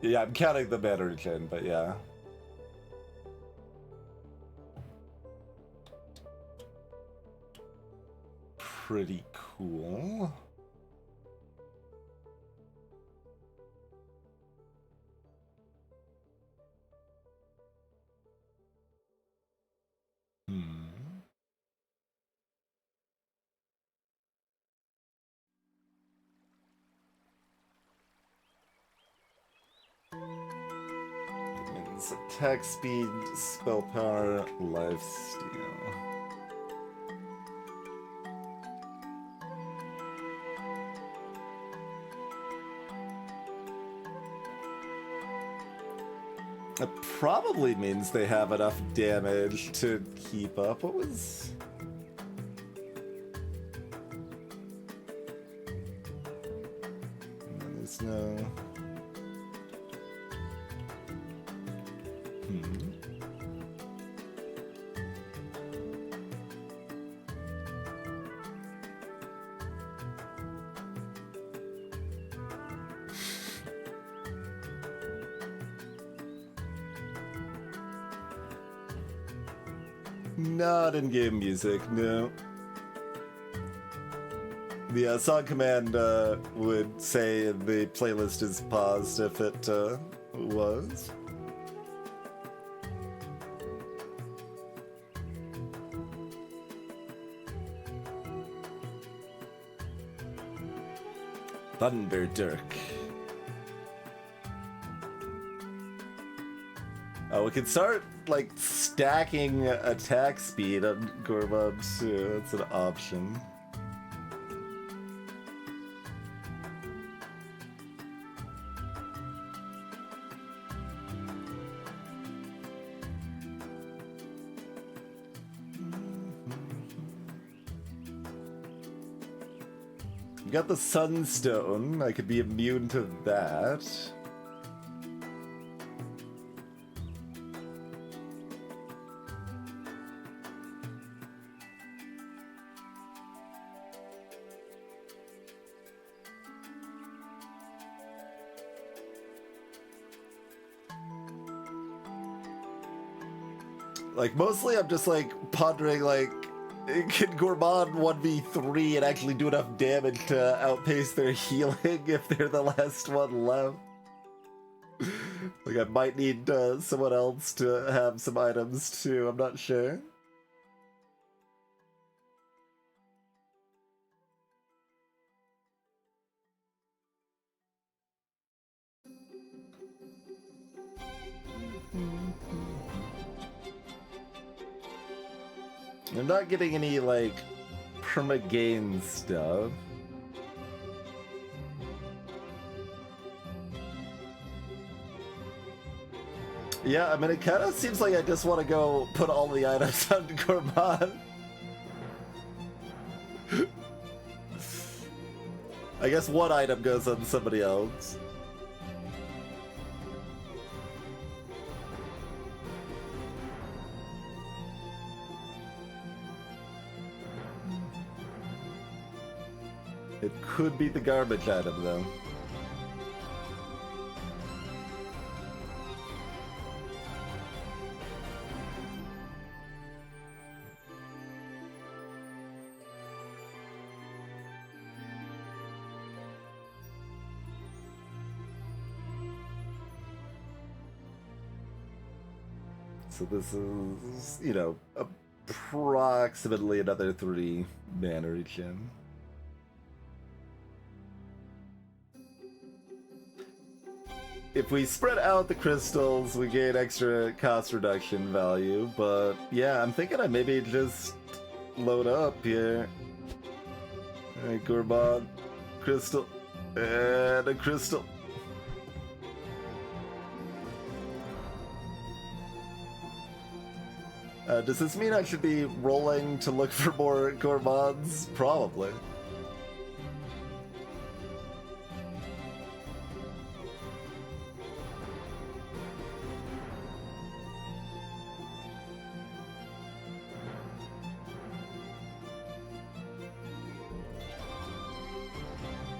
Yeah, I'm counting the mannequin, but yeah. Pretty cool. Means attack speed, spell power, lifesteal. It probably means they have enough damage to keep up. What was... There's no... Not in-game music, no. The song command would say the playlist is paused if it was. Thunder Dirk. Oh, we can start, like, stacking attack speed on Gourmand too. That's an option. You got the Sunstone. I could be immune to that. Like, mostly I'm just, like, pondering, like, can Gourmand 1v3 and actually do enough damage to outpace their healing if they're the last one left? Like, I might need someone else to have some items, too. I'm not sure. I'm not getting any, like, perma-gain stuff. Yeah, I mean, it kind of seems like I just want to go put all the items on Gourmand. I guess one item goes on somebody else. It could be the garbage item, though. So this is, you know, approximately another 3 mana regen. if we spread out the crystals, we gain extra cost reduction value, but yeah, I'm thinking I maybe just load up here. Alright, Gorbon, crystal, and a crystal. Does this mean I should be rolling to look for more Gorbons? Probably.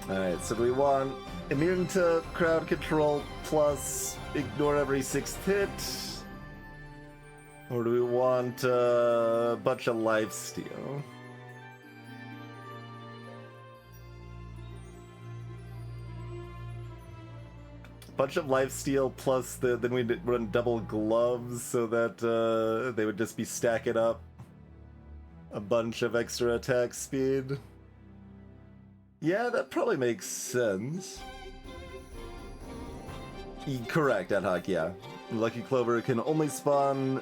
Alright, so do we want immune to crowd control plus ignore every 6th hit? Or do we want a bunch of lifesteal? Bunch of lifesteal plus then we'd run double gloves so that they would just be stacking up a bunch of extra attack speed. Yeah, that probably makes sense. Correct, Ad Hoc, yeah. Lucky Clover can only spawn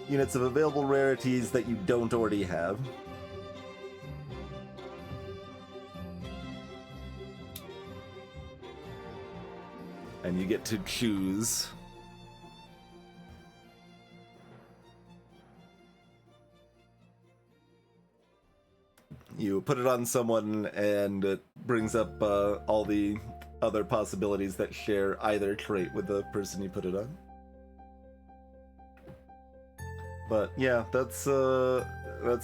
units of available rarities that you don't already have. And you get to choose. You put it on someone and it brings up all the other possibilities that share either trait with the person you put it on. But yeah, that's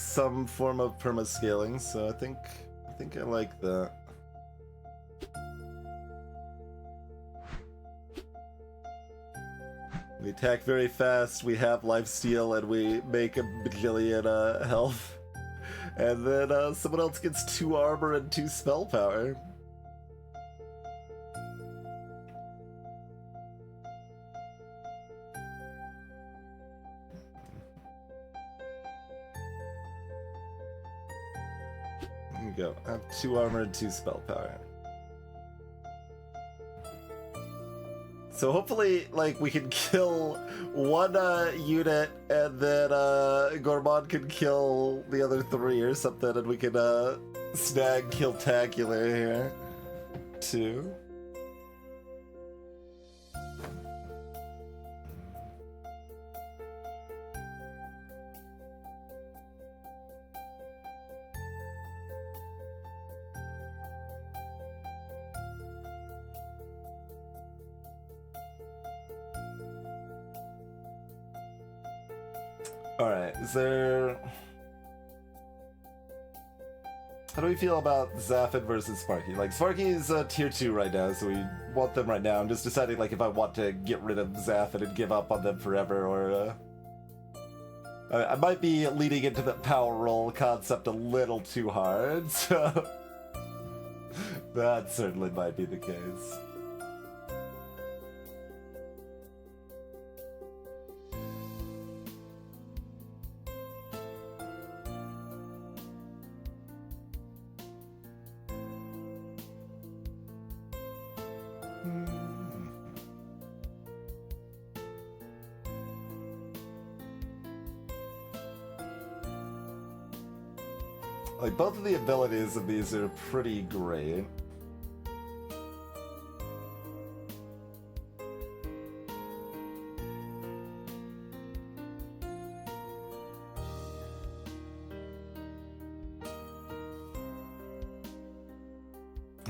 some form of perma-scaling, so I think I like that. We attack very fast, we have lifesteal, and we make a bajillion health. And then someone else gets 2 armor and 2 spell power. There you go. I have 2 armor and 2 spell power. So hopefully, like, we can kill one unit, and then Gorbon can kill the other 3 or something, and we can snag Killtacular here, too. Alright, is there... How do we feel about Zaphod versus Sparky? Like, Sparky is tier 2 right now, so we want them right now. I'm just deciding, like, if I want to get rid of Zaphod and give up on them forever, or, I might be leading into the power roll concept a little too hard, so... that certainly might be the case. Like, both of the abilities of these are pretty great.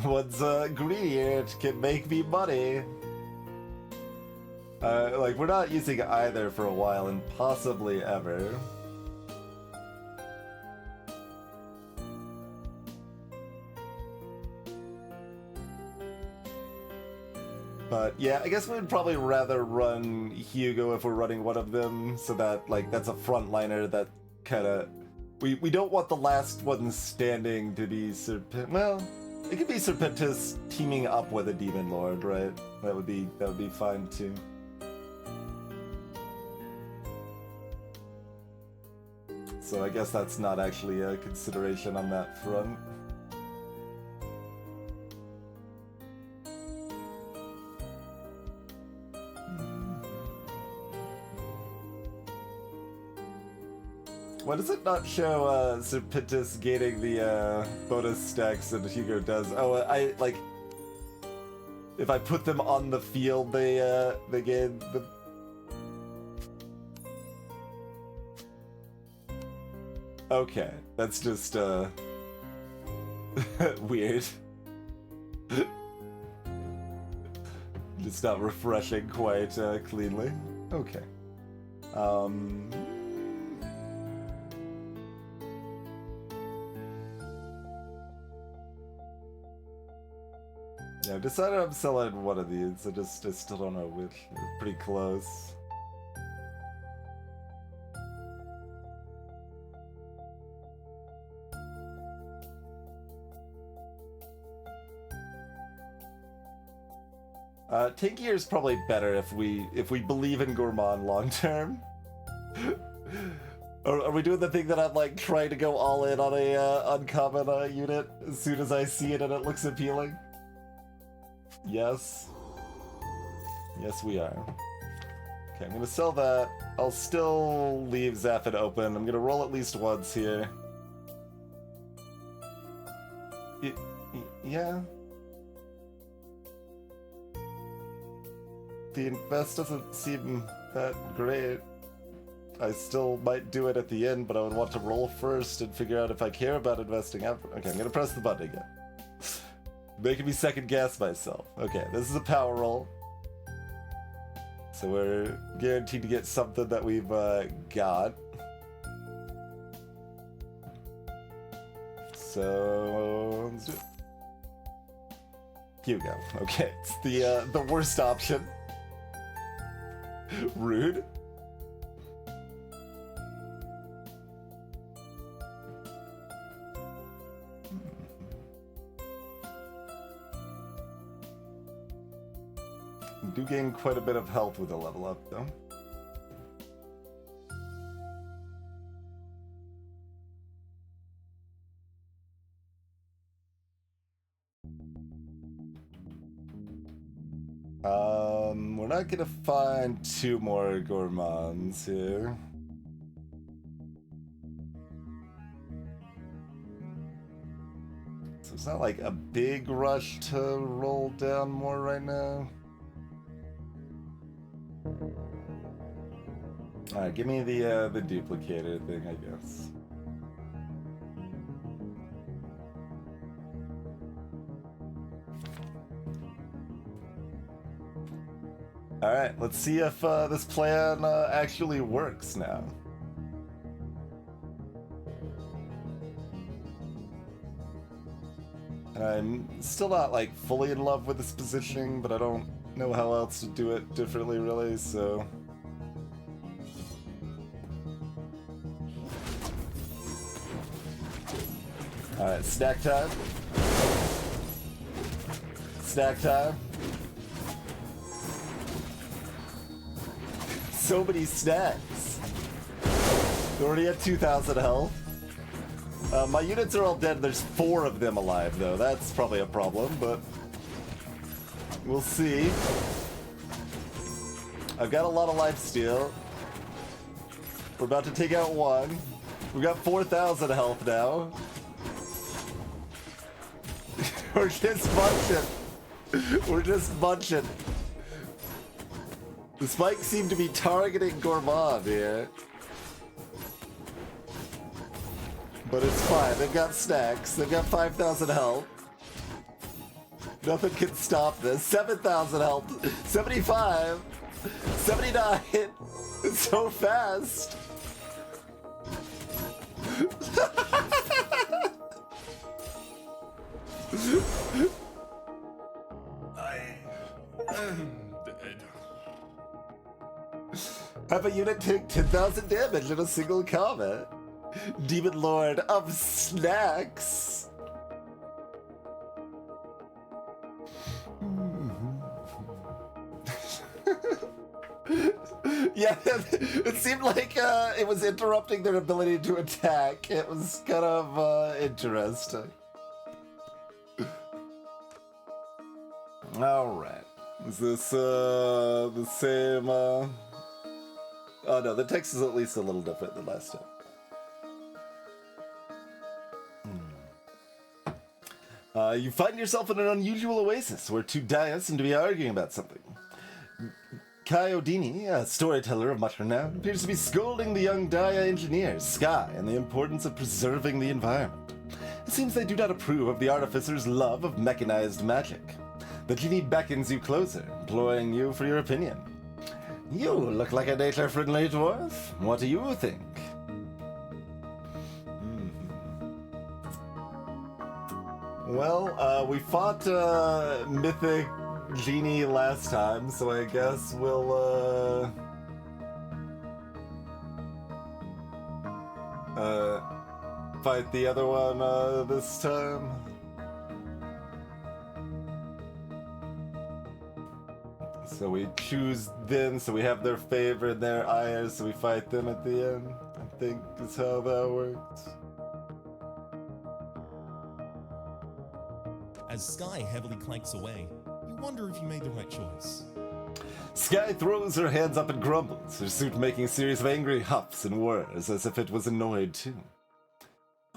One's greedy, it can make me money. Like, we're not using either for a while, and possibly ever. But yeah, I guess we'd probably rather run Hugo if we're running one of them, so that, like, that's a frontliner that kind of... We don't want the last one standing to be well, it could be Serpentis teaming up with a Demon Lord, right? That would be fine too. So I guess that's not actually a consideration on that front. Why does it not show Serpentis gaining the bonus stacks and Hugo does? Oh, I like if I put them on the field, they gain the. Okay, that's just weird. Just not refreshing quite cleanly. Okay. Yeah, I've decided I'm selling one of these. I still don't know which. They're pretty close. Tankier is probably better if we believe in Gourmand long term. Are we doing the thing that I'm like trying to go all in on a uncommon unit as soon as I see it and it looks appealing? Yes. Yes, we are. Okay, I'm gonna sell that. I'll still leave Zaphod open. I'm gonna roll at least once here. Yeah. The invest doesn't seem that great. I still might do it at the end, but I would want to roll first and figure out if I care about investing after. Okay, I'm gonna press the button again. Making me second guess myself. Okay, this is a power roll. So we're guaranteed to get something that we've got. So let's do it. Here we go. Okay, it's the worst option. Rude. You do gain quite a bit of health with a level up, though. We're not gonna find two more Gourmands here. So it's not like a big rush to roll down more right now. Alright, give me the duplicated thing, I guess. Alright, let's see if this plan actually works now. I'm still not like fully in love with this positioning, but I don't know how else to do it differently really, so... Alright, snack time. Snack time. So many snacks. We're already at 2,000 health. My units are all dead. There's 4 of them alive, though. That's probably a problem, but we'll see. I've got a lot of lifesteal. We're about to take out one. We've got 4,000 health now. We're just munching. We're just munching. The spikes seem to be targeting Gourmand here. But it's fine. They've got snacks. They've got 5,000 health. Nothing can stop this. 7,000 health. 75. 79. It's so fast. I am dead. Have a unit take 10,000 damage in a single combat. Demon Lord of Snacks. Yeah, it seemed like it was interrupting their ability to attack. It was kind of interesting. Alright. Is this the same? Oh no, the text is at least a little different than last time. You find yourself in an unusual oasis where two Daya seem to be arguing about something. Kyodini, a storyteller of much renown, appears to be scolding the young Daya engineers, Sky, and the importance of preserving the environment. It seems they do not approve of the artificer's love of mechanized magic. The genie beckons you closer, imploring you for your opinion. You look like a nature-friendly dwarf. What do you think? Well, we fought Mythic Genie last time, so I guess we'll fight the other one this time. So we choose them, so we have their favorite, their ire, so we fight them at the end. I think is how that works. As Sky heavily clanks away, you wonder if you made the right choice. Sky throws her hands up and grumbles, her suit making a series of angry huffs and whirs as if it was annoyed too.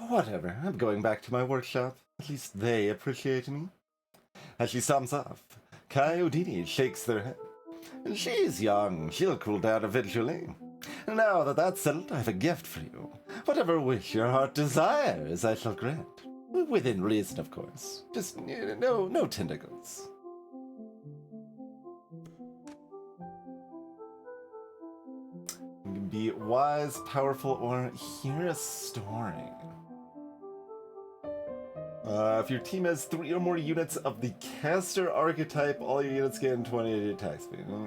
Whatever, I'm going back to my workshop. At least they appreciate me. As she sums off, Kyodini shakes their head. She's young, she'll cool down eventually. Now that that's settled, I have a gift for you. Whatever wish your heart desires, I shall grant. Within reason, of course. Just no tentacles. You can be wise, powerful, or hear a story. If your team has 3 or more units of the caster archetype, all your units gain 20 attack speed. No.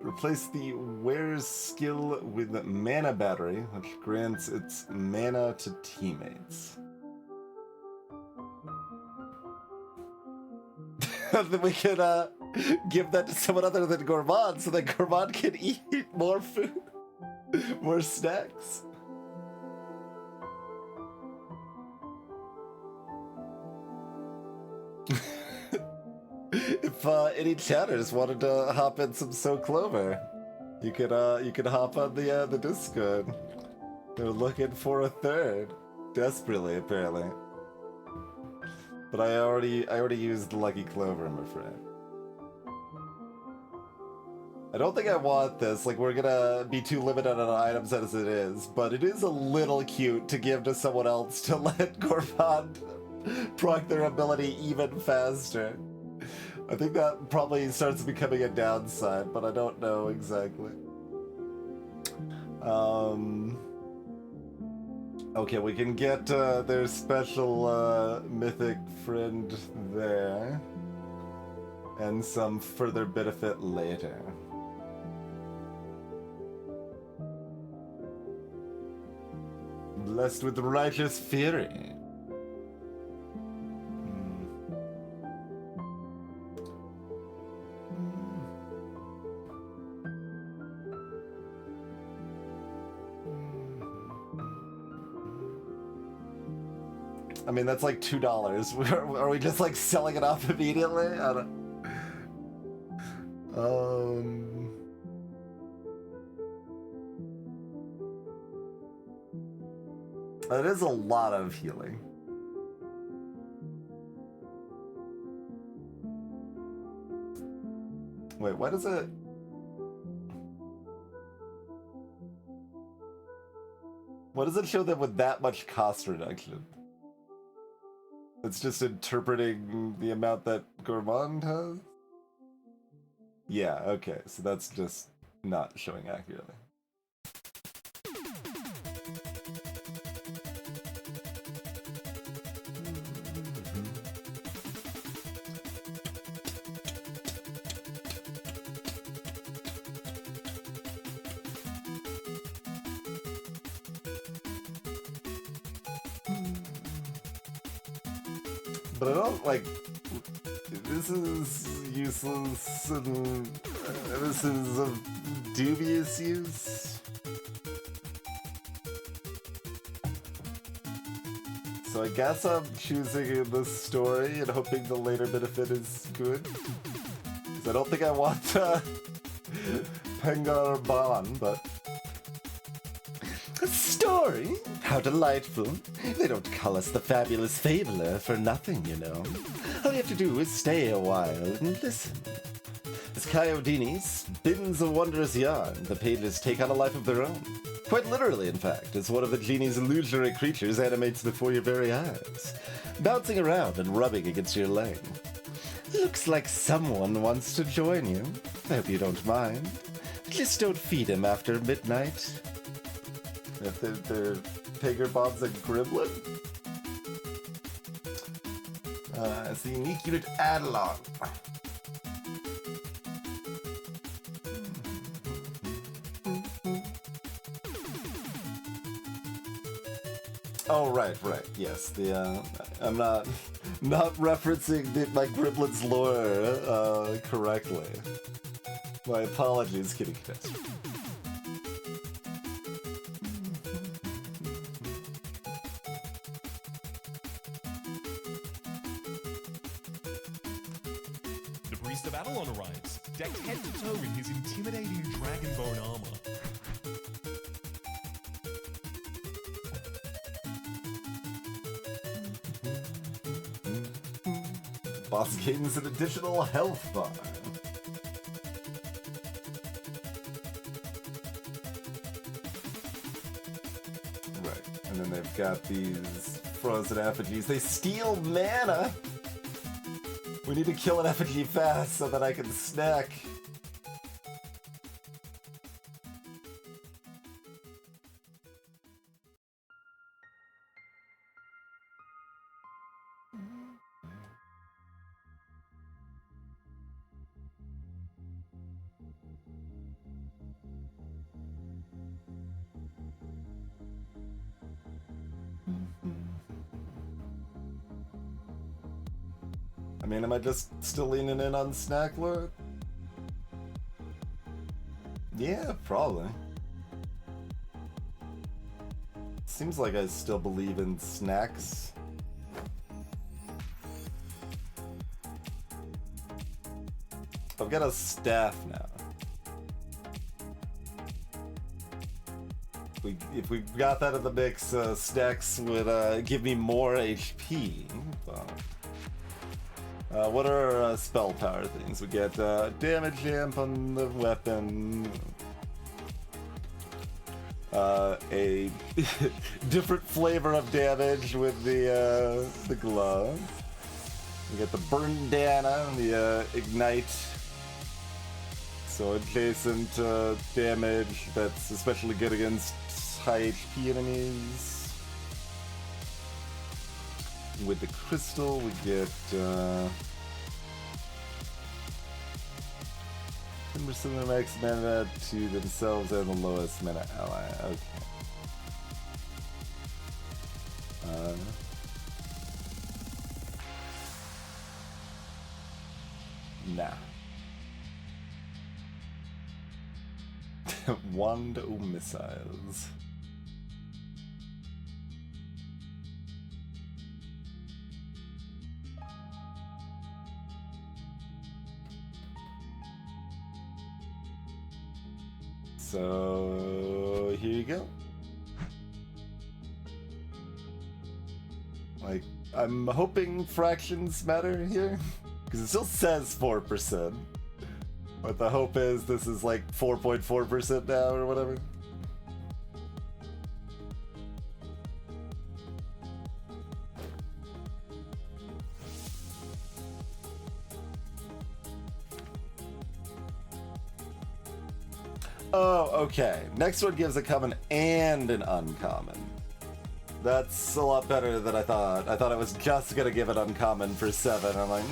Replace the wearer's skill with mana battery, which grants its mana to teammates. Then we can give that to someone other than Gourmand, so that Gourmand can eat more food, more snacks. If any chatters wanted to hop in some So Clover, you could hop on the Discord. They're looking for a third, desperately apparently. But I already used Lucky Clover, I'm afraid. I don't think I want this. Like, we're gonna be too limited on items as it is, but it is a little cute to give to someone else to let Gourmand proc their ability even faster. I think that probably starts becoming a downside, but I don't know exactly. Okay, we can get their special mythic friend there, and some further benefit later. Blessed with righteous fury. I mean, that's like $2. Are we just like selling it off immediately? I don't... That is a lot of healing. Wait, what is it? What does it show them with that much cost reduction? It's just interpreting the amount that Gourmand has? Yeah, okay, so that's just not showing accurately. But I don't, like, this is useless and this is of dubious use. So I guess I'm choosing this story and hoping the later benefit is good. Because I don't think I want Pengar Ban, but A story? How delightful. They don't call us the fabulous fabler for nothing, you know. All you have to do is stay a while and listen. As Coyote spins a wondrous yarn, the pages take on a life of their own. Quite literally, in fact, as one of the genie's illusionary creatures animates before your very eyes, bouncing around and rubbing against your leg. Looks like someone wants to join you. I hope you don't mind. Just don't feed him after midnight. If the Pigger Bob's a gremlin? It's the unique unit Adelon. Oh, right, yes. The I'm not referencing my Gremlins lore correctly. My apologies, Kitty Catastrophe. The Priest of Adelon arrives, decked head to toe in his intimidating dragonbone armor. Boss gains an additional health bar. Right, and then they've got these frozen effigies. They steal mana! We need to kill an effigy fast so that I can snack. I mean, am I just still leaning in on Snack Lord? Yeah, probably. Seems like I still believe in snacks. I've got a staff now. If we got that in the mix, snacks would give me more HP. What are our spell power things? We get damage amp on the weapon, a different flavor of damage with the glove. We get the burn dana, the ignite, so adjacent damage that's especially good against high HP enemies. With the crystal, we get 10% of the max mana to themselves and the lowest mana ally. Okay. Nah. Wand o' missiles. So here you go. Like, I'm hoping fractions matter here, because it still says 4%. But the hope is this is like 4.4% now or whatever. Oh, okay. Next one gives a common and an uncommon. That's a lot better than I thought. I thought I was just gonna give it uncommon for 7. I'm like,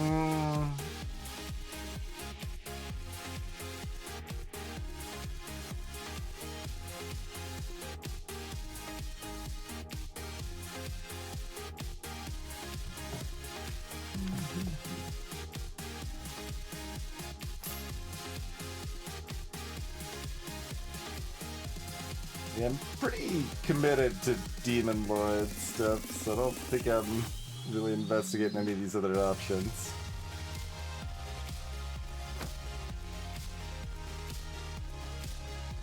Yeah, I'm pretty committed to Demon Lord stuff, so I don't think I'm really investigating any of these other options.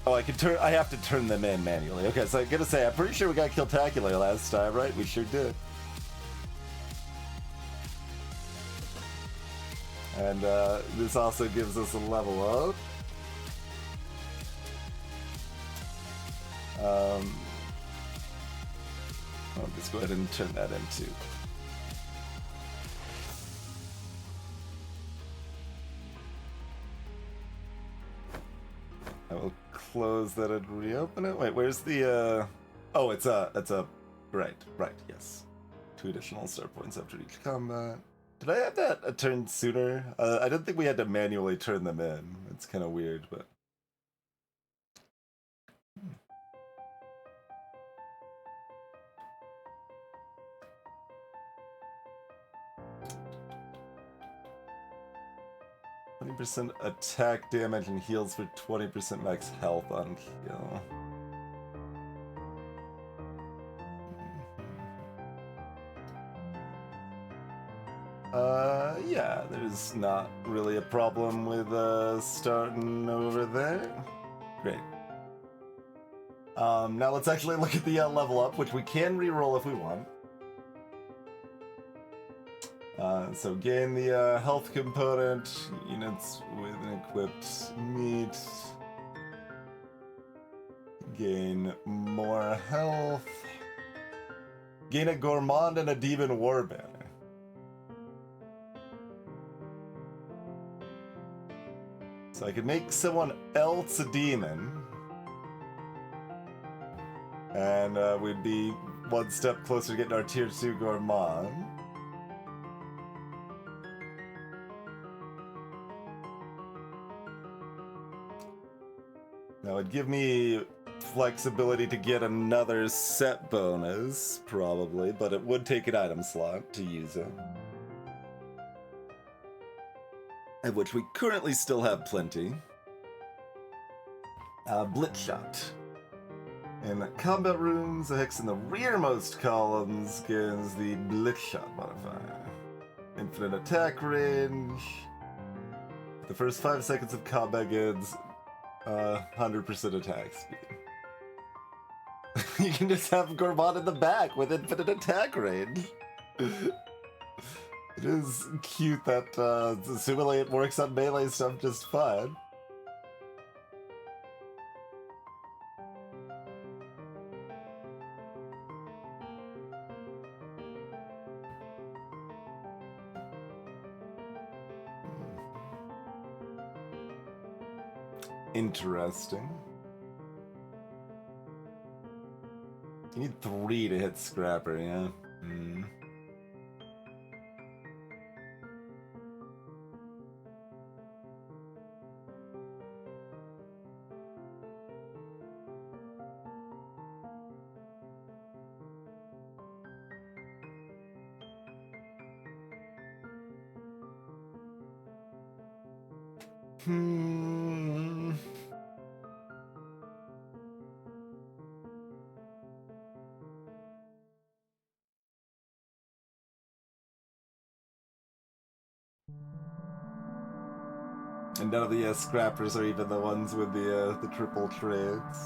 Oh, I have to turn them in manually. Okay, so I'm gonna say, I'm pretty sure we got Killtacular last time, right? We sure did. And this also gives us a level up. I'll just go ahead and turn that into. I will close that and reopen it. Wait, where's the oh, it's a right, yes. 2 additional star points after each combat. Did I have that a turn sooner? I didn't think we had to manually turn them in. It's kind of weird, but 20% attack damage and heals for 20% max health on kill. Yeah, there's not really a problem with starting over there. Great. Now let's actually look at the level up, which we can reroll if we want. So gain the health component, units with an equipped meat. Gain more health. Gain a Gourmand and a Demon War Banner. So I could make someone else a demon. And we'd be one step closer to getting our tier 2 Gourmand. That would give me flexibility to get another set bonus, probably, but it would take an item slot to use it. Of which we currently still have plenty. Blitzshot. In combat rooms, a hex in the rearmost columns gives the Blitzshot modifier. Infinite attack range. The first 5 seconds of combat gives 100% attack speed. You can just have Gourmand in the back with infinite attack range. It is cute that assumingly it works on melee stuff just fine. Interesting. You need 3 to hit Scrapper, yeah? And none of the scrappers are even the ones with the triple trades.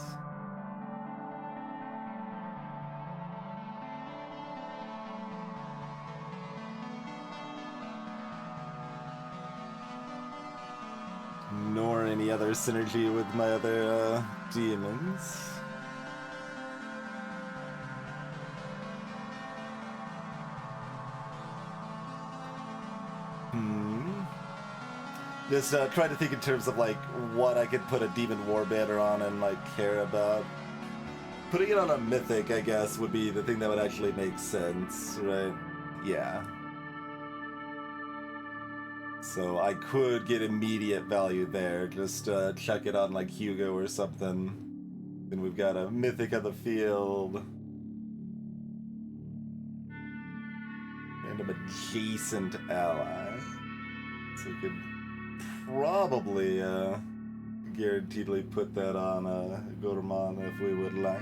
Nor any other synergy with my other demons. Just try to think in terms of like what I could put a Demon War Banner on and like care about. Putting it on a mythic, I guess, would be the thing that would actually make sense, right? Yeah. So I could get immediate value there. Just chuck it on like Hugo or something. Then we've got a mythic on the field. And an adjacent ally. So we could probably guaranteedly put that on Gourmand if we would like.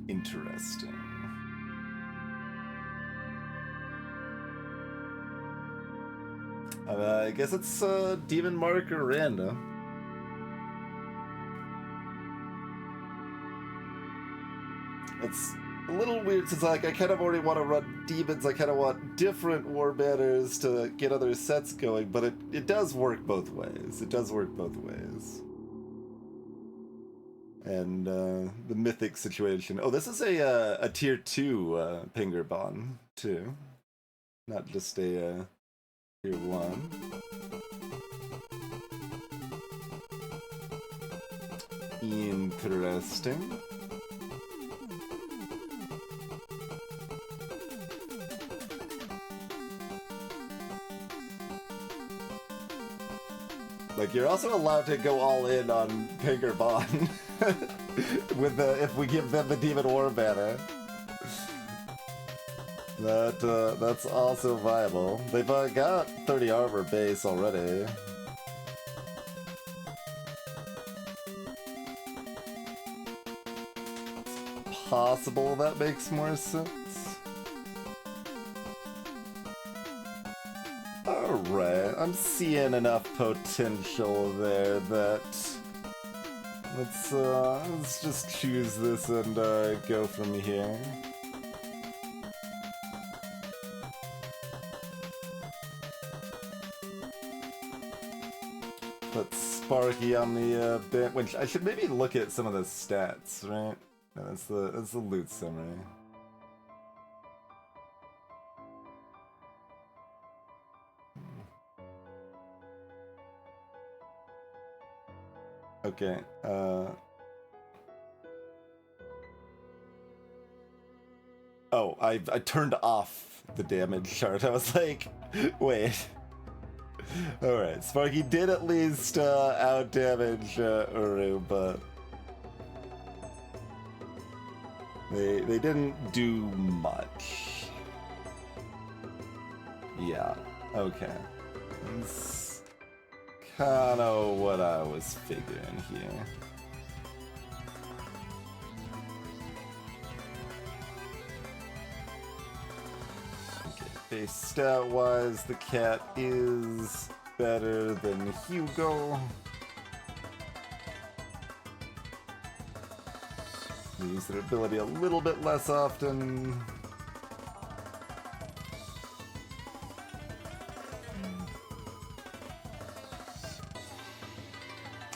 Interesting. I guess it's Demon Mark or Randa. It's a little weird since like I kind of already want to run demons. I kind of want different war banners to get other sets going, but it does work both ways. It does work both ways. And the mythic situation. Oh, this is a tier 2 Pingerbon too, not just a tier 1. Interesting. Like, you're also allowed to go all in on Pingerbon with if we give them the Demon War banner. That's also viable. They've got 30 armor base already. It's possible that makes more sense. Alright, I'm seeing enough potential there that let's just choose this and go from here. Put Sparky on the bench. Which I should maybe look at some of the stats, right? No, that's the loot summary. Okay, oh, I turned off the damage chart. I was like, wait. Alright, Sparky did at least out-damage Uru, but they didn't do much. Yeah, okay. That's kind of what I was figuring here. Okay, base stat-wise, the cat is better than Hugo. They use their ability a little bit less often.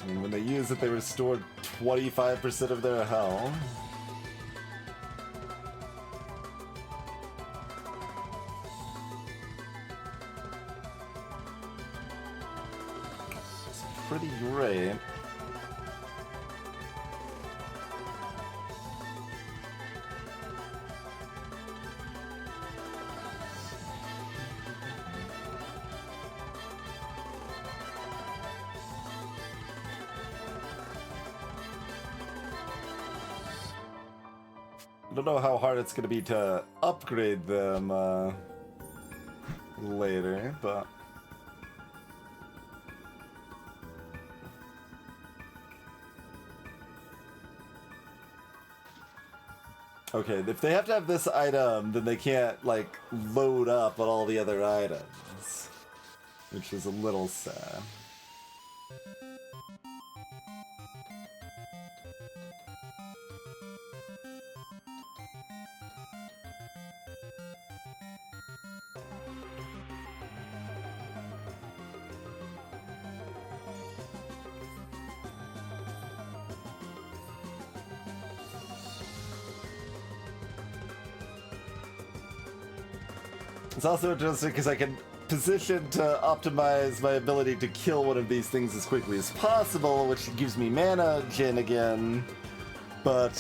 And when they use it, they restore 25% of their health. It's pretty great. I don't know how hard it's going to be to upgrade them later, but... Okay, if they have to have this item, then they can't, like, load up on all the other items, which is a little sad. It's also interesting because I can position to optimize my ability to kill one of these things as quickly as possible, which gives me mana gen again. But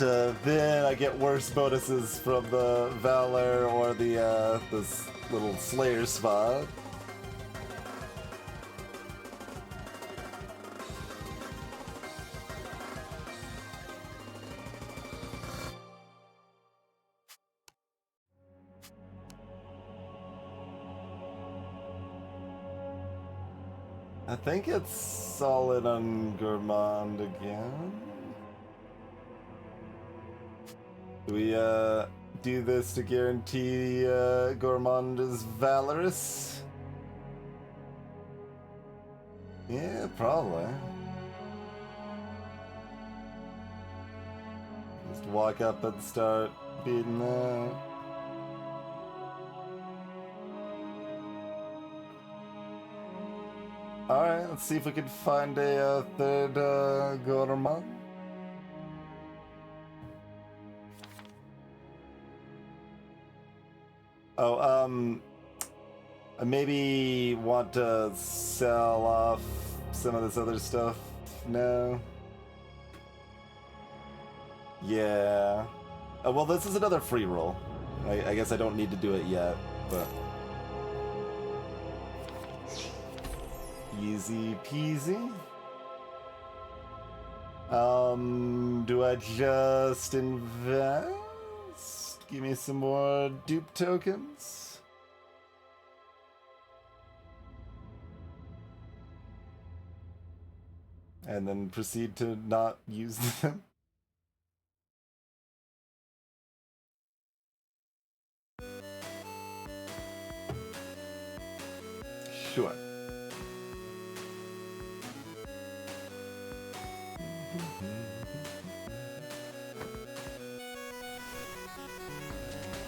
then I get worse bonuses from the Valor or the this little Slayer spot. I think it's solid on Gourmand again. We do this to guarantee Gourmand is valorous? Yeah, probably. Just walk up and start beating that. Alright, let's see if we can find a third Gourmand. Oh, I maybe want to sell off some of this other stuff now. Yeah. Well, this is another free roll. I guess I don't need to do it yet, but... Easy peasy. Do I just invest? Give me some more dupe tokens. And then proceed to not use them. Sure.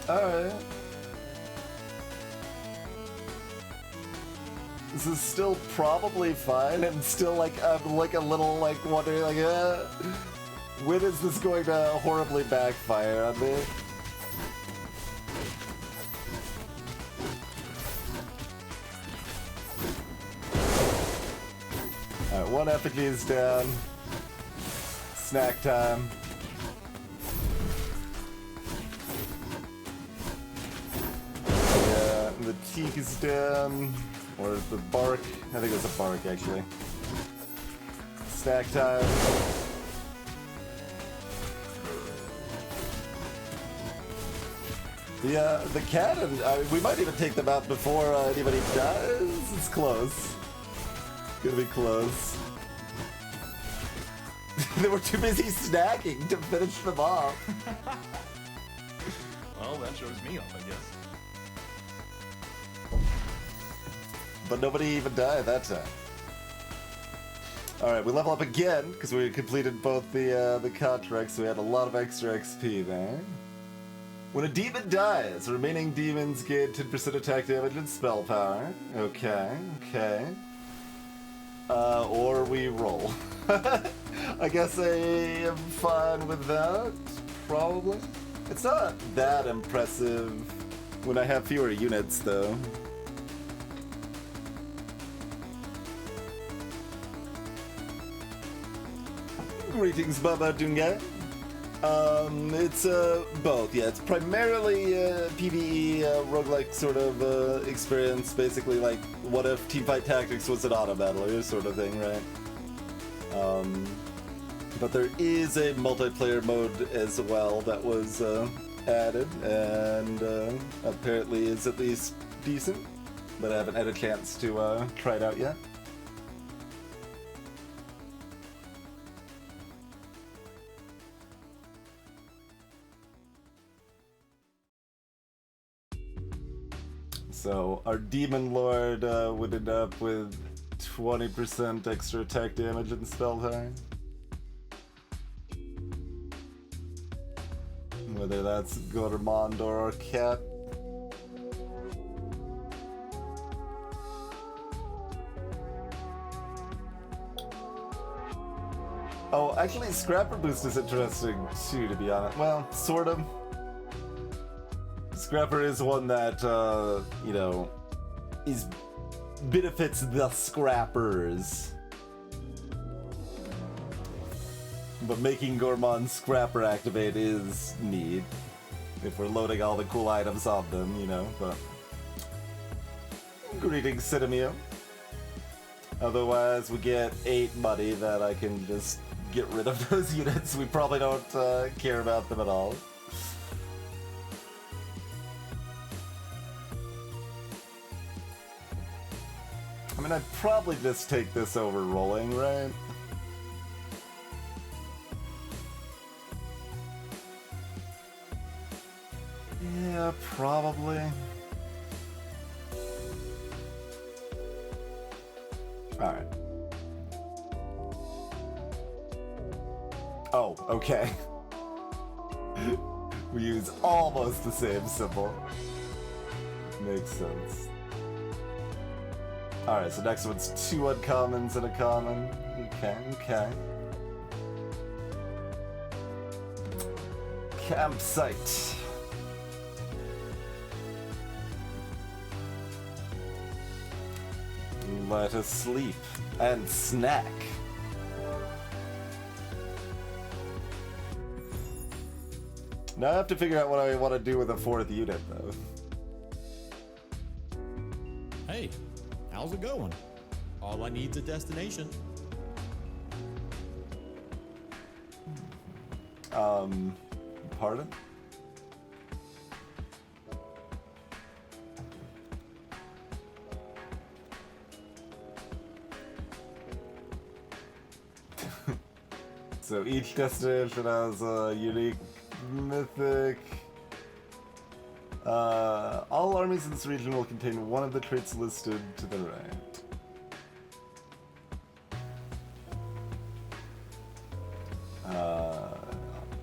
Alright. This is still probably fine. I'm still like, I'm like a little like wondering like, when is this going to horribly backfire on me? Alright, one effigy is down. Snack time. Yeah, the teak is down. Or the bark. I think it was a bark actually. Snack time. The cannon, we might even take them out before anybody dies. It's close. Gonna be close. They were too busy snacking to finish them off. Well, that shows me up, I guess. But nobody even died that time. Alright, we level up again, because we completed both the contracts, so we had a lot of extra XP there. When a demon dies, remaining demons gain 10% attack damage and spell power. Okay, okay. Or we roll. I guess I am fine with that, probably. It's not that impressive when I have fewer units, though. Greetings, Baba Dunga. It's both, yeah. It's primarily PvE roguelike sort of experience. Basically, like, what if Teamfight Tactics was an auto battler sort of thing, right? But there is a multiplayer mode as well that was added, and apparently is at least decent. But I haven't had a chance to try it out yet. So our Demon Lord would end up with 20% extra attack damage and spell time. Whether that's Gourmand or Cat. Oh, actually Scrapper Boost is interesting too, to be honest. Well, sort of. Scrapper is one that, you know, benefits the scrappers. But making Gourmand Scrapper activate is neat. If we're loading all the cool items on them, you know, but... Greetings, Cinemio. Otherwise, we get 8 money that I can just get rid of those units. We probably don't care about them at all. I mean, I'd probably just take this over rolling, right? Yeah, probably. Alright. Oh, okay. We use almost the same symbol. Makes sense. Alright, so next one's 2 uncommons and a common. Okay, okay. Campsite. Let us sleep and snack. Now I have to figure out what I want to do with a 4th unit, though. Hey, how's it going? All I need's a destination. Pardon? So each destination has a unique mythic. All armies in this region will contain one of the traits listed to the right.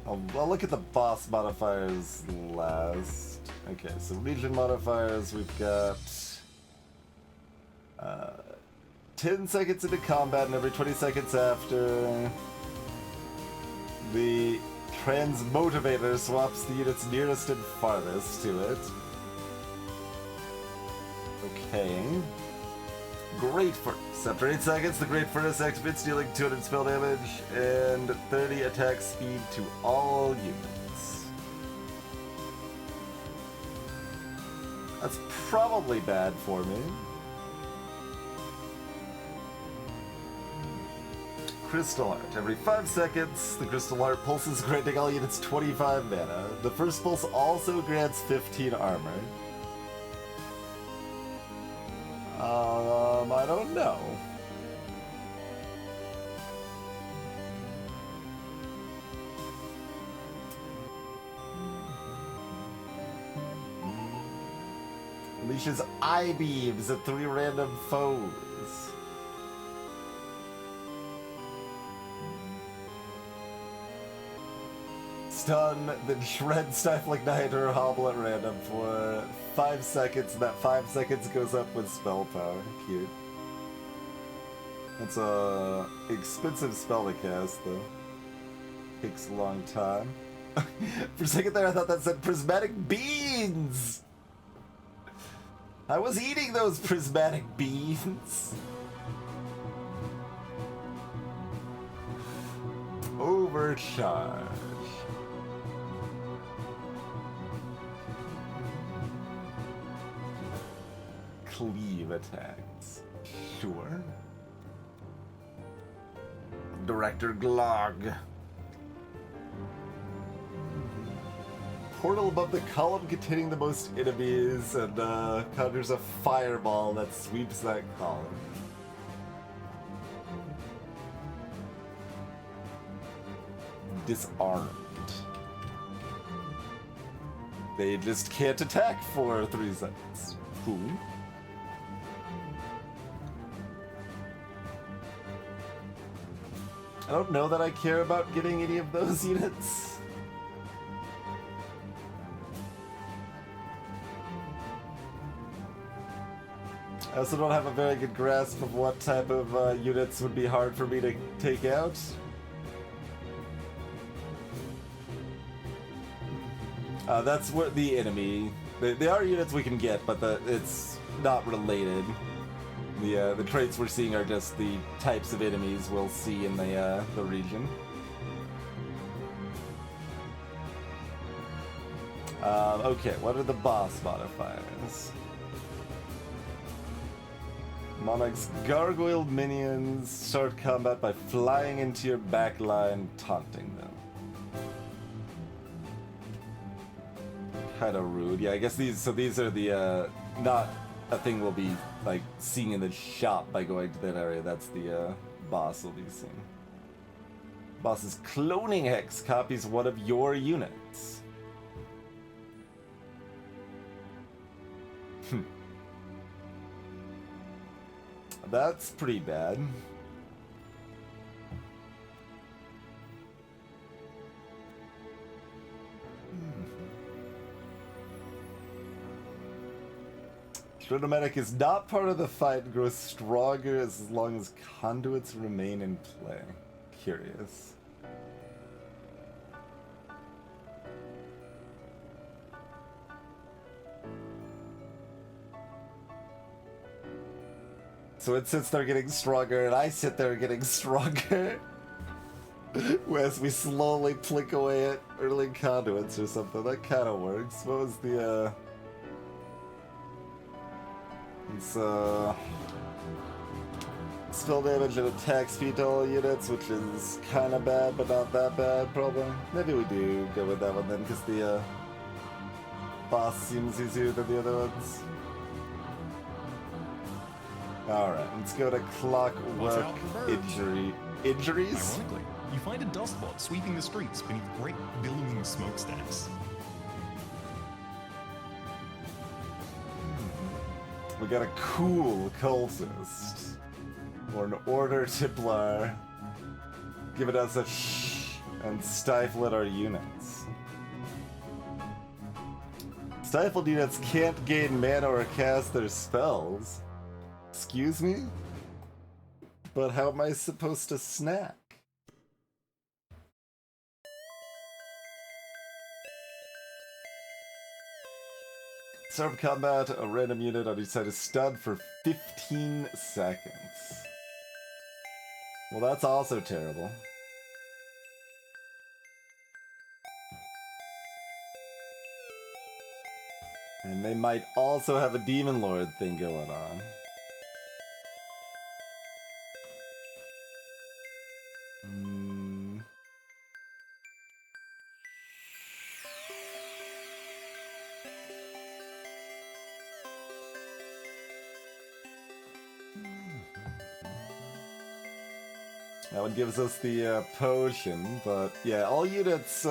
I'll look at the boss modifiers last. Okay, so region modifiers, we've got 10 seconds into combat and every 20 seconds after. The Transmotivator swaps the units nearest and farthest to it. Okay. Great Furnace. After 8 seconds, the Great Furnace activates, dealing 200 spell damage and 30 attack speed to all units. That's probably bad for me. Crystal Heart. Every 5 seconds, the Crystal Heart pulses, granting all units 25 mana. The first pulse also grants 15 armor. I don't know. Unleashes eye beams at 3 random foes. Stun, then shred, stifling knight, or hobble at random for 5 seconds, and that 5 seconds goes up with spell power. Cute. That's a expensive spell to cast, though. Takes a long time. For a second there, I thought that said prismatic beans! I was eating those prismatic beans! Overcharge. Cleave attacks. Sure. Director Glog. Portal above the column containing the most enemies and conjures a fireball that sweeps that column. Disarmed. They just can't attack for 3 seconds. Cool. I don't know that I care about getting any of those units. I also don't have a very good grasp of what type of units would be hard for me to take out. That's what the enemy. They are units we can get, but it's not related. The traits we're seeing are just the types of enemies we'll see in the region. Okay, what are the boss modifiers? Monarch's gargoyle minions start combat by flying into your backline, taunting them. Kinda rude. Yeah, I guess these are the, not a thing we'll be, like, seeing in the shop by going to that area. That's the, boss we'll be seeing. Boss's Cloning Hex copies one of your units. That's pretty bad. Stratomatic is not part of the fight and grows stronger as long as conduits remain in play. Curious. So it sits there getting stronger, and I sit there getting stronger. As we slowly plick away at early conduits or something. That kind of works. What was the, It's, spell damage and attack speed to all units, which is kind of bad, but not that bad, probably. Maybe we do go with that one then, because the, boss seems easier than the other ones. Alright, let's go to Clockwork Injuries. Ironically, you find a dust bot sweeping the streets beneath great billowing smokestacks. We got a cool cultist. Or an Order Templar. Giving us a shh and stifling our units. Stifled units can't gain mana or cast their spells. Excuse me? But how am I supposed to snack? Start of combat, a random unit on each side is stunned for 15 seconds. Well, that's also terrible. And they might also have a Demon Lord thing going on. That one gives us the potion, but yeah, all units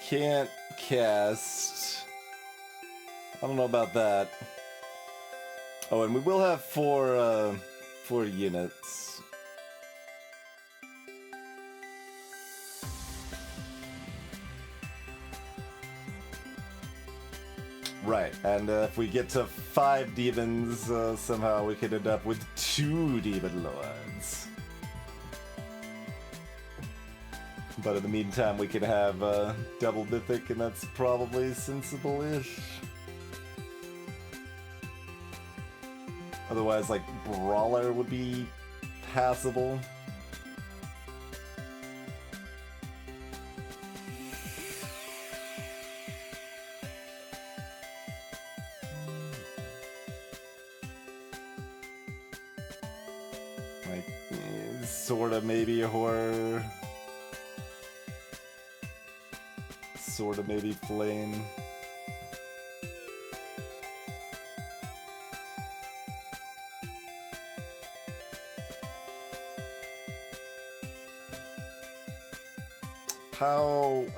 can't cast. I don't know about that. Oh, and we will have four units. Right, and if we get to 5 demons, somehow we could end up with 2 demon lords. But in the meantime, we can have double mythic, and that's probably sensible-ish. Otherwise, like, Brawler would be passable. Like, sorta maybe a horror. Sorta maybe flame.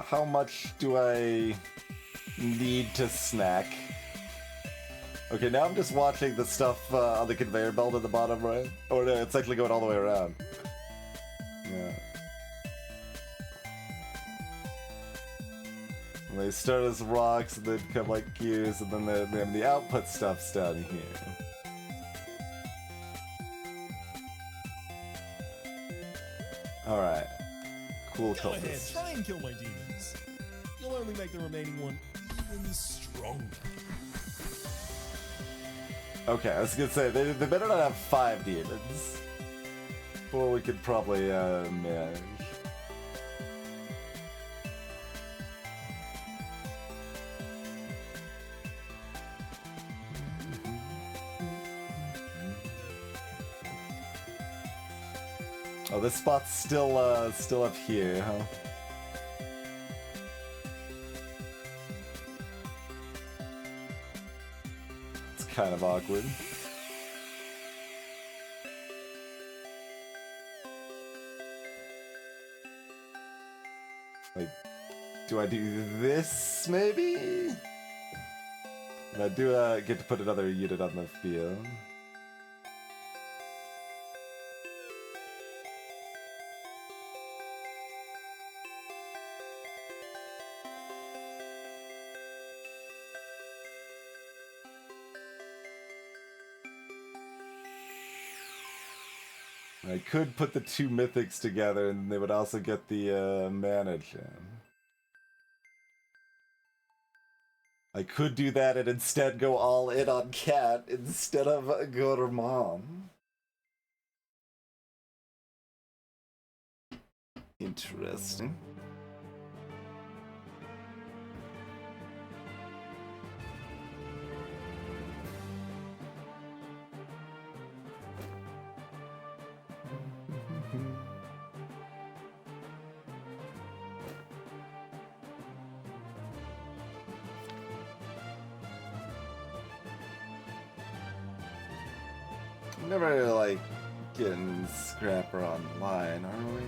How much do I need to snack? Okay, now I'm just watching the stuff on the conveyor belt at the bottom right. Or no, it's actually going all the way around. Yeah. And they start as rocks and then become like gears, and then they have the output stuff's down here. Alright. Cool Go ahead, cultist. try and kill my demons. You'll only make the remaining one even stronger. Okay, I was gonna say, they better not have 5 demons. Or we could probably manage. Oh, this spot's still up here, huh? It's kind of awkward. Like, do do I do this, maybe? And I do get to put another unit on the field. I could put the two mythics together and they would also get the mana gem. I could do that and instead go all in on Cat instead of Gourmand. Interesting. Never like getting Scrapper online, are we?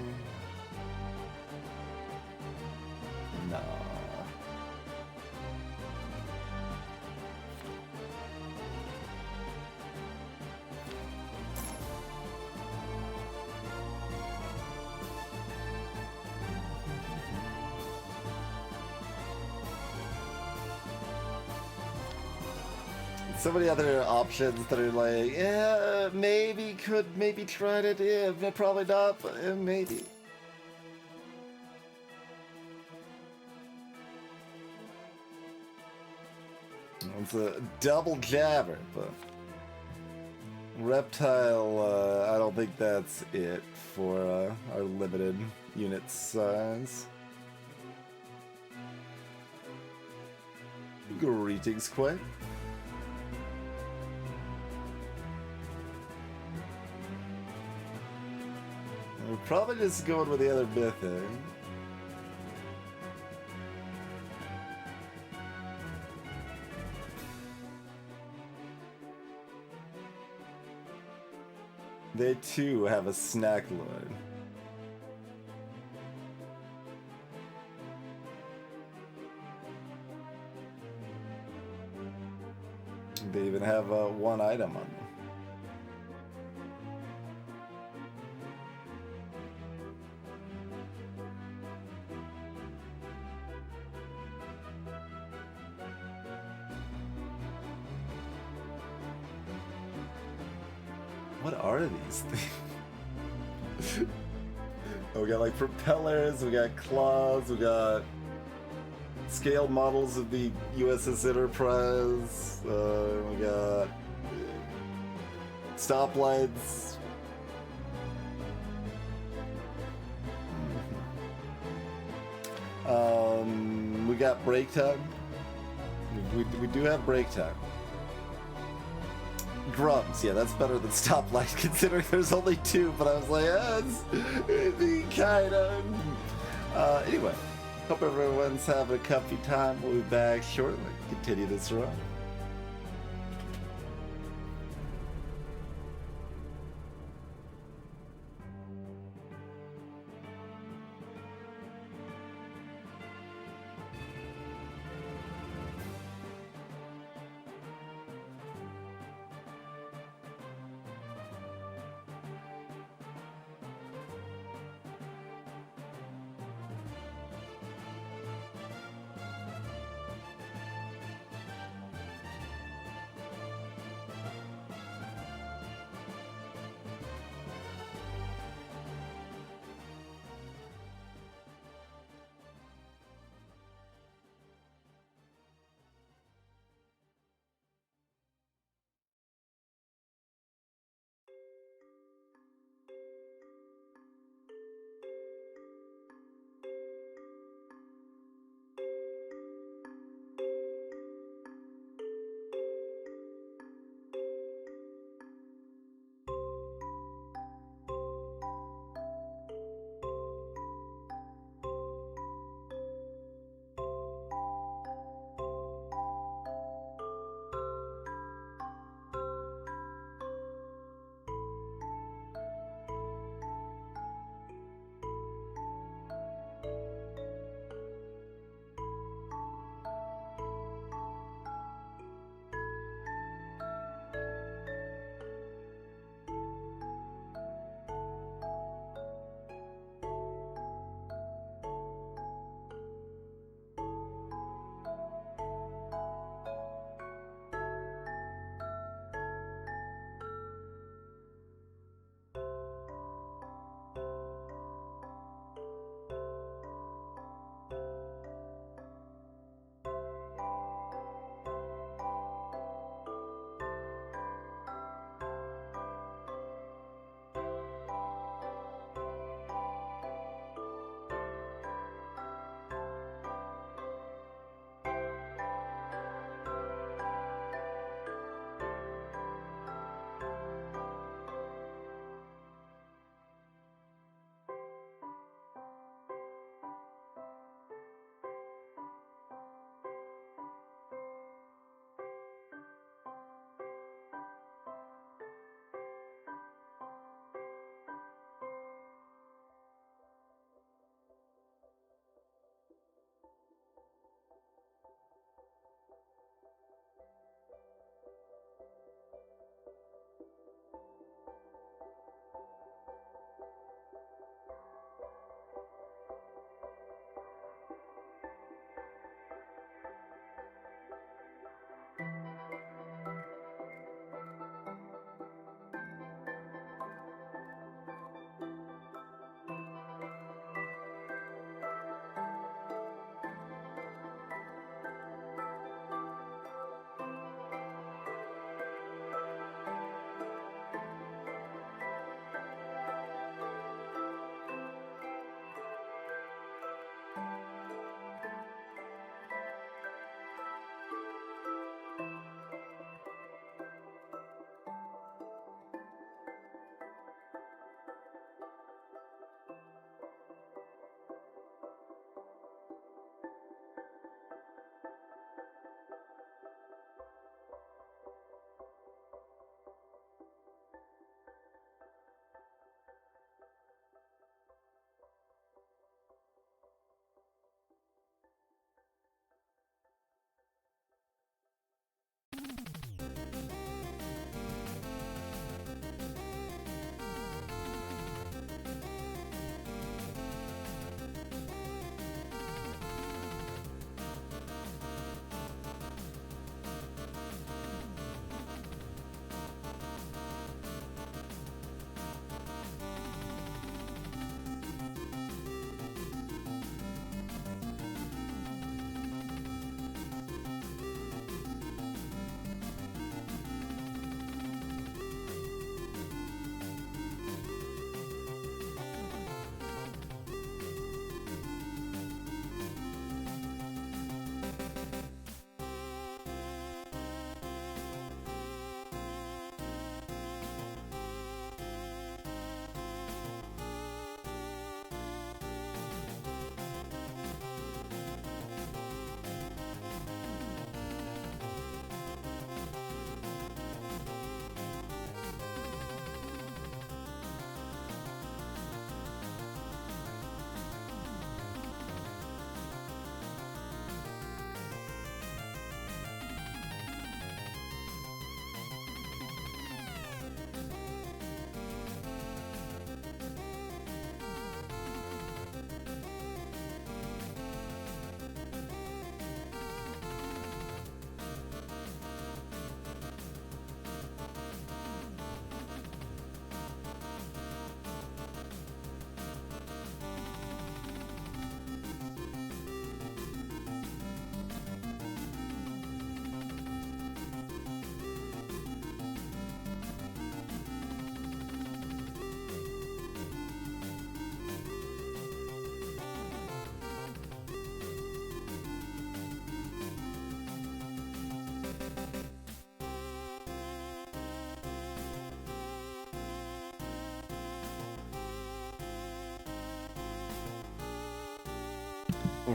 No. So many other options that are like, yeah, maybe, could, maybe tried it, yeah, probably not, but maybe. It's a double jabber, but Reptile, I don't think that's it for our limited unit size. Greetings, Quake. We're probably just going with the other mythic. They too have a snack lord. They even have one item on them. What are these things? Oh, we got like propellers, we got claws, we got scaled models of the USS Enterprise, we got stoplights. We got break time. We do have break time. Drums, yeah, that's better than stoplight considering there's only two, but I was like, it's kind of. Anyway, hope everyone's having a comfy time. We'll be back shortly. Continue this run.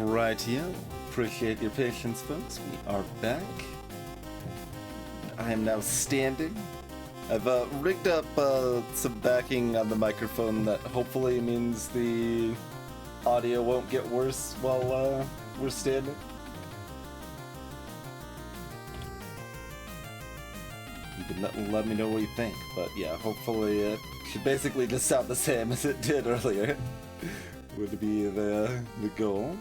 Rightio. Appreciate your patience, folks. We are back. I am now standing. I've rigged up some backing on the microphone that hopefully means the audio won't get worse while we're standing. You can let me know what you think, but yeah, hopefully it should basically just sound the same as it did earlier. Would be the goal.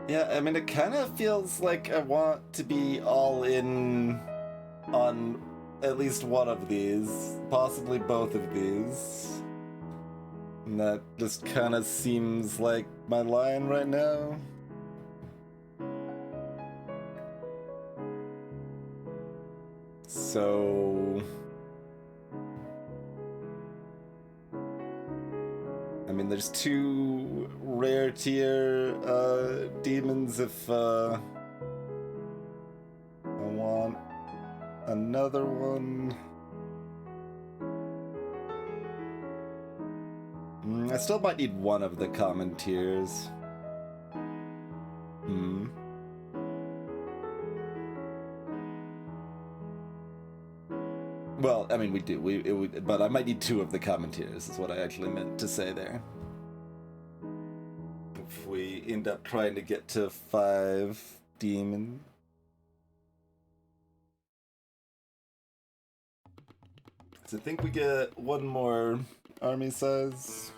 Yeah, I mean, it kind of feels like I want to be all in on at least one of these, possibly both of these. And that just kind of seems like my line right now. So... I mean, there's two rare tier demons if I want another one. I still might need one of the common tiers. Well, I mean, we do. But I might need two of the common tiers, is what I actually meant to say there. If we end up trying to get to 5 demons. So I think we get one more army size.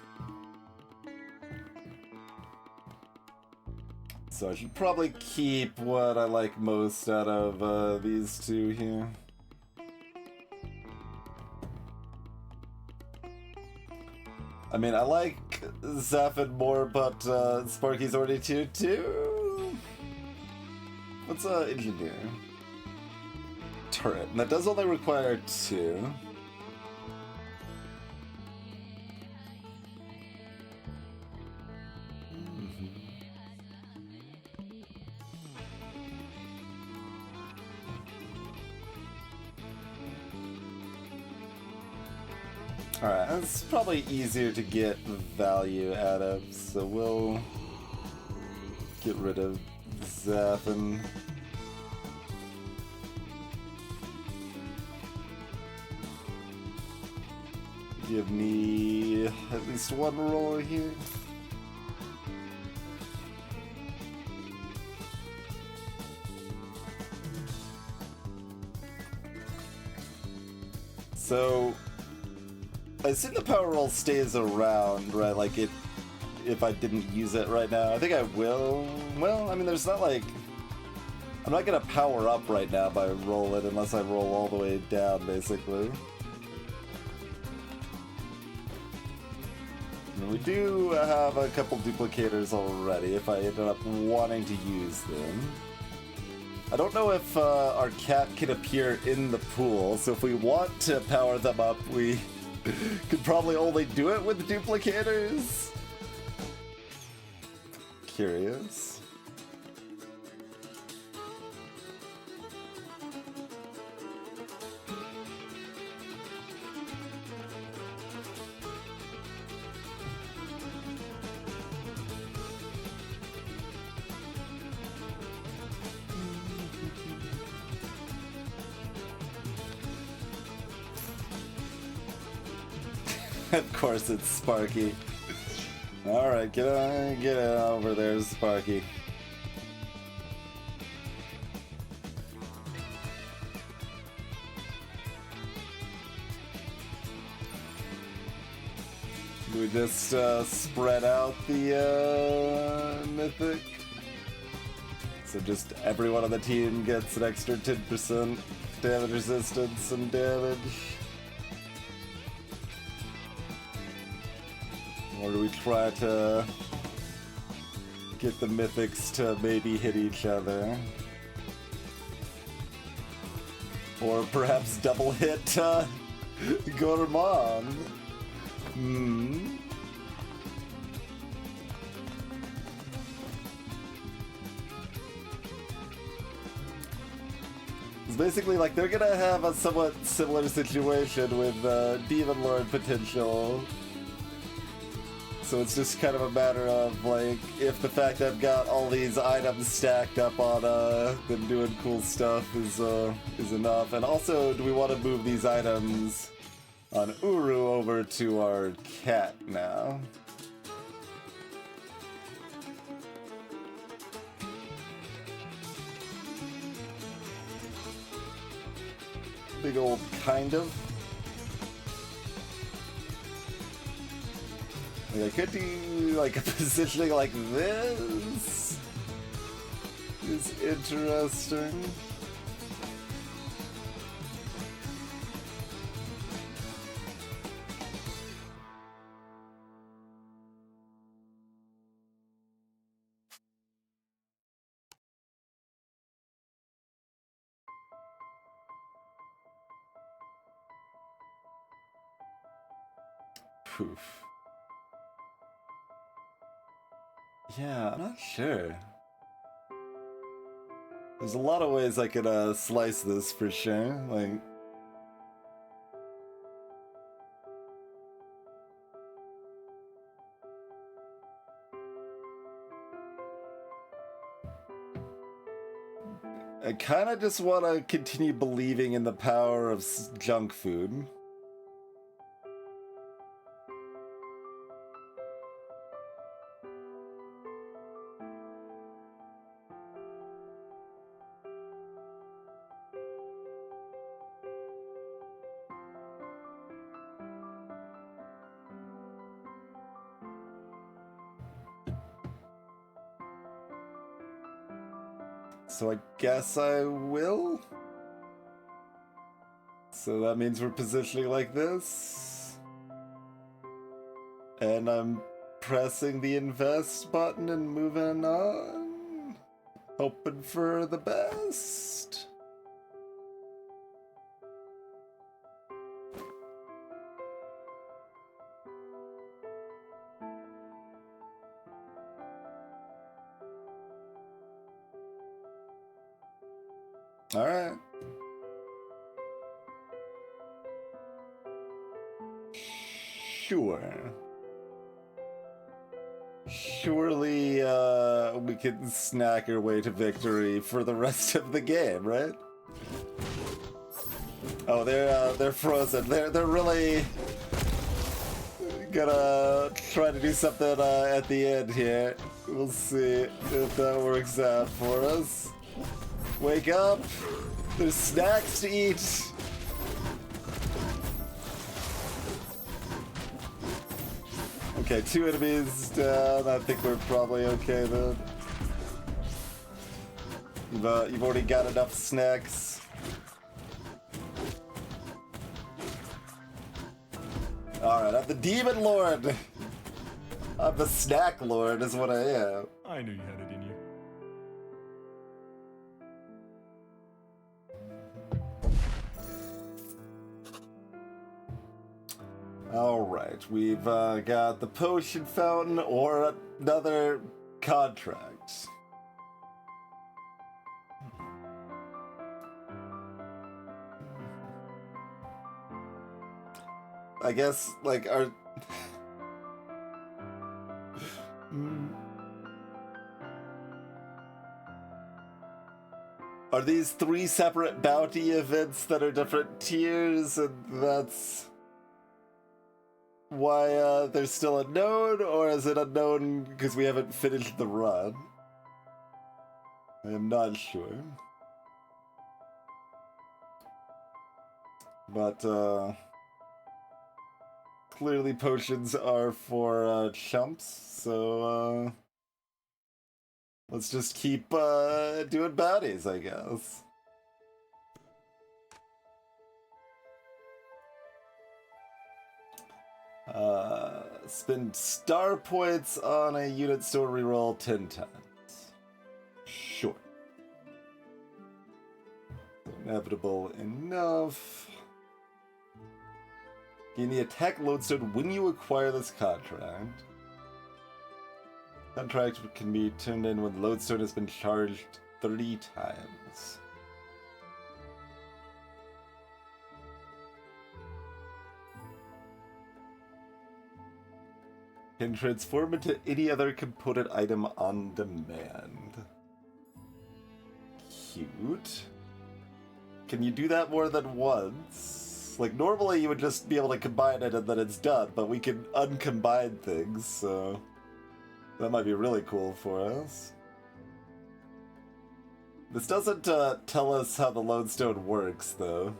So I should probably keep what I like most out of these two here. I mean, I like Zaphod more, but Sparky's already tier 2. What's engineer? Turret. And that does only require 2. Alright, it's probably easier to get value out of, so we'll get rid of Zaphod. Give me at least one roll here. So I assume the power roll stays around, right? Like if I didn't use it right now. I think I will. Well, I mean, there's not like... I'm not gonna power up right now by roll it unless I roll all the way down, basically. And we do have a couple duplicators already if I ended up wanting to use them. I don't know if our cat can appear in the pool, so if we want to power them up, we could probably only do it with duplicators. Curious. Of course it's Sparky. Alright, get on over there, Sparky. We just spread out the mythic. So just everyone on the team gets an extra 10% damage resistance and damage. Or do we try to get the mythics to maybe hit each other? Or perhaps double hit Gormand? Hmm. It's basically like they're gonna have a somewhat similar situation with Demon Lord potential. So it's just kind of a matter of like if the fact that I've got all these items stacked up on them doing cool stuff is enough. And also, do we want to move these items on Uru over to our cat now? Big old kind of. Like, I could do like a positioning like this. Is interesting. Poof. Yeah, I'm not sure. There's a lot of ways I could slice this for sure. Like, I kind of just want to continue believing in the power of junk food. So I guess I will. So that means we're positioning like this. And I'm pressing the invest button and moving on. Hoping for the best. All right. Sure. Surely, we can snack our way to victory for the rest of the game, right? Oh, they're frozen. They're really gonna try to do something at the end here. We'll see if that works out for us. Wake up! There's snacks to eat! Okay, 2 enemies down. I think we're probably okay then. You've already got enough snacks. Alright, I'm the Demon Lord! I'm the Snack Lord is what I am. I knew you had it in you. Alright, we've got the potion fountain or another contract. I guess, like, are these 3 separate bounty events that are different tiers, and that's why there's still unknown, or is it unknown because we haven't finished the run? I am not sure. But, clearly potions are for chumps, so let's just keep doing bounties, I guess. Spend star points on a unit store reroll 10 times. Sure. Inevitable enough. Gain the attack lodestone when you acquire this contract. Contract can be turned in when the lodestone has been charged 30 times. Can transform into any other component item on demand. Cute. Can you do that more than once? Like, normally you would just be able to combine it and then it's done, but we can uncombine things, so that might be really cool for us. This doesn't tell us how the lodestone works, though.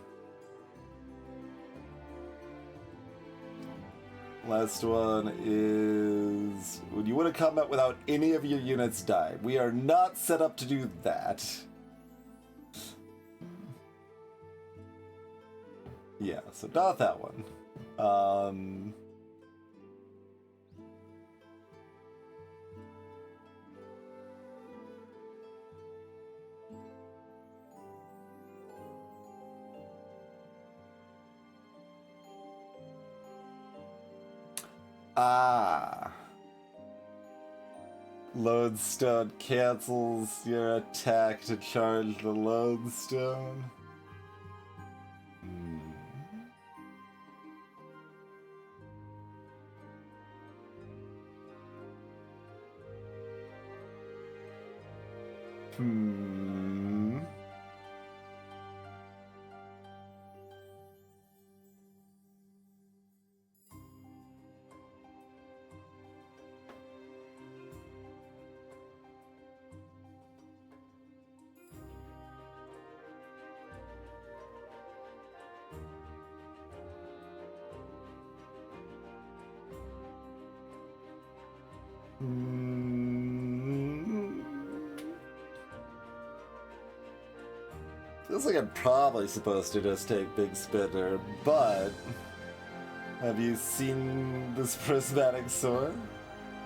Last one is when you win a combat without any of your units die. We are not set up to do that. Yeah, so not that one. Lodestone cancels your attack to charge the lodestone. Feels like I'm probably supposed to just take Big Spinner, but have you seen this prismatic sword?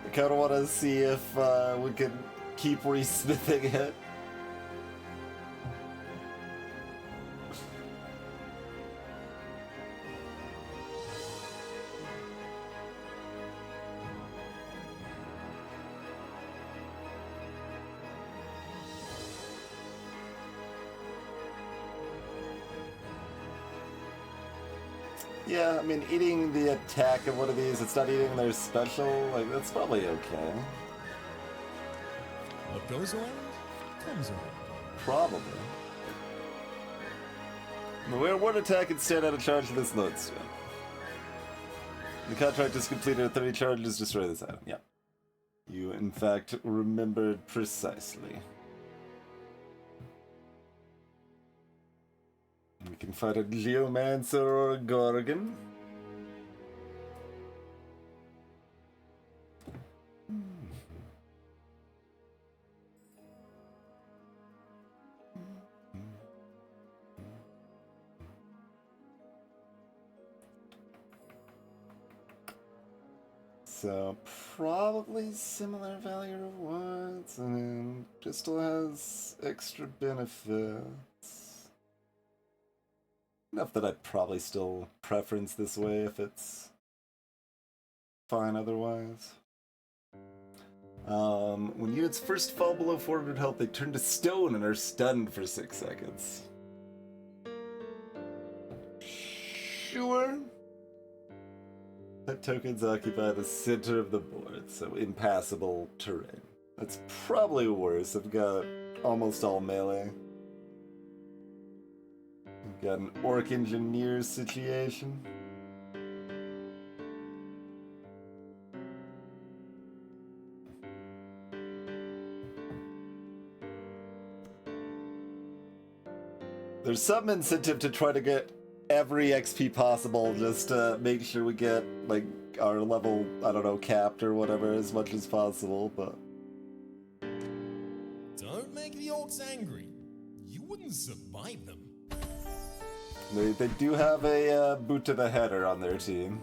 I kind of want to see if we can keep resmithing it. Yeah, I mean, eating the attack of one of these, it's not eating their special, like, that's probably okay. What goes around, comes around. Probably. The way one attack can stand out of charge of this lodestone. The contract is completed at 30 charges, destroy this item. Yeah. You, in fact, remembered precisely. We can fight a Geomancer or a Gorgon. So, probably similar value rewards, and Pistol has extra benefits. Enough that I'd probably still preference this way if it's fine otherwise. When units first fall below 400 health, they turn to stone and are stunned for 6 seconds. Sure. That tokens occupy the center of the board, so impassable terrain. That's probably worse. I've got almost all melee. I've got an Orc Engineer situation. There's some incentive to try to get every XP possible just to make sure we get, like, our level, I don't know, capped or whatever as much as possible, but... Don't make the orcs angry. You wouldn't survive them. They do have a boot to the header on their team.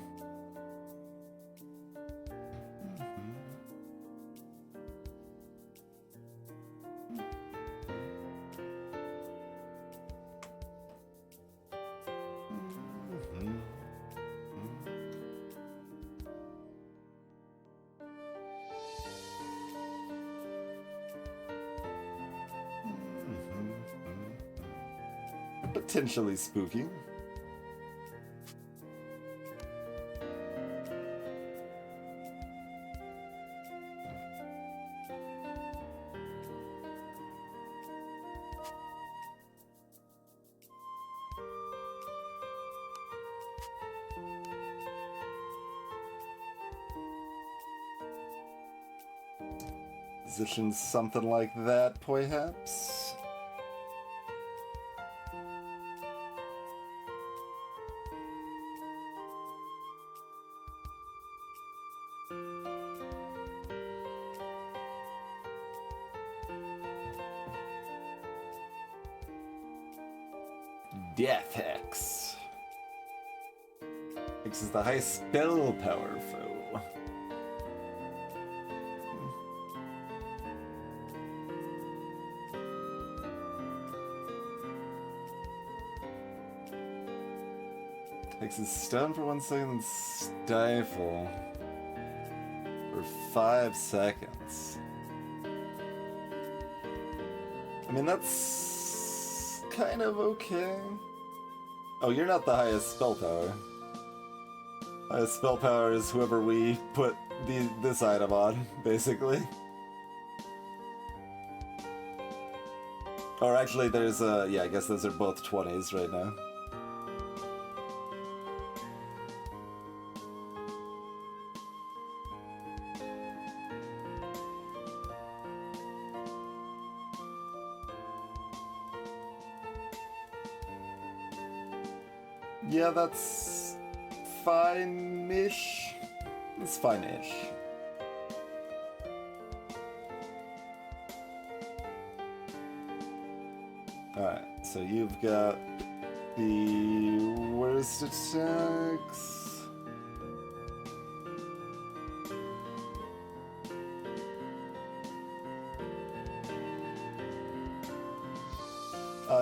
potentially spooky. Position something like that, perhaps. Death Hex. Hex is the high spell power foe. Hex is stun for 1 second and stifle for 5 seconds. I mean, that's kind of okay. Oh, you're not the highest spell power. Highest spell power is whoever we put this item on, basically. Or actually, there's yeah, I guess those are both 20s right now. Yeah, that's fine-ish. It's fine-ish. Alright, so you've got the worst attacks.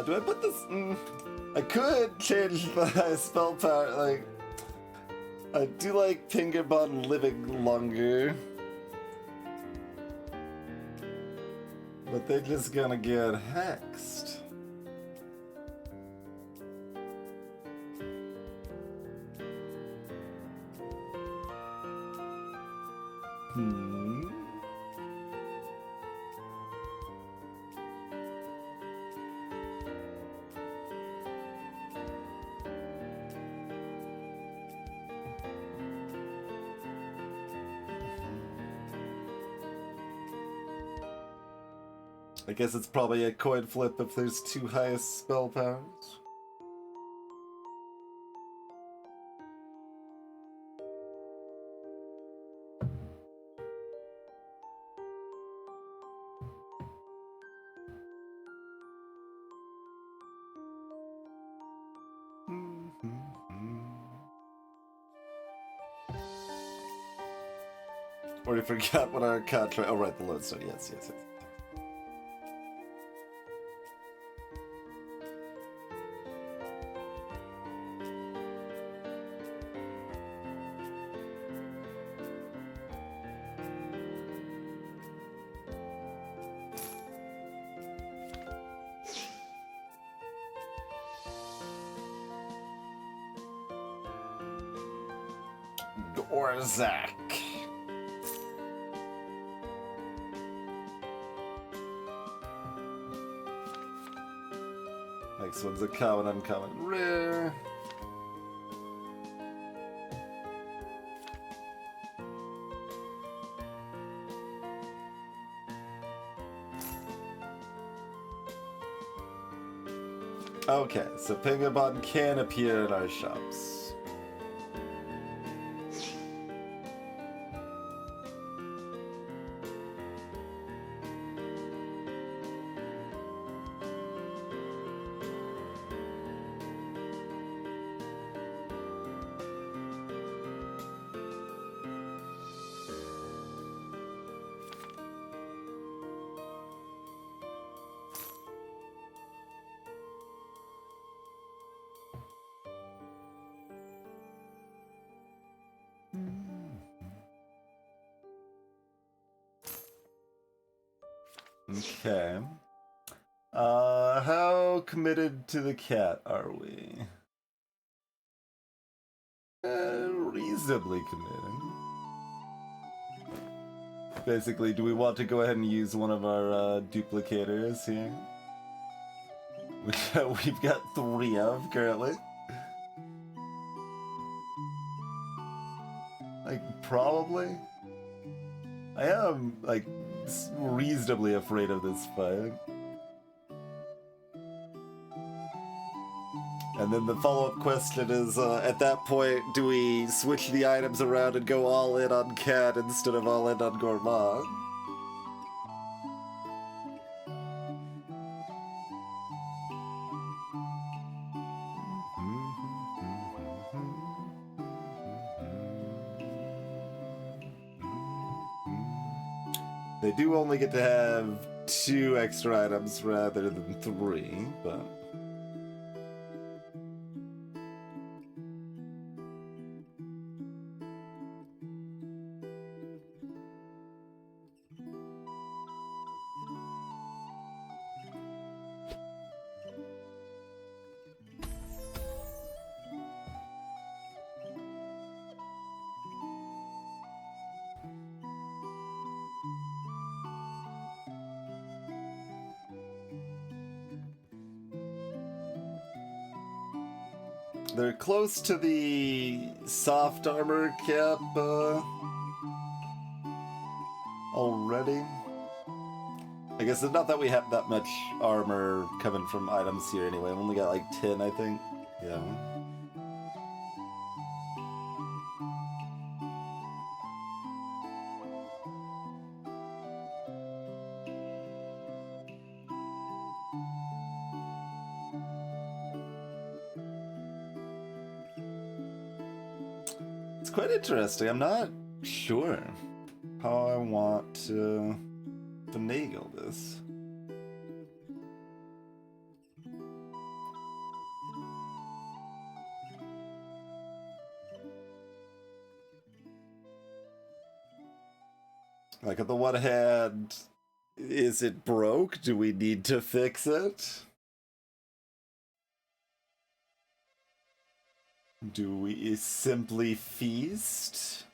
Do I put this... I could change my spell power, like... I do like Pingerbot living longer. But they're just gonna get hexed. I guess it's probably a coin flip if there's 2 highest spell powers. Already forgot what our contract. Oh, right, the lodestone. Yes, yes, yes. Gorzak. Next one's a common, uncommon, rare. Okay, so Pingabon can appear in our shops. Okay. How committed to the cat are we? Reasonably committed. Basically, do we want to go ahead and use one of our duplicators here? We've got 3 of currently. Like, probably. I am, like, reasonably afraid of this fight. And then the follow-up question is, at that point, do we switch the items around and go all in on Cat instead of all in on Gourmand? They do only get to have 2 extra items rather than 3, but... They're close to the soft armor cap already. I guess it's not that we have that much armor coming from items here anyway. I've only got like 10, I think. Yeah. It's quite interesting. I'm not sure how I want to finagle this. Like, on the one hand, is it broke? Do we need to fix it? Do we simply feast?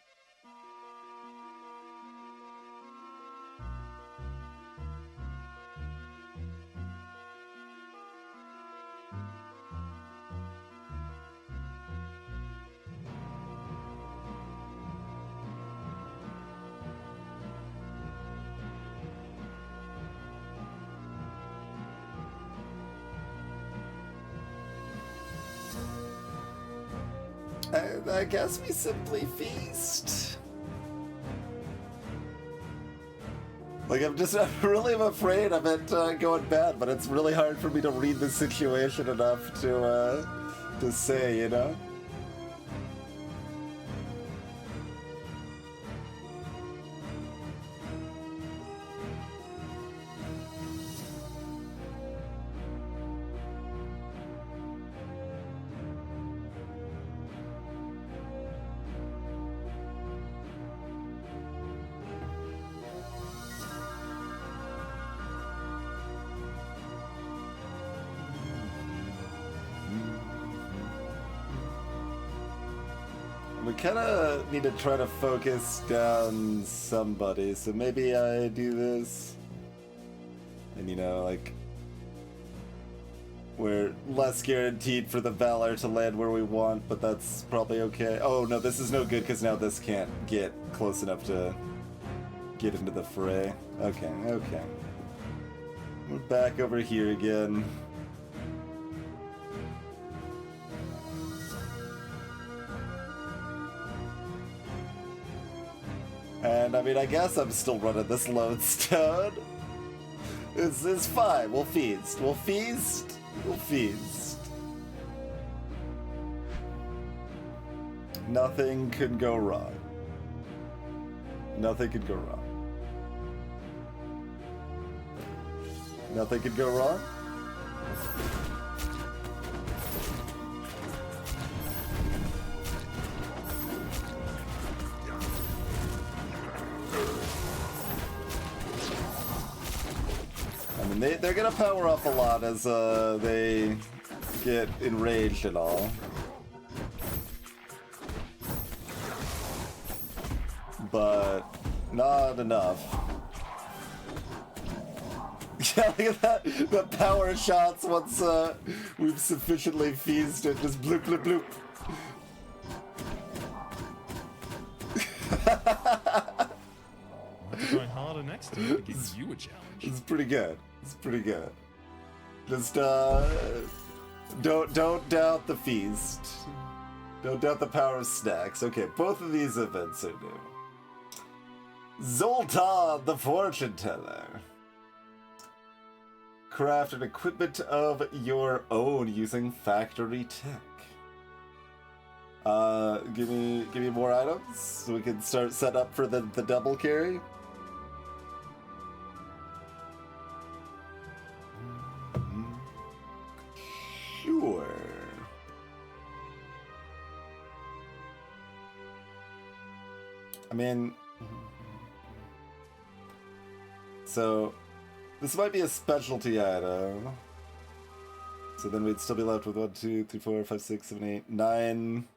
I guess we simply feast. Like, I'm really afraid of it going bad, but it's really hard for me to read the situation enough to say, you know? We kind of need to try to focus down somebody, so maybe I do this. And, you know, like, we're less guaranteed for the Valor to land where we want, but that's probably okay. Oh, no, this is no good, because now this can't get close enough to get into the fray. Okay, okay. We're back over here again. And I mean, I guess I'm still running this lodestone. It's fine. We'll feast. We'll feast. We'll feast. Nothing can go wrong. Nothing could go wrong. Nothing could go wrong. mean, they're gonna power up a lot as they get enraged and all. But not enough. Yeah, look at that. The power shots once we've sufficiently feasted. Just bloop, bloop, bloop. I'll have to try harder next time to give you a challenge. It's pretty good. It's pretty good. Just don't doubt the feast. Don't doubt the power of snacks. Okay, both of these events are new. Zoltan the Fortune Teller. Craft an equipment of your own using factory tech. Give me more items so we can start set up for the double carry. Sure. I mean, so this might be a specialty item. So then we'd still be left with 1, 2, 3, 4, 5, 6, 7, 8, 9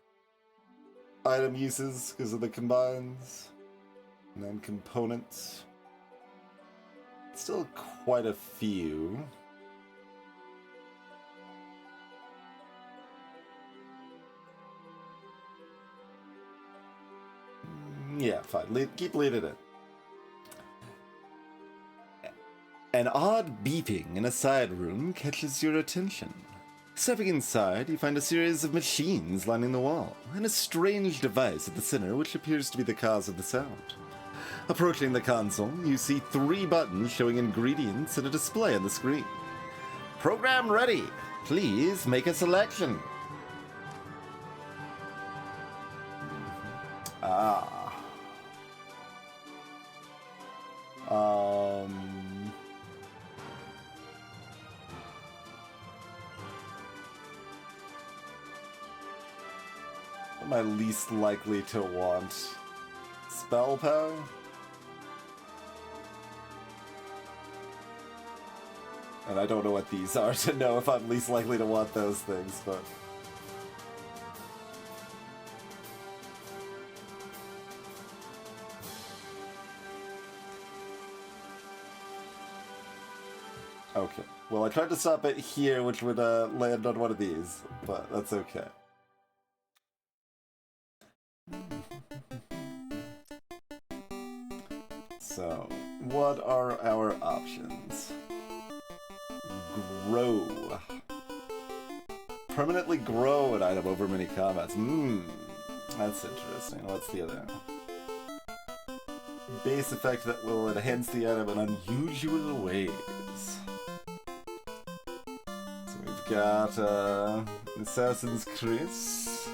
item uses because of the combines. 9 components. Still quite a few. Yeah, fine. Keep leading it. An odd beeping in a side room catches your attention. Stepping inside, you find a series of machines lining the wall, and a strange device at the center which appears to be the cause of the sound. Approaching the console, you see 3 buttons showing ingredients and a display on the screen. Program ready. Please make a selection. Ah. What am I least likely to want? Spell power? And I don't know what these are to know if I'm least likely to want those things, but... Okay. Well, I tried to stop it here, which would land on one of these, but that's okay. So, what are our options? Grow. Permanently grow an item over many combats. That's interesting. What's the other? Base effect that will enhance the item in unusual ways. So we've got Assassin's Chris.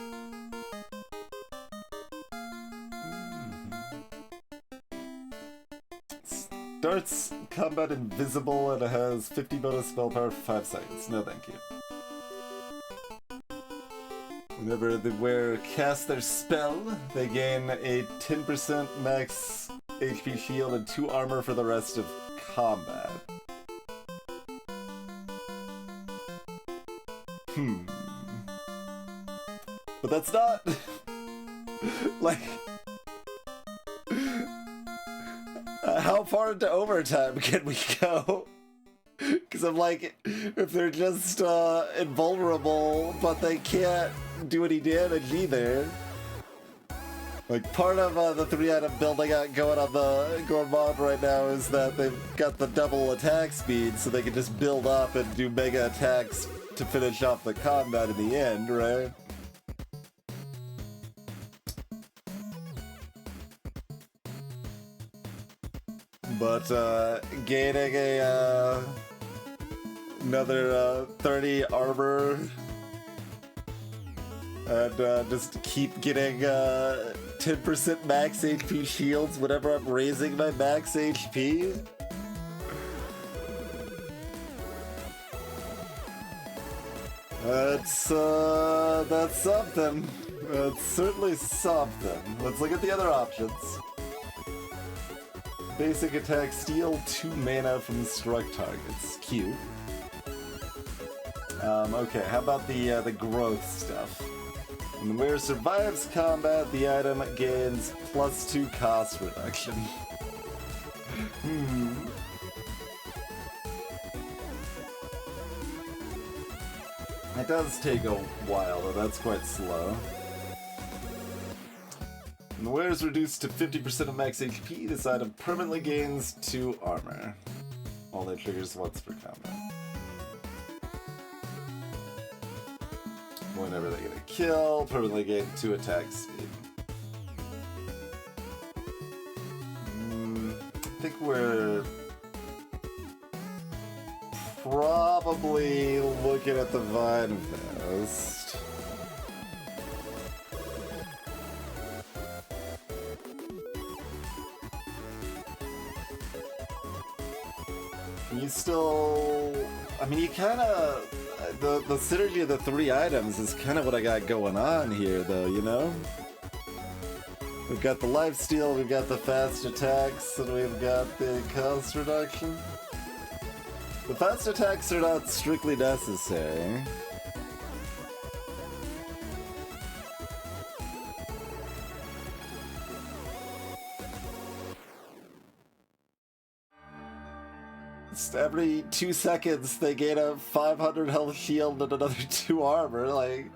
Starts combat invisible and it has 50 bonus spell power for 5 seconds. No thank you. Whenever the wearer casts their spell, they gain a 10% max HP shield and 2 armor for the rest of combat. But that's not... like... how far into overtime can we go? Because I'm like, if they're just invulnerable, but they can't do any damage either. Like, part of the 3-item build I got going on the Gourmand right now is that they've got the double attack speed, so they can just build up and do mega attacks to finish off the combat in the end, right? But gaining a another 30 armor and just keep getting 10% max HP shields whenever I'm raising my max HP. That's something. That's certainly something. Let's look at the other options. Basic attack, steal 2 mana from struck targets. Cute. Okay, how about the growth stuff? When the wearer survives combat, the item gains +2 cost reduction. It does take a while, though that's quite slow. When the wearer is reduced to 50% of max HP, this item permanently gains 2 armor. Only triggers once per combat. Whenever they get a kill, permanently gain 2 attack speed. I think we're probably looking at the Vine Vest. You still... I mean, you kind of... The synergy of the 3 items is kind of what I got going on here, though, you know? We've got the lifesteal, we've got the fast attacks, and we've got the cost reduction. The fast attacks are not strictly necessary. Every 2 seconds, they gain a 500 health shield and another 2 armor, like...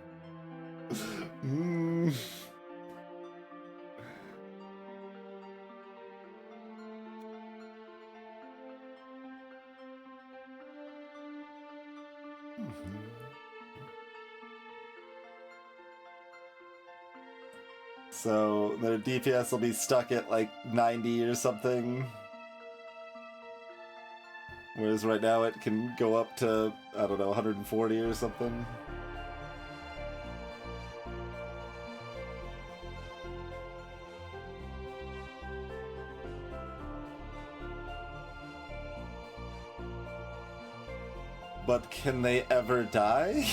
So, their DPS will be stuck at like 90 or something. Whereas right now it can go up to, I don't know, 140 or something. But can they ever die?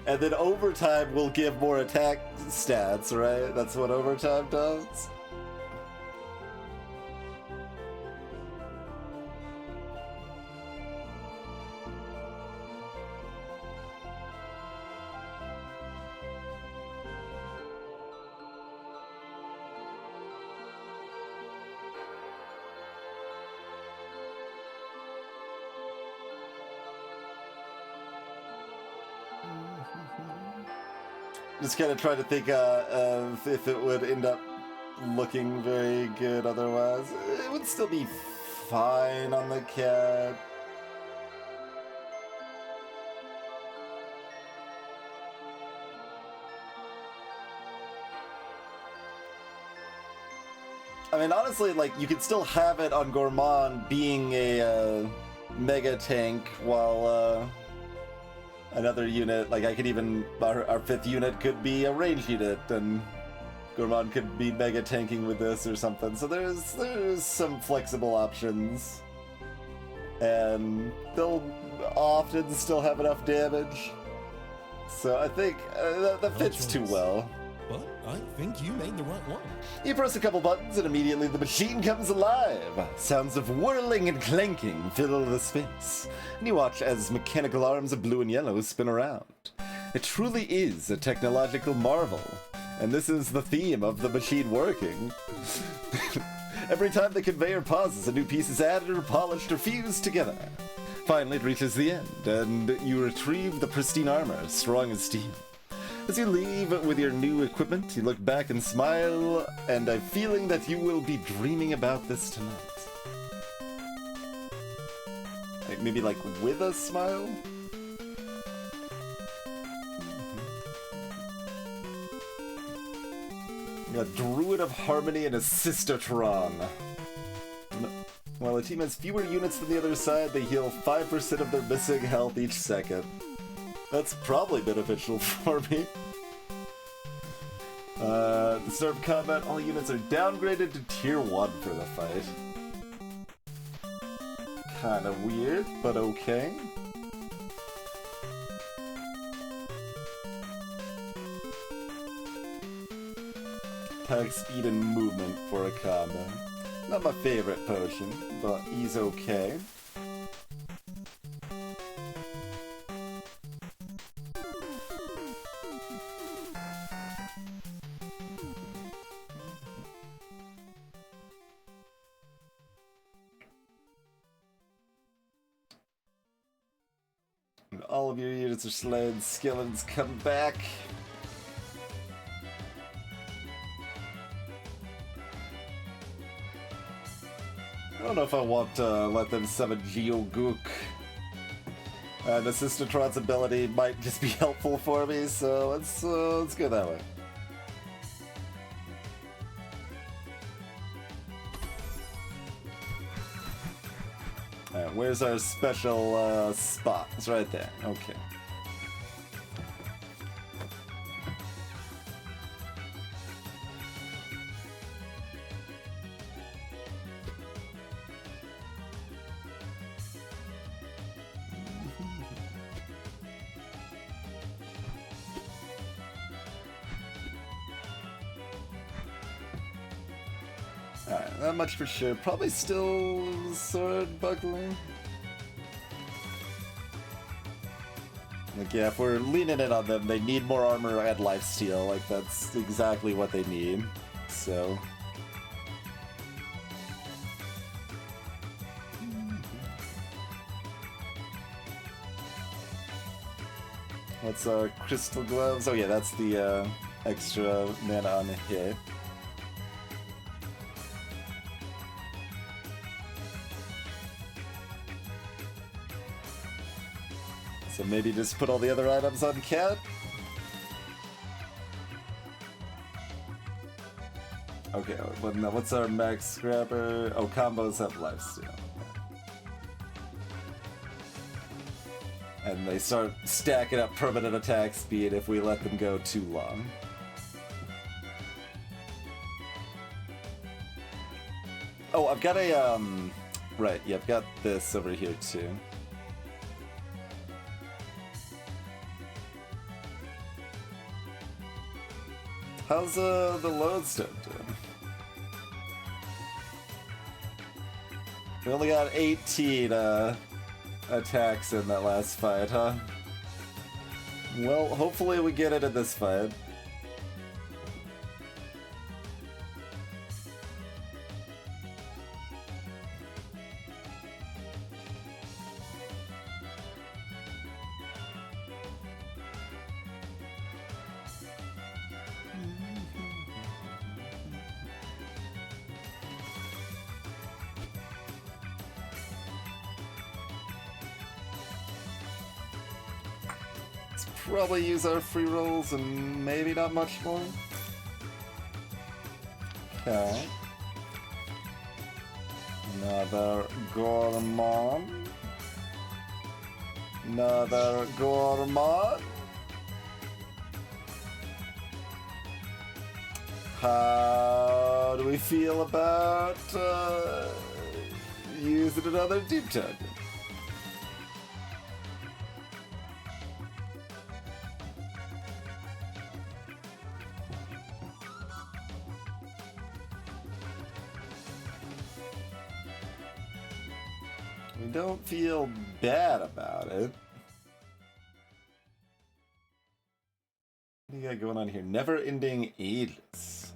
And then overtime will give more attack stats, right? That's what overtime does? Just kind of trying to think of if it would end up looking very good otherwise. It would still be fine on the cat. I mean, honestly, like, you could still have it on Gourmand being a mega tank while another unit, like I could even, our 5th unit could be a range unit, and Gourmand could be mega tanking with this or something. So there's some flexible options, and they'll often still have enough damage. So I think that fits too well. But I think you made the right one. You press a couple buttons and immediately the machine comes alive. Sounds of whirling and clanking fill the space, and you watch as mechanical arms of blue and yellow spin around. It truly is a technological marvel, and this is the theme of the machine working. Every time the conveyor pauses, a new piece is added or polished or fused together. Finally, it reaches the end, and you retrieve the pristine armor, strong as steel. As you leave with your new equipment, you look back and smile, and I'm feeling that you will be dreaming about this tonight. Like, maybe like with a smile? We got Druid of Harmony and a Sistotron. While the team has fewer units than the other side, they heal 5% of their missing health each second. That's probably beneficial for me. To start combat, all units are downgraded to tier 1 for the fight. Kinda weird, but okay. Attack speed and movement for a combat. Not my favorite potion, but he's okay. And all of your units are slain, skeletons come back. I don't know if I want to let them summon Geogook. And Assistantron's ability might just be helpful for me, so let's go that way. Alright, where's our special spot? It's right there. Okay. Alright, not much for sure. Probably still sword buckling. Like, yeah, if we're leaning in on them, they need more armor and lifesteal. Like, that's exactly what they need. So... what's our crystal gloves? Oh yeah, that's the extra mana on the hit. So maybe just put all the other items on Cat? Okay, what's our max scrapper? Oh, combos have lifesteal. And they start stacking up permanent attack speed if we let them go too long. Oh, I've got a, right, yeah, I've got this over here too. How's the lodestone doing? We only got 18 attacks in that last fight, huh? Well, hopefully we get it in this fight. Probably use our free rolls and maybe not much more. Okay. Another Gourmand. Another Gourmand. How do we feel about using another deep target? Don't feel bad about it. What do you got going on here? Never-ending ageless.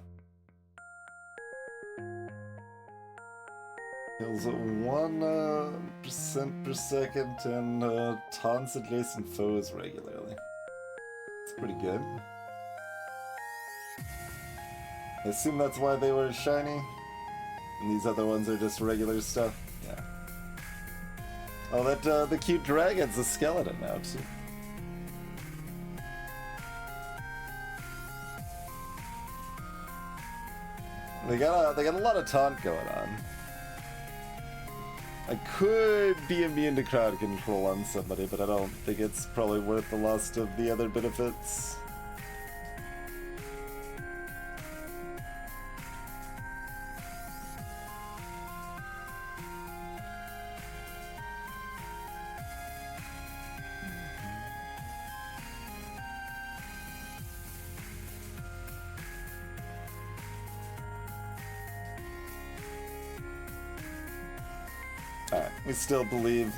Heals 1% per second and taunts adjacent foes regularly. It's pretty good. I assume that's why they were shiny, and these other ones are just regular stuff. Yeah. Oh, that the cute dragon's a skeleton now too. They got a lot of taunt going on. I could be immune to crowd control on somebody, but I don't think it's probably worth the loss of the other benefits. Alright, we still believe.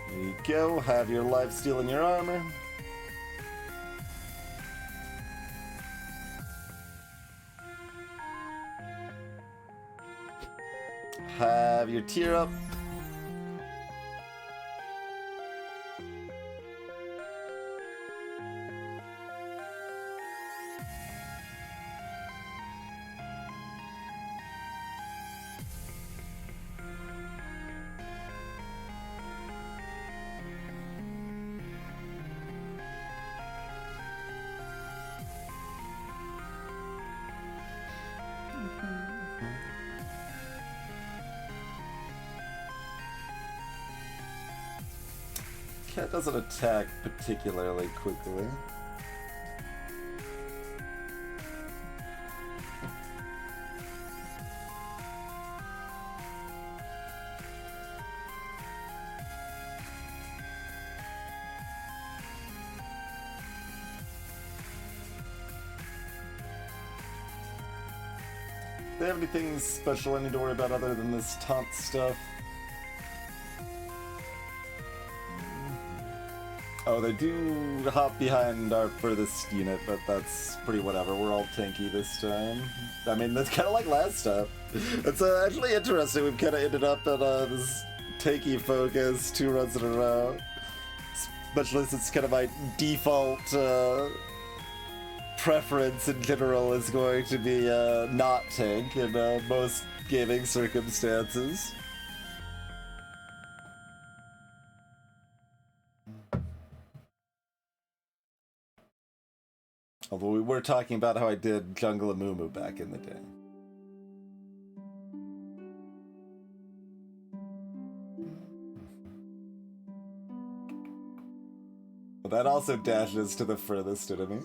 There you go, have your lifesteal in your armor. Have your tier up. Cat doesn't attack particularly quickly. Do they have anything special I need to worry about other than this taunt stuff? Oh, they do hop behind our furthest unit, but that's pretty whatever. We're all tanky this time. I mean, that's kind of like last time. It's actually interesting. We've kind of ended up at this tanky focus 2 runs in a row. Especially since kind of my default preference in general is going to be not tank in most gaming circumstances. Although we were talking about how I did Jungle Amumu back in the day. Well, that also dashes to the furthest enemy.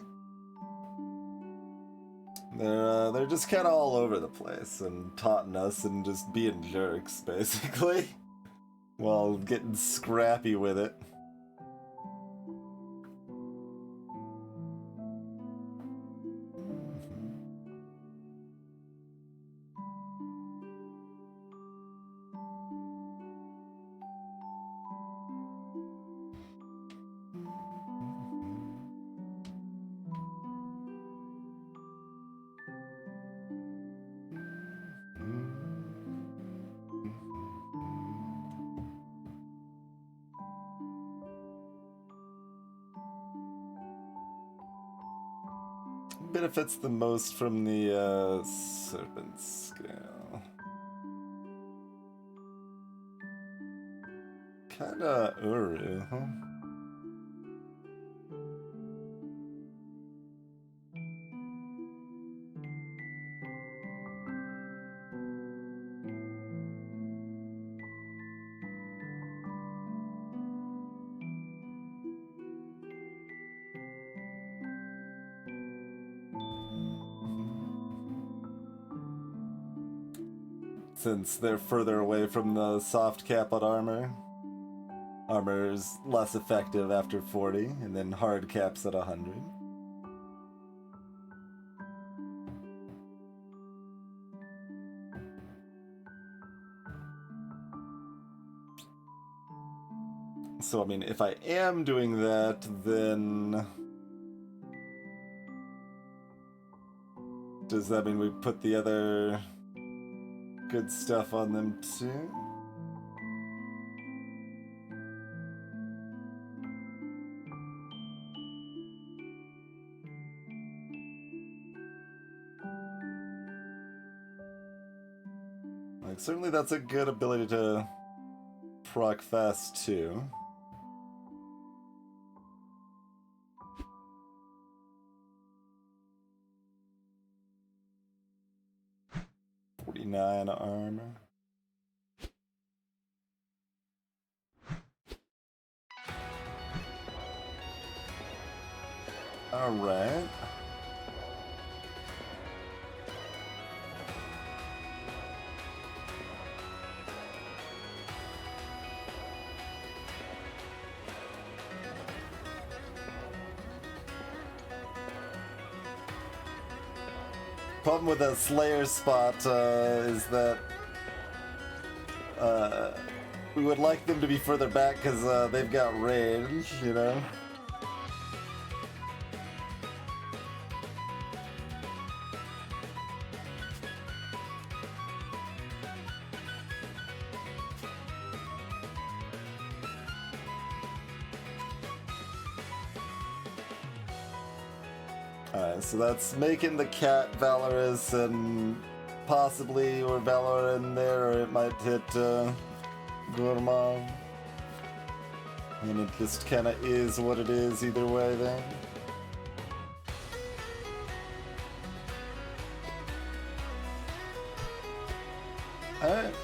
They're just kind of all over the place and taunting us and just being jerks, basically, while getting scrappy with it. Benefits the most from the Serpent Scale. Kinda Uru, huh? Since they're further away from the soft cap on armor. Armor is less effective after 40, and then hard caps at 100. So, I mean, if I am doing that, then... does that mean we put the other good stuff on them too? Like, certainly that's a good ability to proc fast too. .49 armor. All right. Problem with a Slayer spot is that We would like them to be further back because they've got range, you know? Alright, so that's making the cat Valorous and possibly or Valor in there, or it might hit Gormov. And it just kinda is what it is either way then. Alright.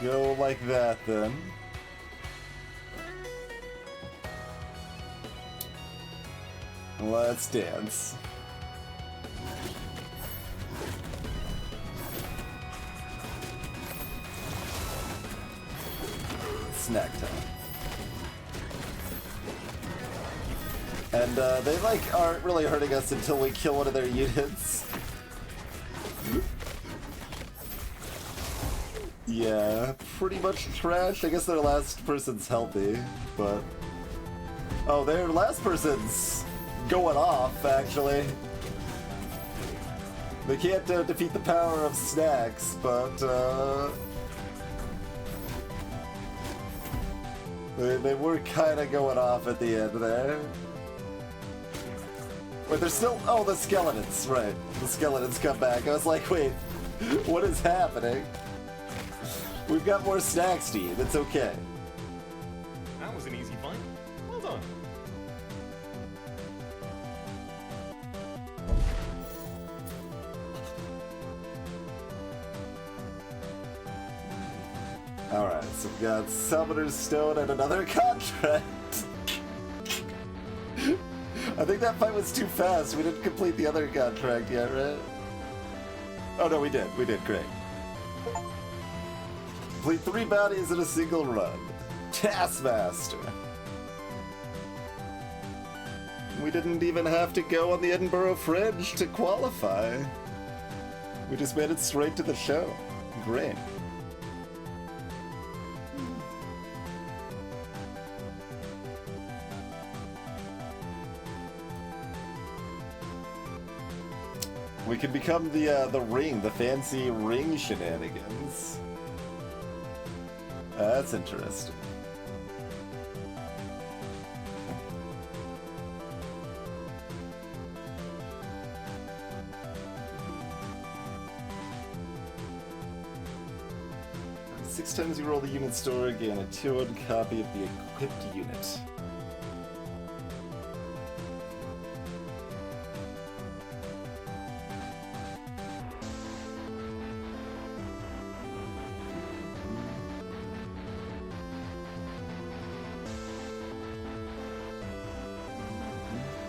Go like that then. Let's dance. Snack time. And they like aren't really hurting us until we kill one of their units. Yeah, pretty much trash. I guess their last person's healthy, but... Oh, their last person's going off, actually. They can't defeat the power of snacks, but they were kind of going off at the end there. Wait, they're still... Oh, the skeletons, right. The skeletons come back. I was like, wait, what is happening? We've got more snacks to eat. It's okay. That was an easy fight. Well done. Alright, so we've got Summoner's Stone and another contract. I think that fight was too fast. We didn't complete the other contract yet, right? Oh no, we did. We did, great. Complete 3 bounties in a single run. Taskmaster. We didn't even have to go on the Edinburgh Fringe to qualify. We just made it straight to the show. Great. We can become the ring, the fancy ring shenanigans. That's interesting. Six times you roll the unit store, gain a 2-1 copy of the equipped unit.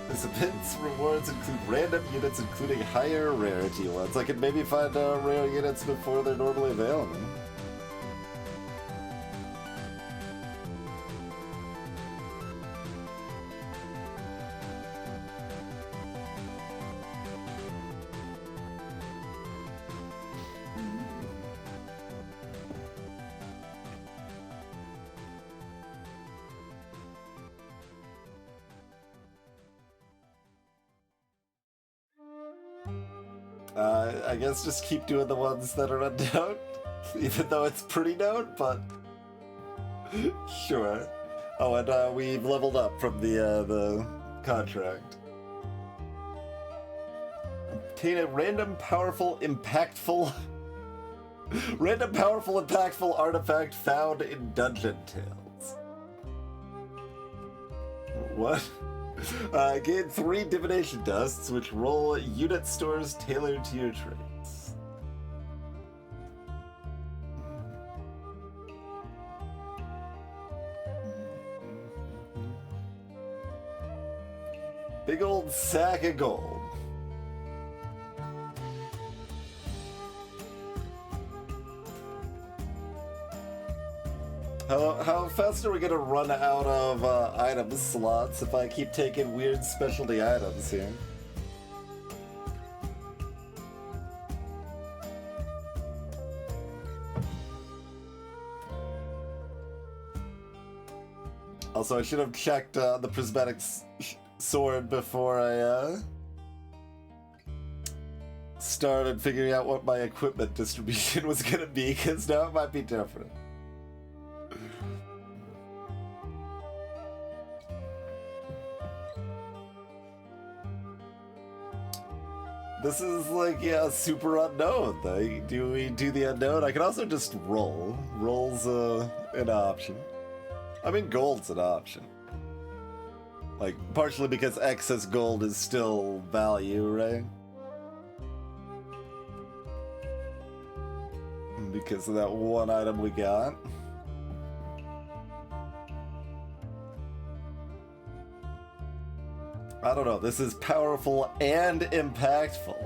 This event's rewards include random units, including higher rarity ones. I can maybe find rare units before they're normally available. I guess just keep doing the ones that are unknown, even though it's pretty known, but sure. Oh, and we've leveled up from the contract. Obtain a random, powerful, impactful artifact found in Dungeon Tales. What? Gain 3 divination dusts, which roll unit stores tailored to your traits. Big old sack of gold. How fast are we gonna run out of item slots if I keep taking weird specialty items here? Also, I should have checked the prismatic sword before I started figuring out what my equipment distribution was gonna be, because now it might be different. This is like, yeah, super unknown. Like, do we do the unknown? I can also just roll. Roll's an option. I mean, gold's an option. Like, partially because excess gold is still value, right? Because of that one item we got. I don't know, this is powerful and impactful.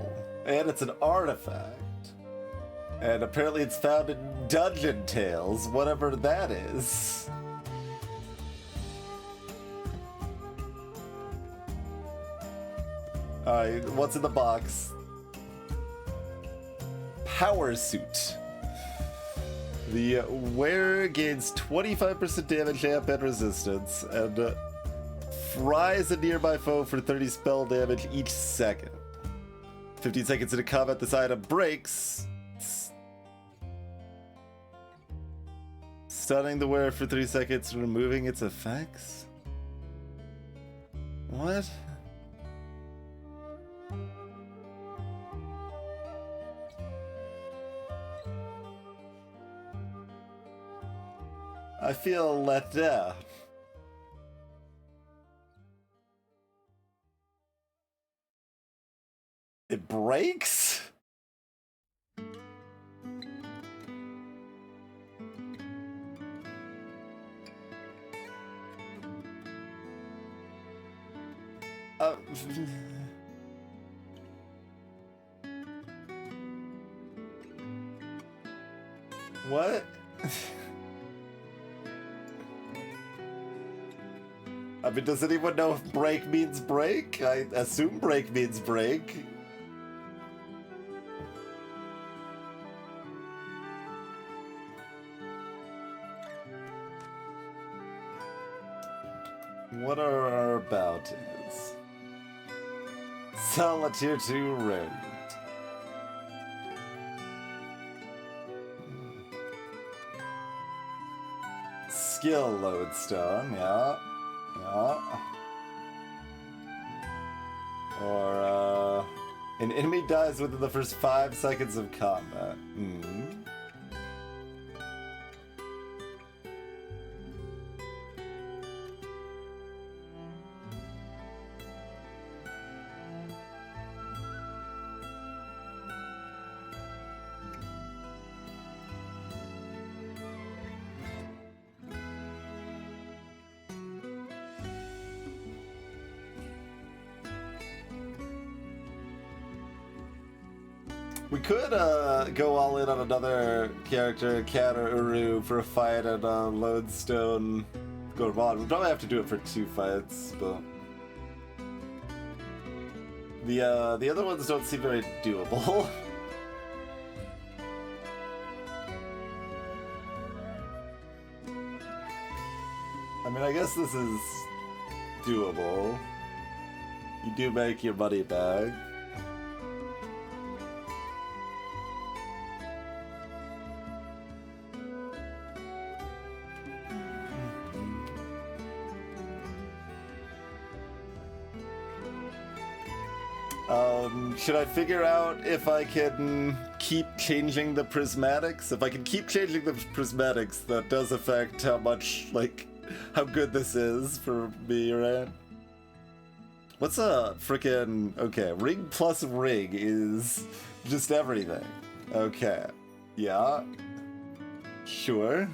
And it's an artifact. And apparently it's found in Dungeon Tales, whatever that is. Alright, what's in the box? Power Suit. The wearer gains 25% damage, amp, and resistance, and fries a nearby foe for 30 spell damage each second. 15 seconds into combat, this item breaks, stunning the wearer for 3 seconds, removing its effects? What? I feel let down. It breaks? What? I mean, does anyone know if break means break? I assume break means break. What are our bounties? Solitaire 2 rend. Skill lodestone, yeah. Yeah. Or, an enemy dies within the first 5 seconds of combat. We could go all in on another character, Cat or Uru, for a fight at Lodestone Gourmand. We'll probably have to do it for 2 fights, but the other ones don't seem very doable. I mean, I guess this is doable. You do make your money back. Should I figure out if I can keep changing the prismatics? If I can keep changing the prismatics, that does affect how much, like, how good this is for me, right? What's a frickin'... Okay, ring plus ring is just everything. Okay. Yeah. Sure.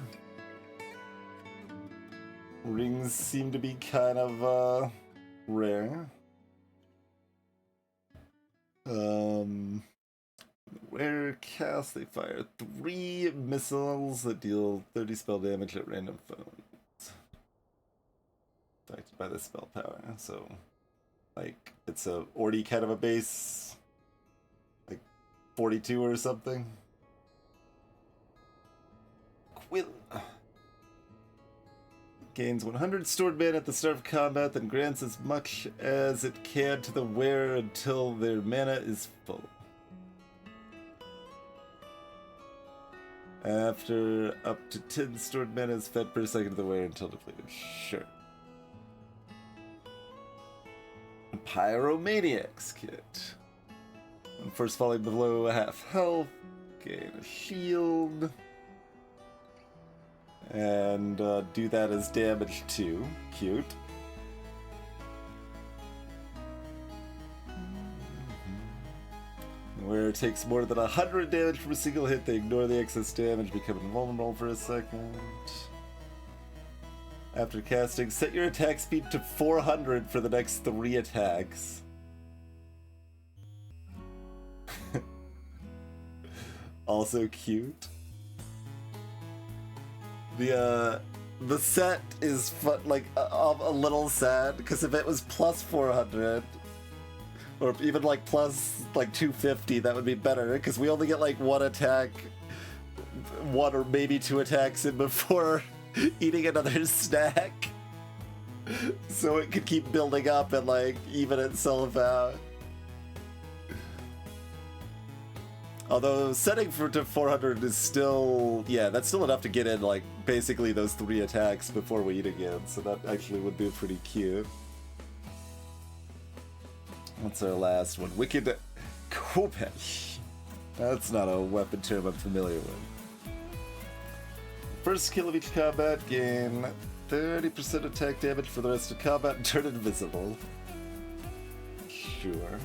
Rings seem to be kind of, rare. Rare cast, they fire 3 missiles that deal 30 spell damage at random foes. Affected by the spell power, so like it's a Orty kind of a base, like 42 or something. Gains 100 stored mana at the start of combat, then grants as much as it can to the wearer until their mana is full. After up to 10 stored mana is fed per second to the wearer until depleted. Sure. Pyromaniac's Kit. On first falling below half health, gain a shield. And do that as damage too. Cute. Where it takes more than 100 damage from a single hit, they ignore the excess damage, becoming invulnerable for a second. After casting, set your attack speed to 400 for the next 3 attacks. Also cute. The set is a little sad, because if it was plus 400, or even like plus like 250, that would be better, because we only get like 1 attack, 1 or maybe 2 attacks in before eating another snack. So it could keep building up and like even itself out. Although setting to 400 is still, yeah, that's still enough to get in like basically those 3 attacks before we eat again, so that actually would be pretty cute. What's our last one? Wicked Kopesh. That's not a weapon term I'm familiar with. First skill of each combat, gain 30% attack damage for the rest of combat and turn invisible. Sure.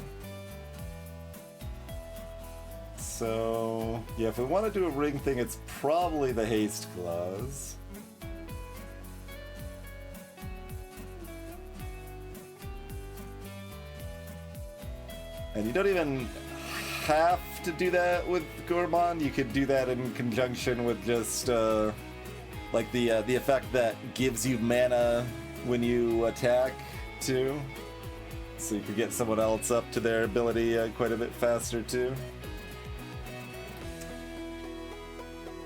So, yeah, if we want to do a ring thing, it's probably the haste clause. And you don't even have to do that with Gourmand. You could do that in conjunction with just like the effect that gives you mana when you attack too. So you could get someone else up to their ability quite a bit faster too.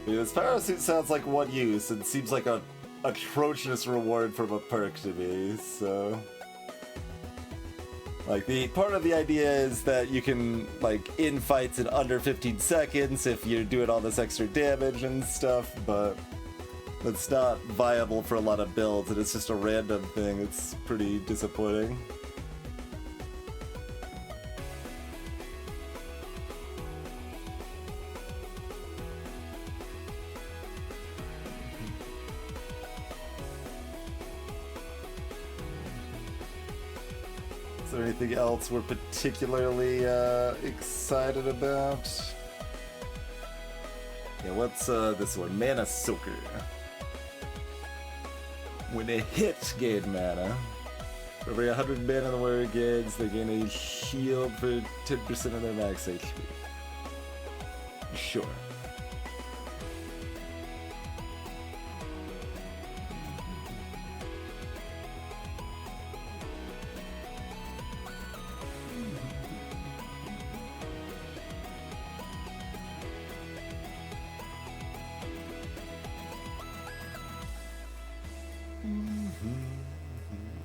This power suit sounds like 1 use and seems like a atrocious reward from a perk to me, so... Like, the part of the idea is that you can, like, end fights in under 15 seconds if you're doing all this extra damage and stuff, but that's not viable for a lot of builds, and it's just a random thing. It's pretty disappointing. Is there anything else we're particularly excited about? Yeah, what's this one? Mana Soaker. When they hit, gain mana. For every 100 mana the wearer gains, they gain a shield for 10% of their max HP. Sure.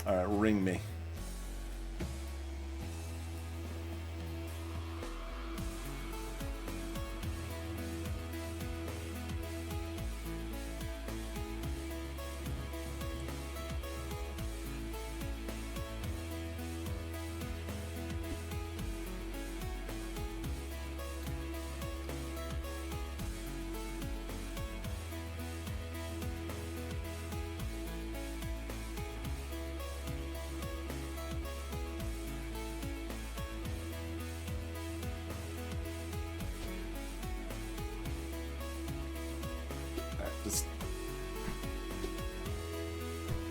Alright, ring me. Just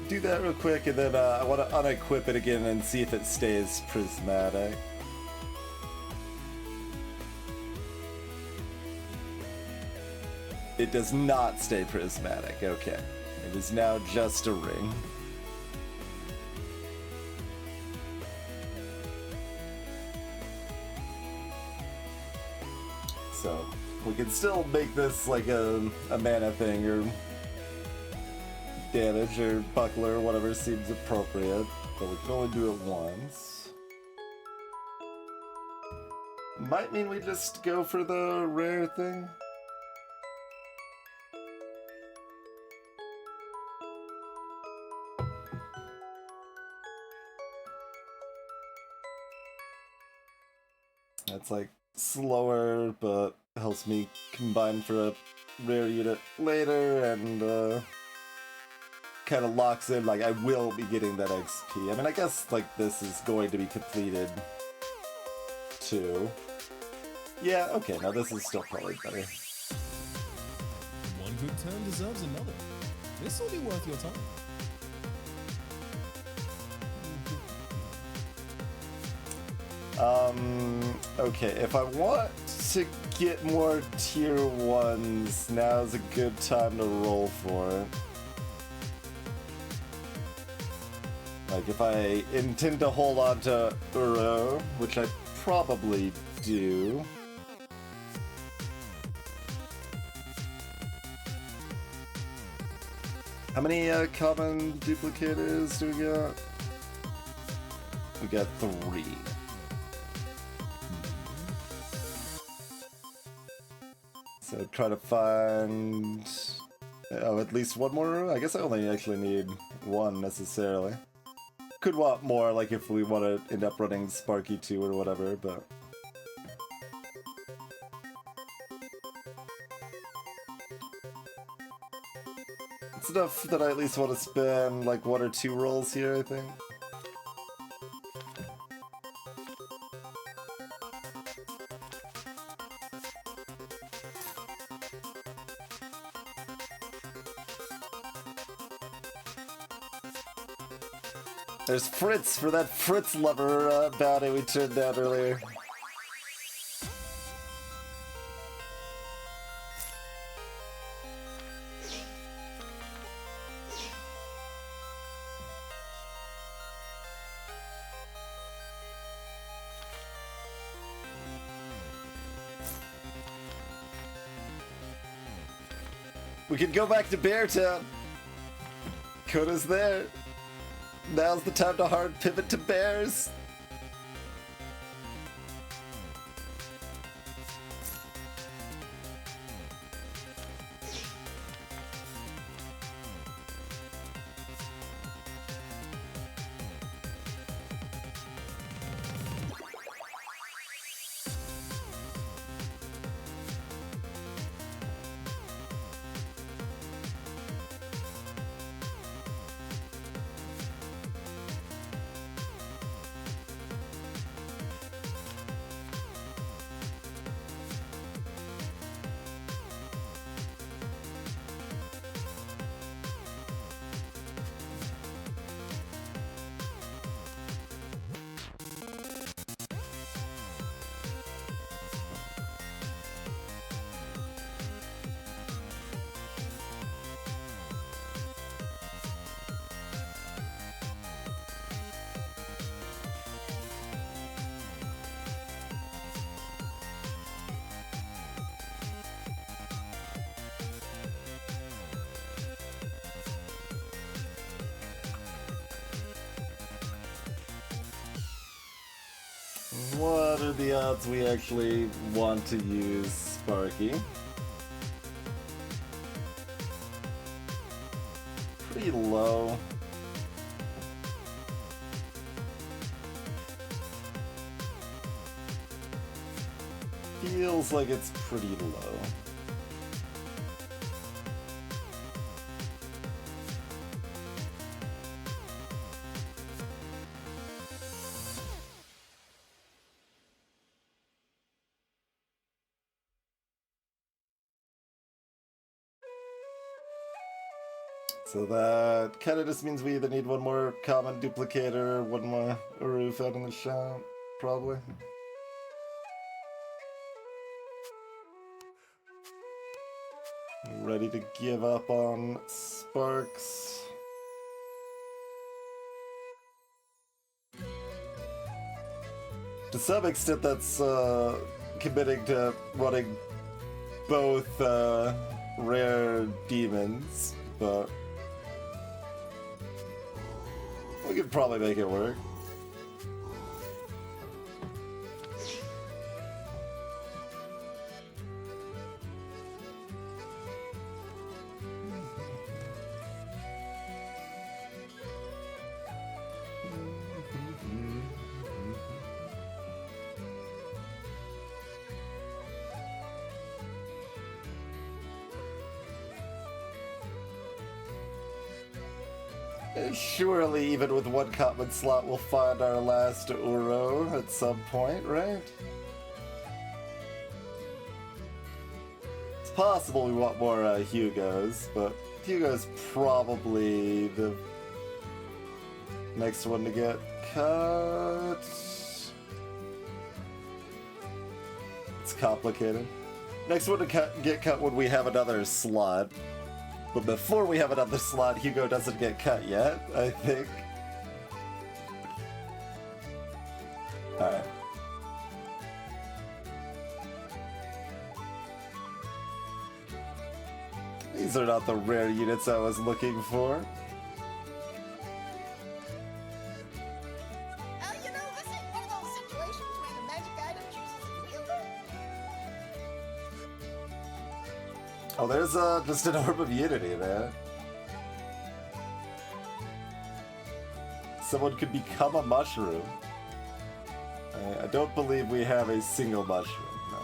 do that real quick, and then I want to unequip it again and see if it stays prismatic. It does not stay prismatic, okay. It is now just a ring. So, we can still make this like a mana thing, or damage or buckler or whatever seems appropriate, but we can only do it once. Might mean we just go for the rare thing. That's like slower, but helps me combine for a rare unit later, and kind of locks in, like, I will be getting that XP. I mean, I guess, like, this is going to be completed too. Yeah, okay, now this is still probably better. One good turn deserves another. This will be worth your time. Okay, if I want to get more tier 1s, now's a good time to roll for it. Like, if I intend to hold on to Uro, which I probably do. How many common duplicators do we got? We got 3. So try to find at least one more. I guess I only actually need 1 necessarily. Could want more, like if we want to end up running Sparky 2 or whatever, but it's enough that I at least want to spend like 1 or 2 rolls here, I think. There's Fritz for that Fritz lover bounty we turned down earlier. We could go back to Beartown. Coda's there. Now's the time to hard pivot to bears. What are the odds we actually want to use Sparky? Pretty low. Feels like it's pretty low. So that kind of just means we either need 1 more common duplicator, 1 more Uruf out in the shop, probably. Ready to give up on Sparks. To some extent, that's committing to running both rare demons, but We could probably make it work. Surely, even with one common slot, we'll find our last Uro at some point, right? It's possible we want more Hugos, but Hugo's probably the next one to get cut. It's complicated. Next one to get cut when we have another slot. But before we have another slot, Hugo doesn't get cut yet, I think. Alright. These are not the rare units I was looking for. You know, this ain't one of those situations where the magic item chooses its wielder. Oh, there's just an Orb of Unity there. Someone could become a mushroom. I don't believe we have a single mushroom, no.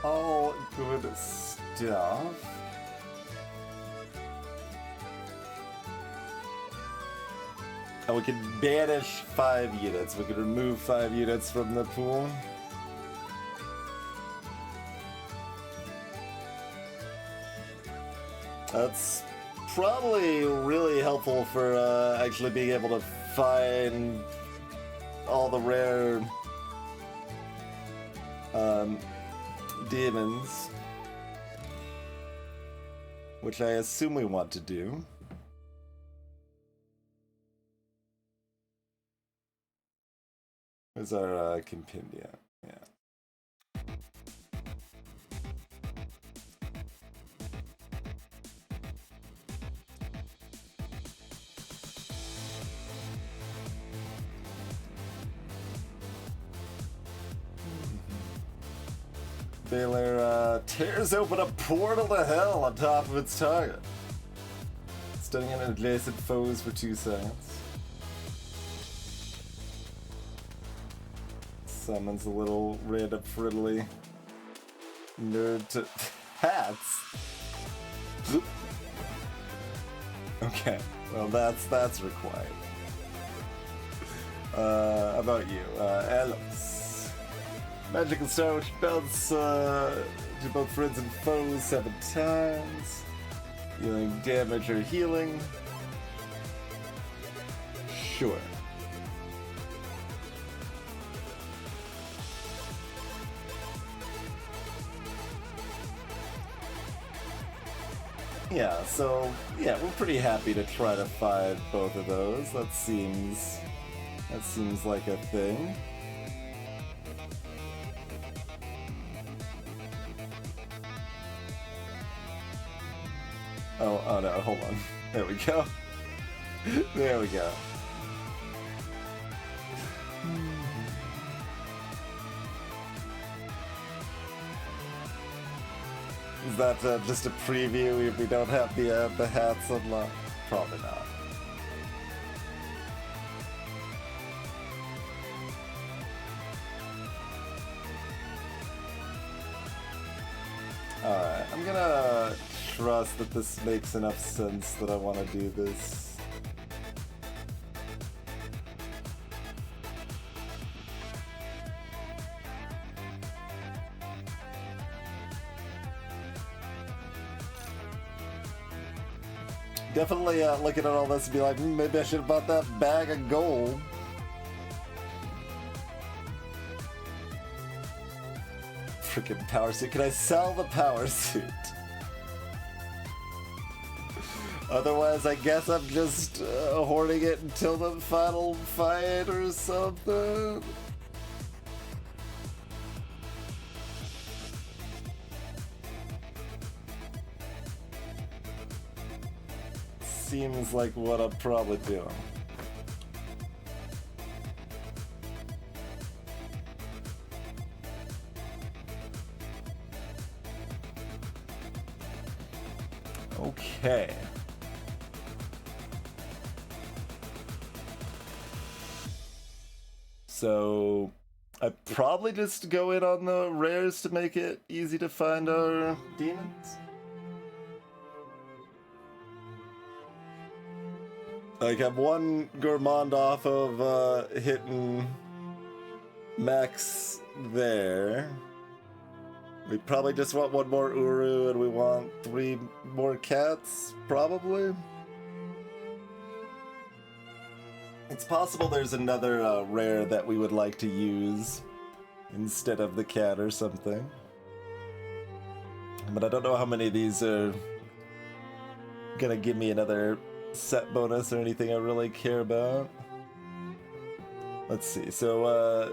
All good stuff. And we can banish 5 units. We can remove 5 units from the pool. That's probably really helpful for actually being able to find all the rare demons, which I assume we want to do. Where's our compendia? Yeah. Baylor tears open a portal to hell on top of its target, stunning an adjacent foes for 2 seconds. Summons a little random friendly nerd to hats. Okay, well that's required. How about you, Elos? Magical Star, which bounce to both friends and foes 7 times. Dealing damage or healing. Sure. Yeah, so, yeah, we're pretty happy to try to find both of those. That seems like a thing. Oh no, hold on. There we go. There we go. Is that just a preview if we don't have the hats unlocked? Probably not. Alright, I'm gonna trust that this makes enough sense that I want to do this. Definitely looking at all this and be like, maybe I should have bought that bag of gold. Freaking power suit. Can I sell the power suit? Otherwise, I guess I'm just hoarding it until the final fight or something. Seems like what I'm probably doing. Okay. So I probably just go in on the rares to make it easy to find our demons. Like, I'm one Gourmand off of hitting max there. We probably just want one more Uru, and we want 3 more cats, probably. It's possible there's another rare that we would like to use instead of the cat or something. But I don't know how many of these are gonna give me another set bonus or anything I really care about. Let's see, so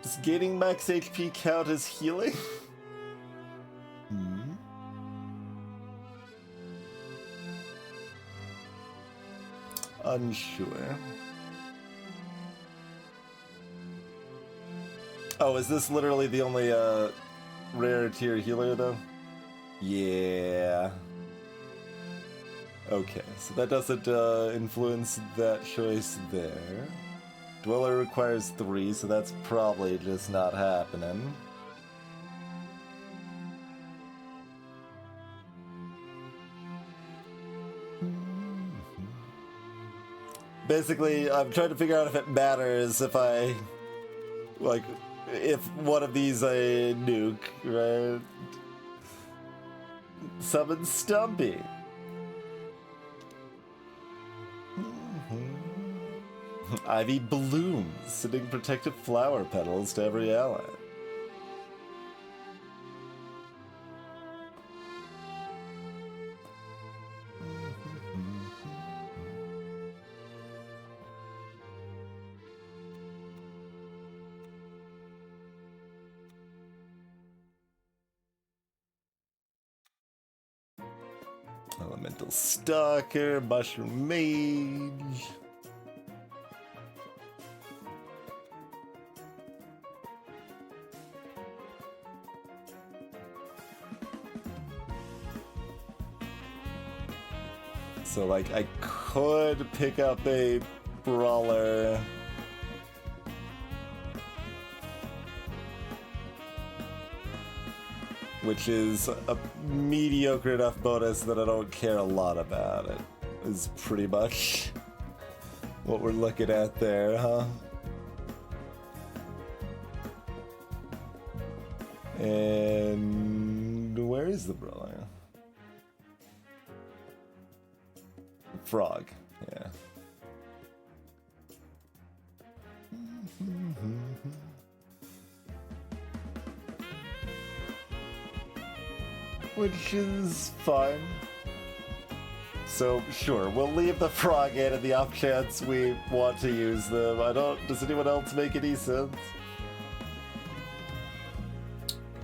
does gaining max HP count as healing? Unsure. Oh, is this literally the only rare tier healer though? Yeah. Okay, so that doesn't influence that choice there. Dweller requires 3, so that's probably just not happening. Basically, I'm trying to figure out if it matters if I, like, if one of these I nuke, right? Summon Stumpy. Ivy blooms, sending protective flower petals to every ally. Elemental Stalker, Mushroom Mage. So, like, I could pick up a Brawler. Which is a mediocre enough bonus that I don't care a lot about it. Is pretty much what we're looking at there, huh? And where is the Brawler? Frog, yeah. Which is fine. So, sure, we'll leave the frog in the off chance we want to use them. Does anyone else make any sense?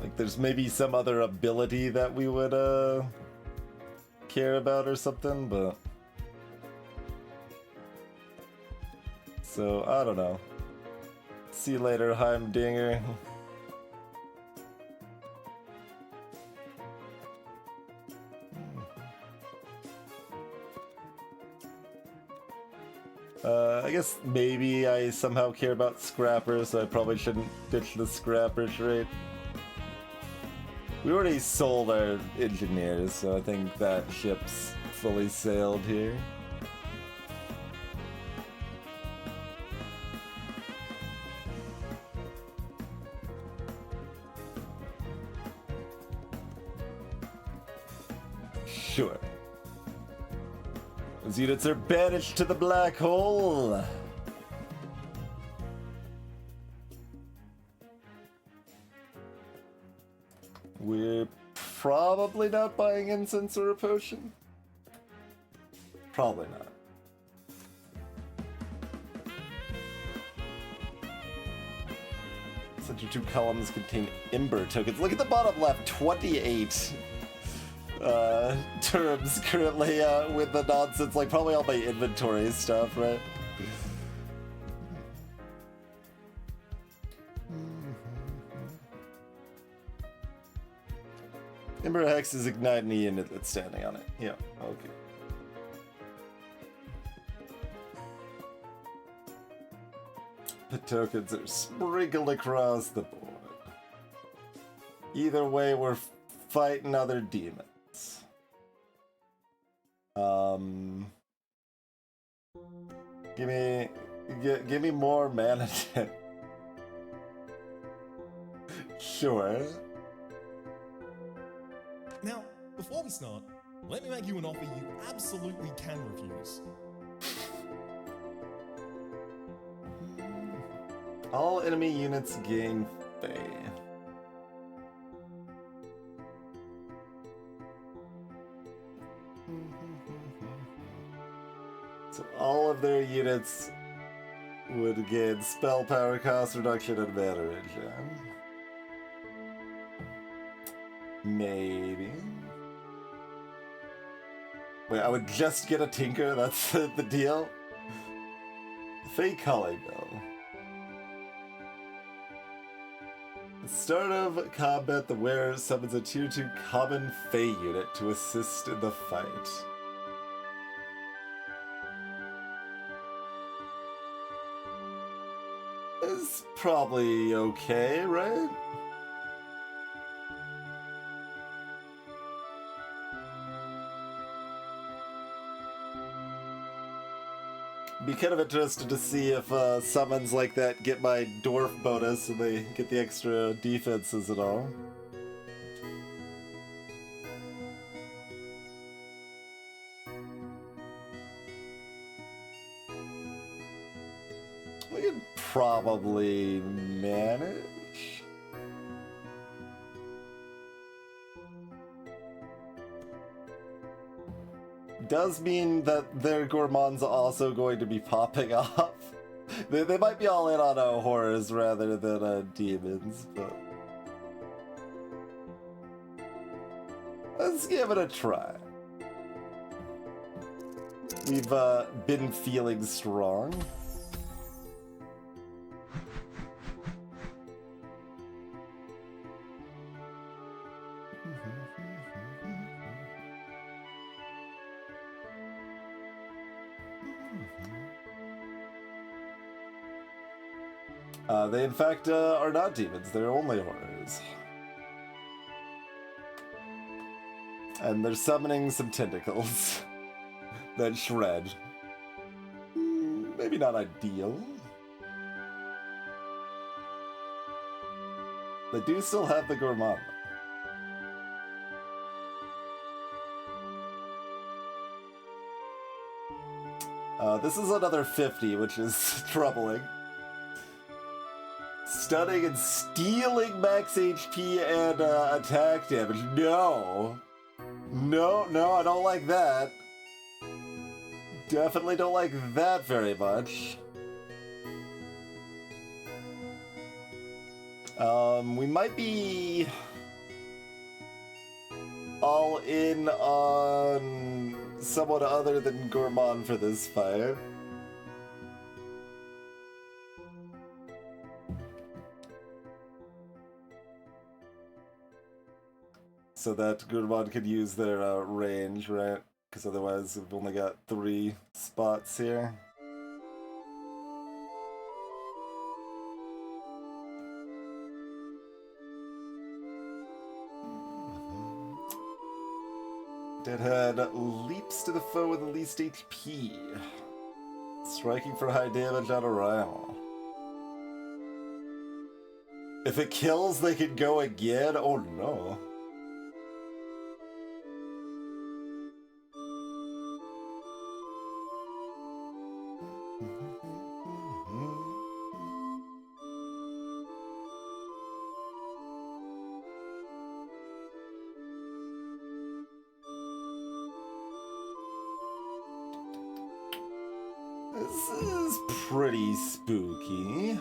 Like, there's maybe some other ability that we would, care about or something, but... So, I don't know. See you later, Heimdinger. I guess maybe I somehow care about Scrapper, so I probably shouldn't ditch the Scrapper trait. We already sold our engineers, so I think that ship's fully sailed here. Those units are banished to the black hole. We're probably not buying incense or a potion. Probably not. Center 2 columns contain Ember tokens. Look at the bottom left, 28 terms currently with the nonsense, like probably all my inventory stuff, right? Ember Hex is igniting the unit that's standing on it. Yeah, okay. The tokens are sprinkled across the board. Either way, we're fighting other demons. Give me more mana. Sure. Now, before we start, let me make you an offer you absolutely can refuse. All enemy units gain Fey. So all of their units would gain spell power, cost reduction, and mana regen. Maybe. Wait, I would just get a Tinker? That's the deal? Fey Culling, though. At the start of combat, the wearer summons a tier 2 common Fey unit to assist in the fight. It's probably okay, right? Be kind of interested to see if summons like that get my dwarf bonus and they get the extra defenses and all. We could probably manage. Does mean that their gourmands also going to be popping off. They might be all in on horrors rather than demons, but let's give it a try. We've been feeling strong. They in fact are not demons, they're only horrors. And they're summoning some tentacles that shred. Maybe not ideal. They do still have the gourmand. This is another 50, which is troubling. Stunning and stealing max HP and attack damage. No. No, I don't like that. Definitely don't like that very much. We might be all in on someone other than Gourmand for this fight. So that Gourmand could use their range, right? Because otherwise we've only got 3 spots here. Deadhead leaps to the foe with the least HP, striking for high damage on arrival. If it kills, they can go again? Oh no. This is pretty spooky.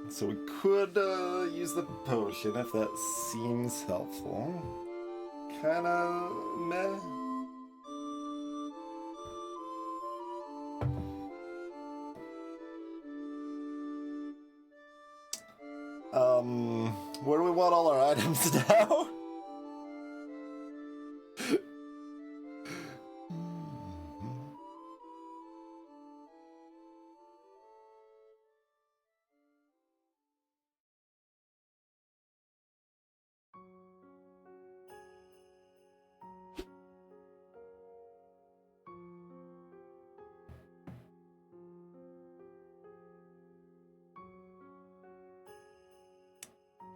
So we could use the potion if that seems helpful. Kinda meh. Where do we want all our items now?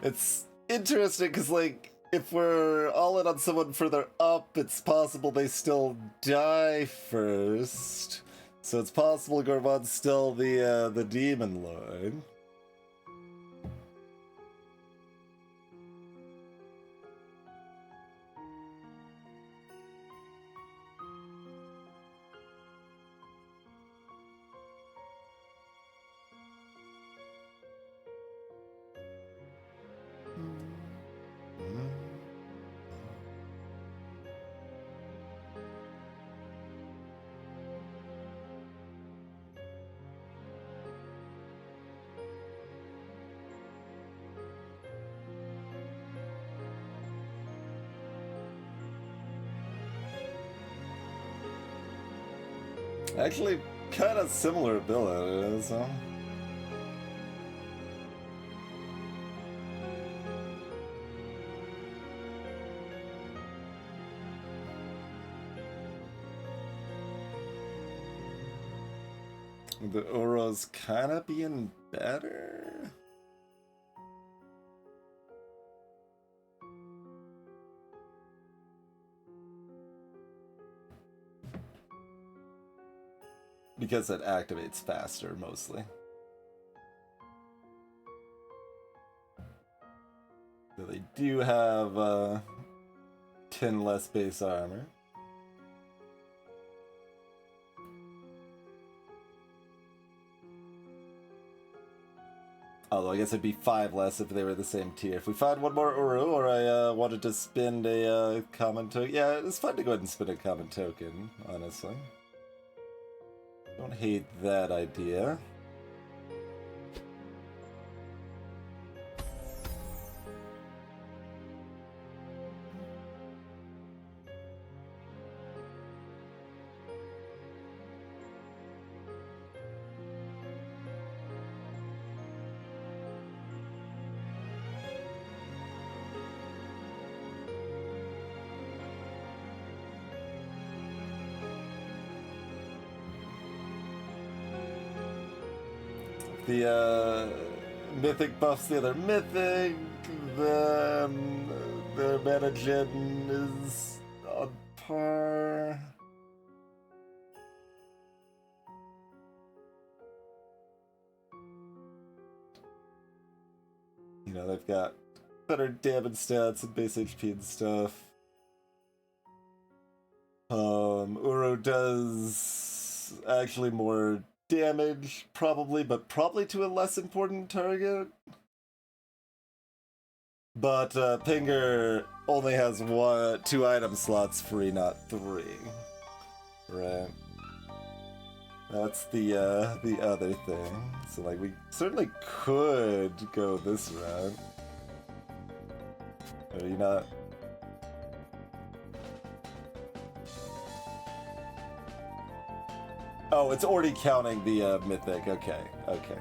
It's interesting because, like, if we're all in on someone further up, it's possible they still die first. So it's possible Gormon's still the demon lord. Actually, kind of similar abilities, huh? The Oro's kind of being better. Because it activates faster, mostly. So they do have 10 less base armor. Although I guess it'd be 5 less if they were the same tier. If we find one more Uru, or I wanted to spend a common token. Yeah, it's fun to go ahead and spend a common token, honestly. Don't hate that idea. The mythic buffs the other mythic, then their mana gen is on par. You know, they've got better damage stats and base HP and stuff. Uro does actually more damage, probably, but probably to a less important target. But Pinger only has 2 item slots free, not 3. Right. That's the other thing. So like we certainly could go this route. Are you not? Oh, it's already counting the mythic. Okay, okay.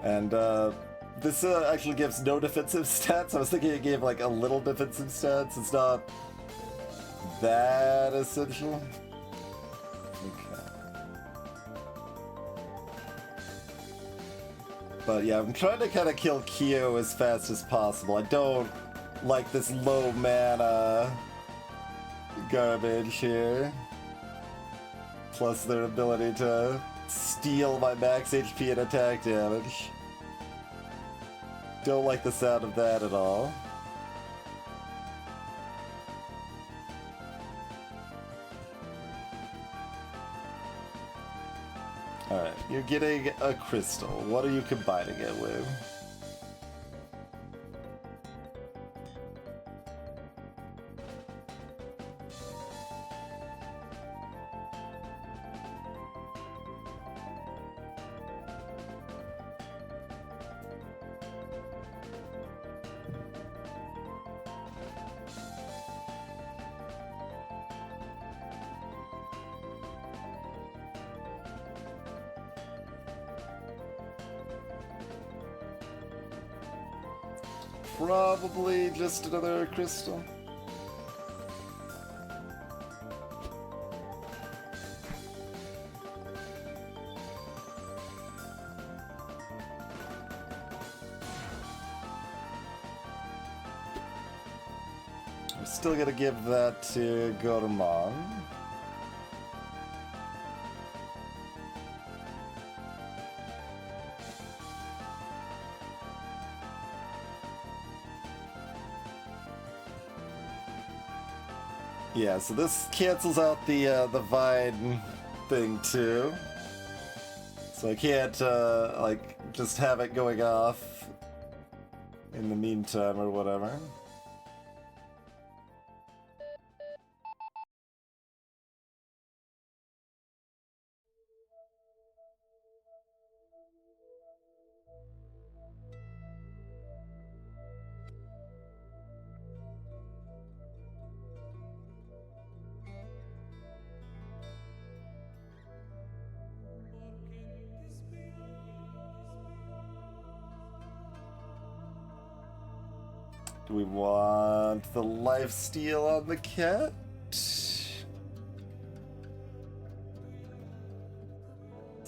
And this actually gives no defensive stats. I was thinking it gave like a little defensive stats. It's not that essential. Okay. But yeah, I'm trying to kind of kill Kyo as fast as possible. I don't like this low mana garbage here. Plus their ability to steal my max HP and attack damage. Don't like the sound of that at all. Alright, you're getting a crystal. What are you combining it with? Probably just another crystal. I'm still gonna give that to Gorman. Yeah, so this cancels out the Vine thing too. So I can't like just have it going off in the meantime or whatever. Do we want the lifesteal on the cat? It's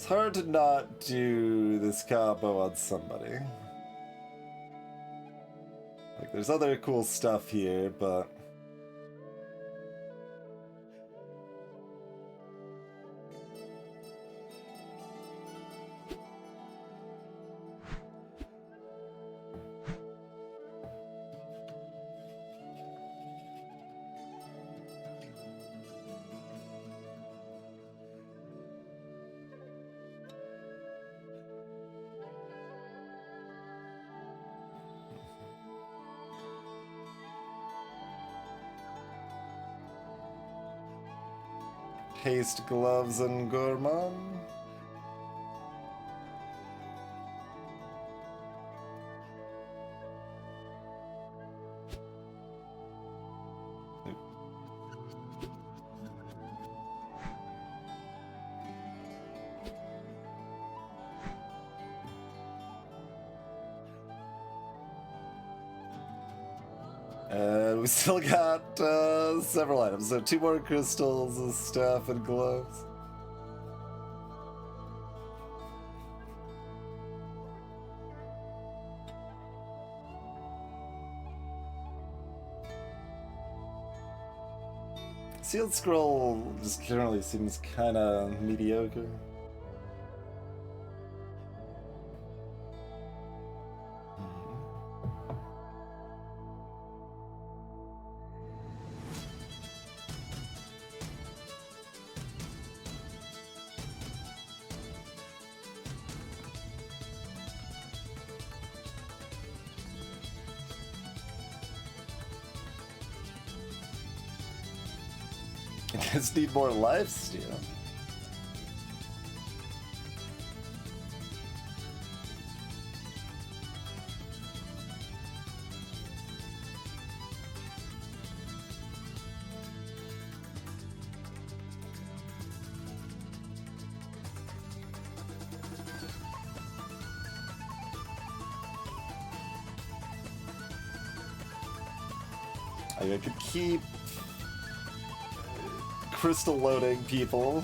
hard to not do this combo on somebody. Like, there's other cool stuff here, but... Haste gloves and Gorman. And we still got several items. So 2 more crystals, a staff, and gloves. Sealed scroll just generally seems kind of mediocre. I just need more lifesteal. I could keep crystal loading people.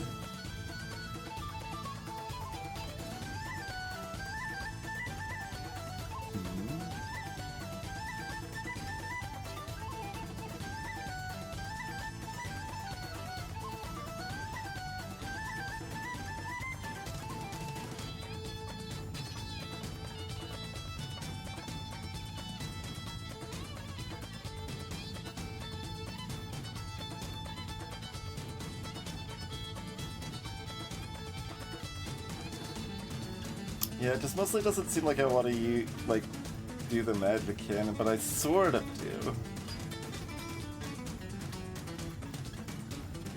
Yeah, it just mostly doesn't seem like I want to do the magic cannon, but I sort of do.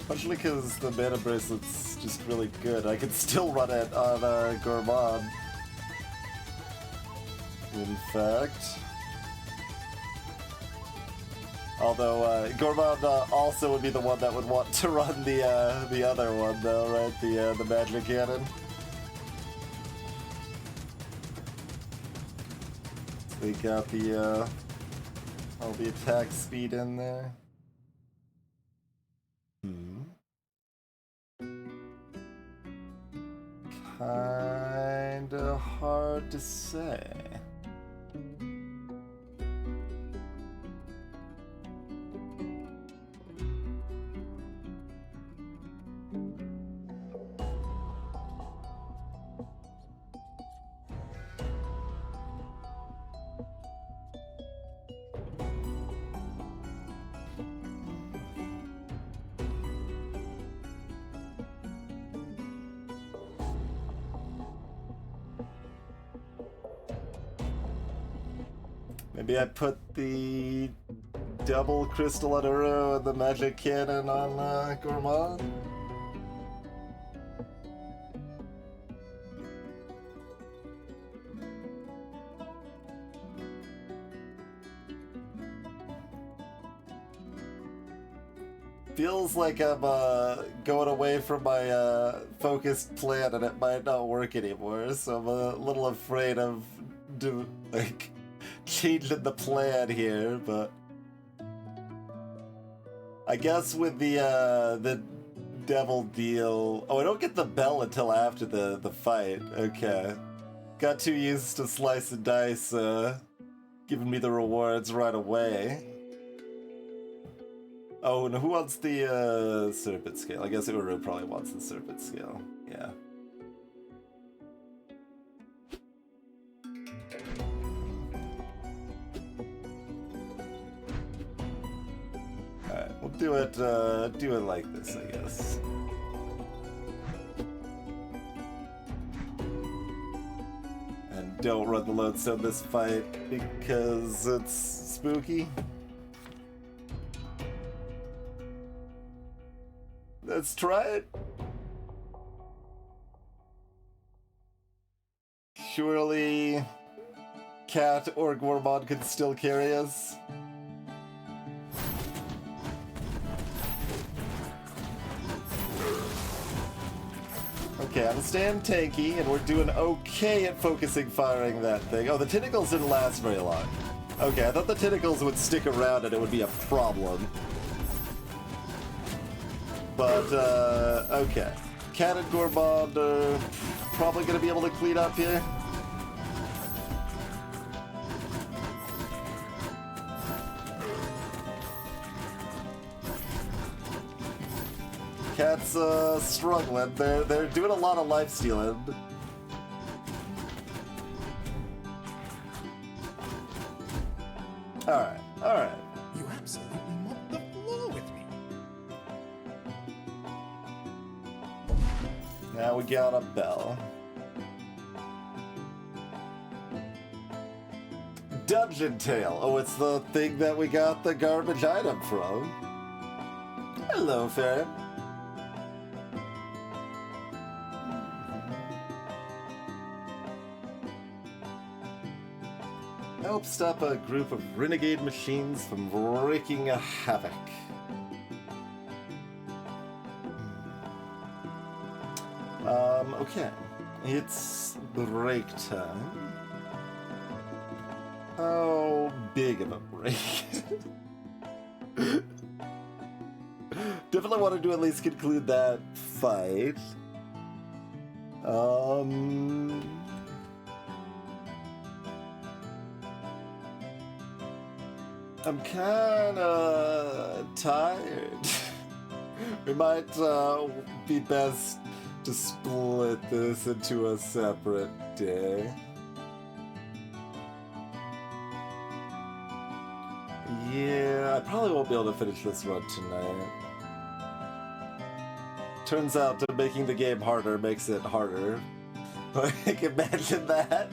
Partially because the mana bracelet's just really good. I could still run it on Gourmand. In fact. Although Gourmand also would be the one that would want to run the other one though, right? The magic cannon. They got the all the attack speed in there. Kinda hard to say. Maybe I put the double crystal Aduro and the magic cannon on Gourmand? Feels like I'm going away from my focused plan and it might not work anymore, so I'm a little afraid of changing the plan here, but I guess with the devil deal. Oh, I don't get the bell until after the fight. Okay, got too used to slice and dice, giving me the rewards right away. Oh, and who wants the serpent scale? I guess Uru probably wants the serpent scale. Yeah. Alright, we'll do it like this, I guess. And don't run the lodestone this fight because it's spooky. Let's try it. Surely Cat or Gourmand could still carry us. Okay, I'm staying tanky, and we're doing okay at focusing firing that thing. Oh, the tentacles didn't last very long. Okay, I thought the tentacles would stick around and it would be a problem. But, okay. Cat and Gourmand are probably going to be able to clean up here. Cat's struggling. They're doing a lot of life stealing. Alright, alright. You absolutely mopped the floor with me. Now we got a bell. Dungeon Tale. Oh, it's the thing that we got the garbage item from. Hello, Farron. Help stop a group of renegade machines from wreaking havoc. Okay. It's break time. How big of a break? Definitely want to at least conclude that fight. I'm kinda tired. We might be best to split this into a separate day. Yeah, I probably won't be able to finish this run tonight. Turns out that making the game harder makes it harder. I can imagine that.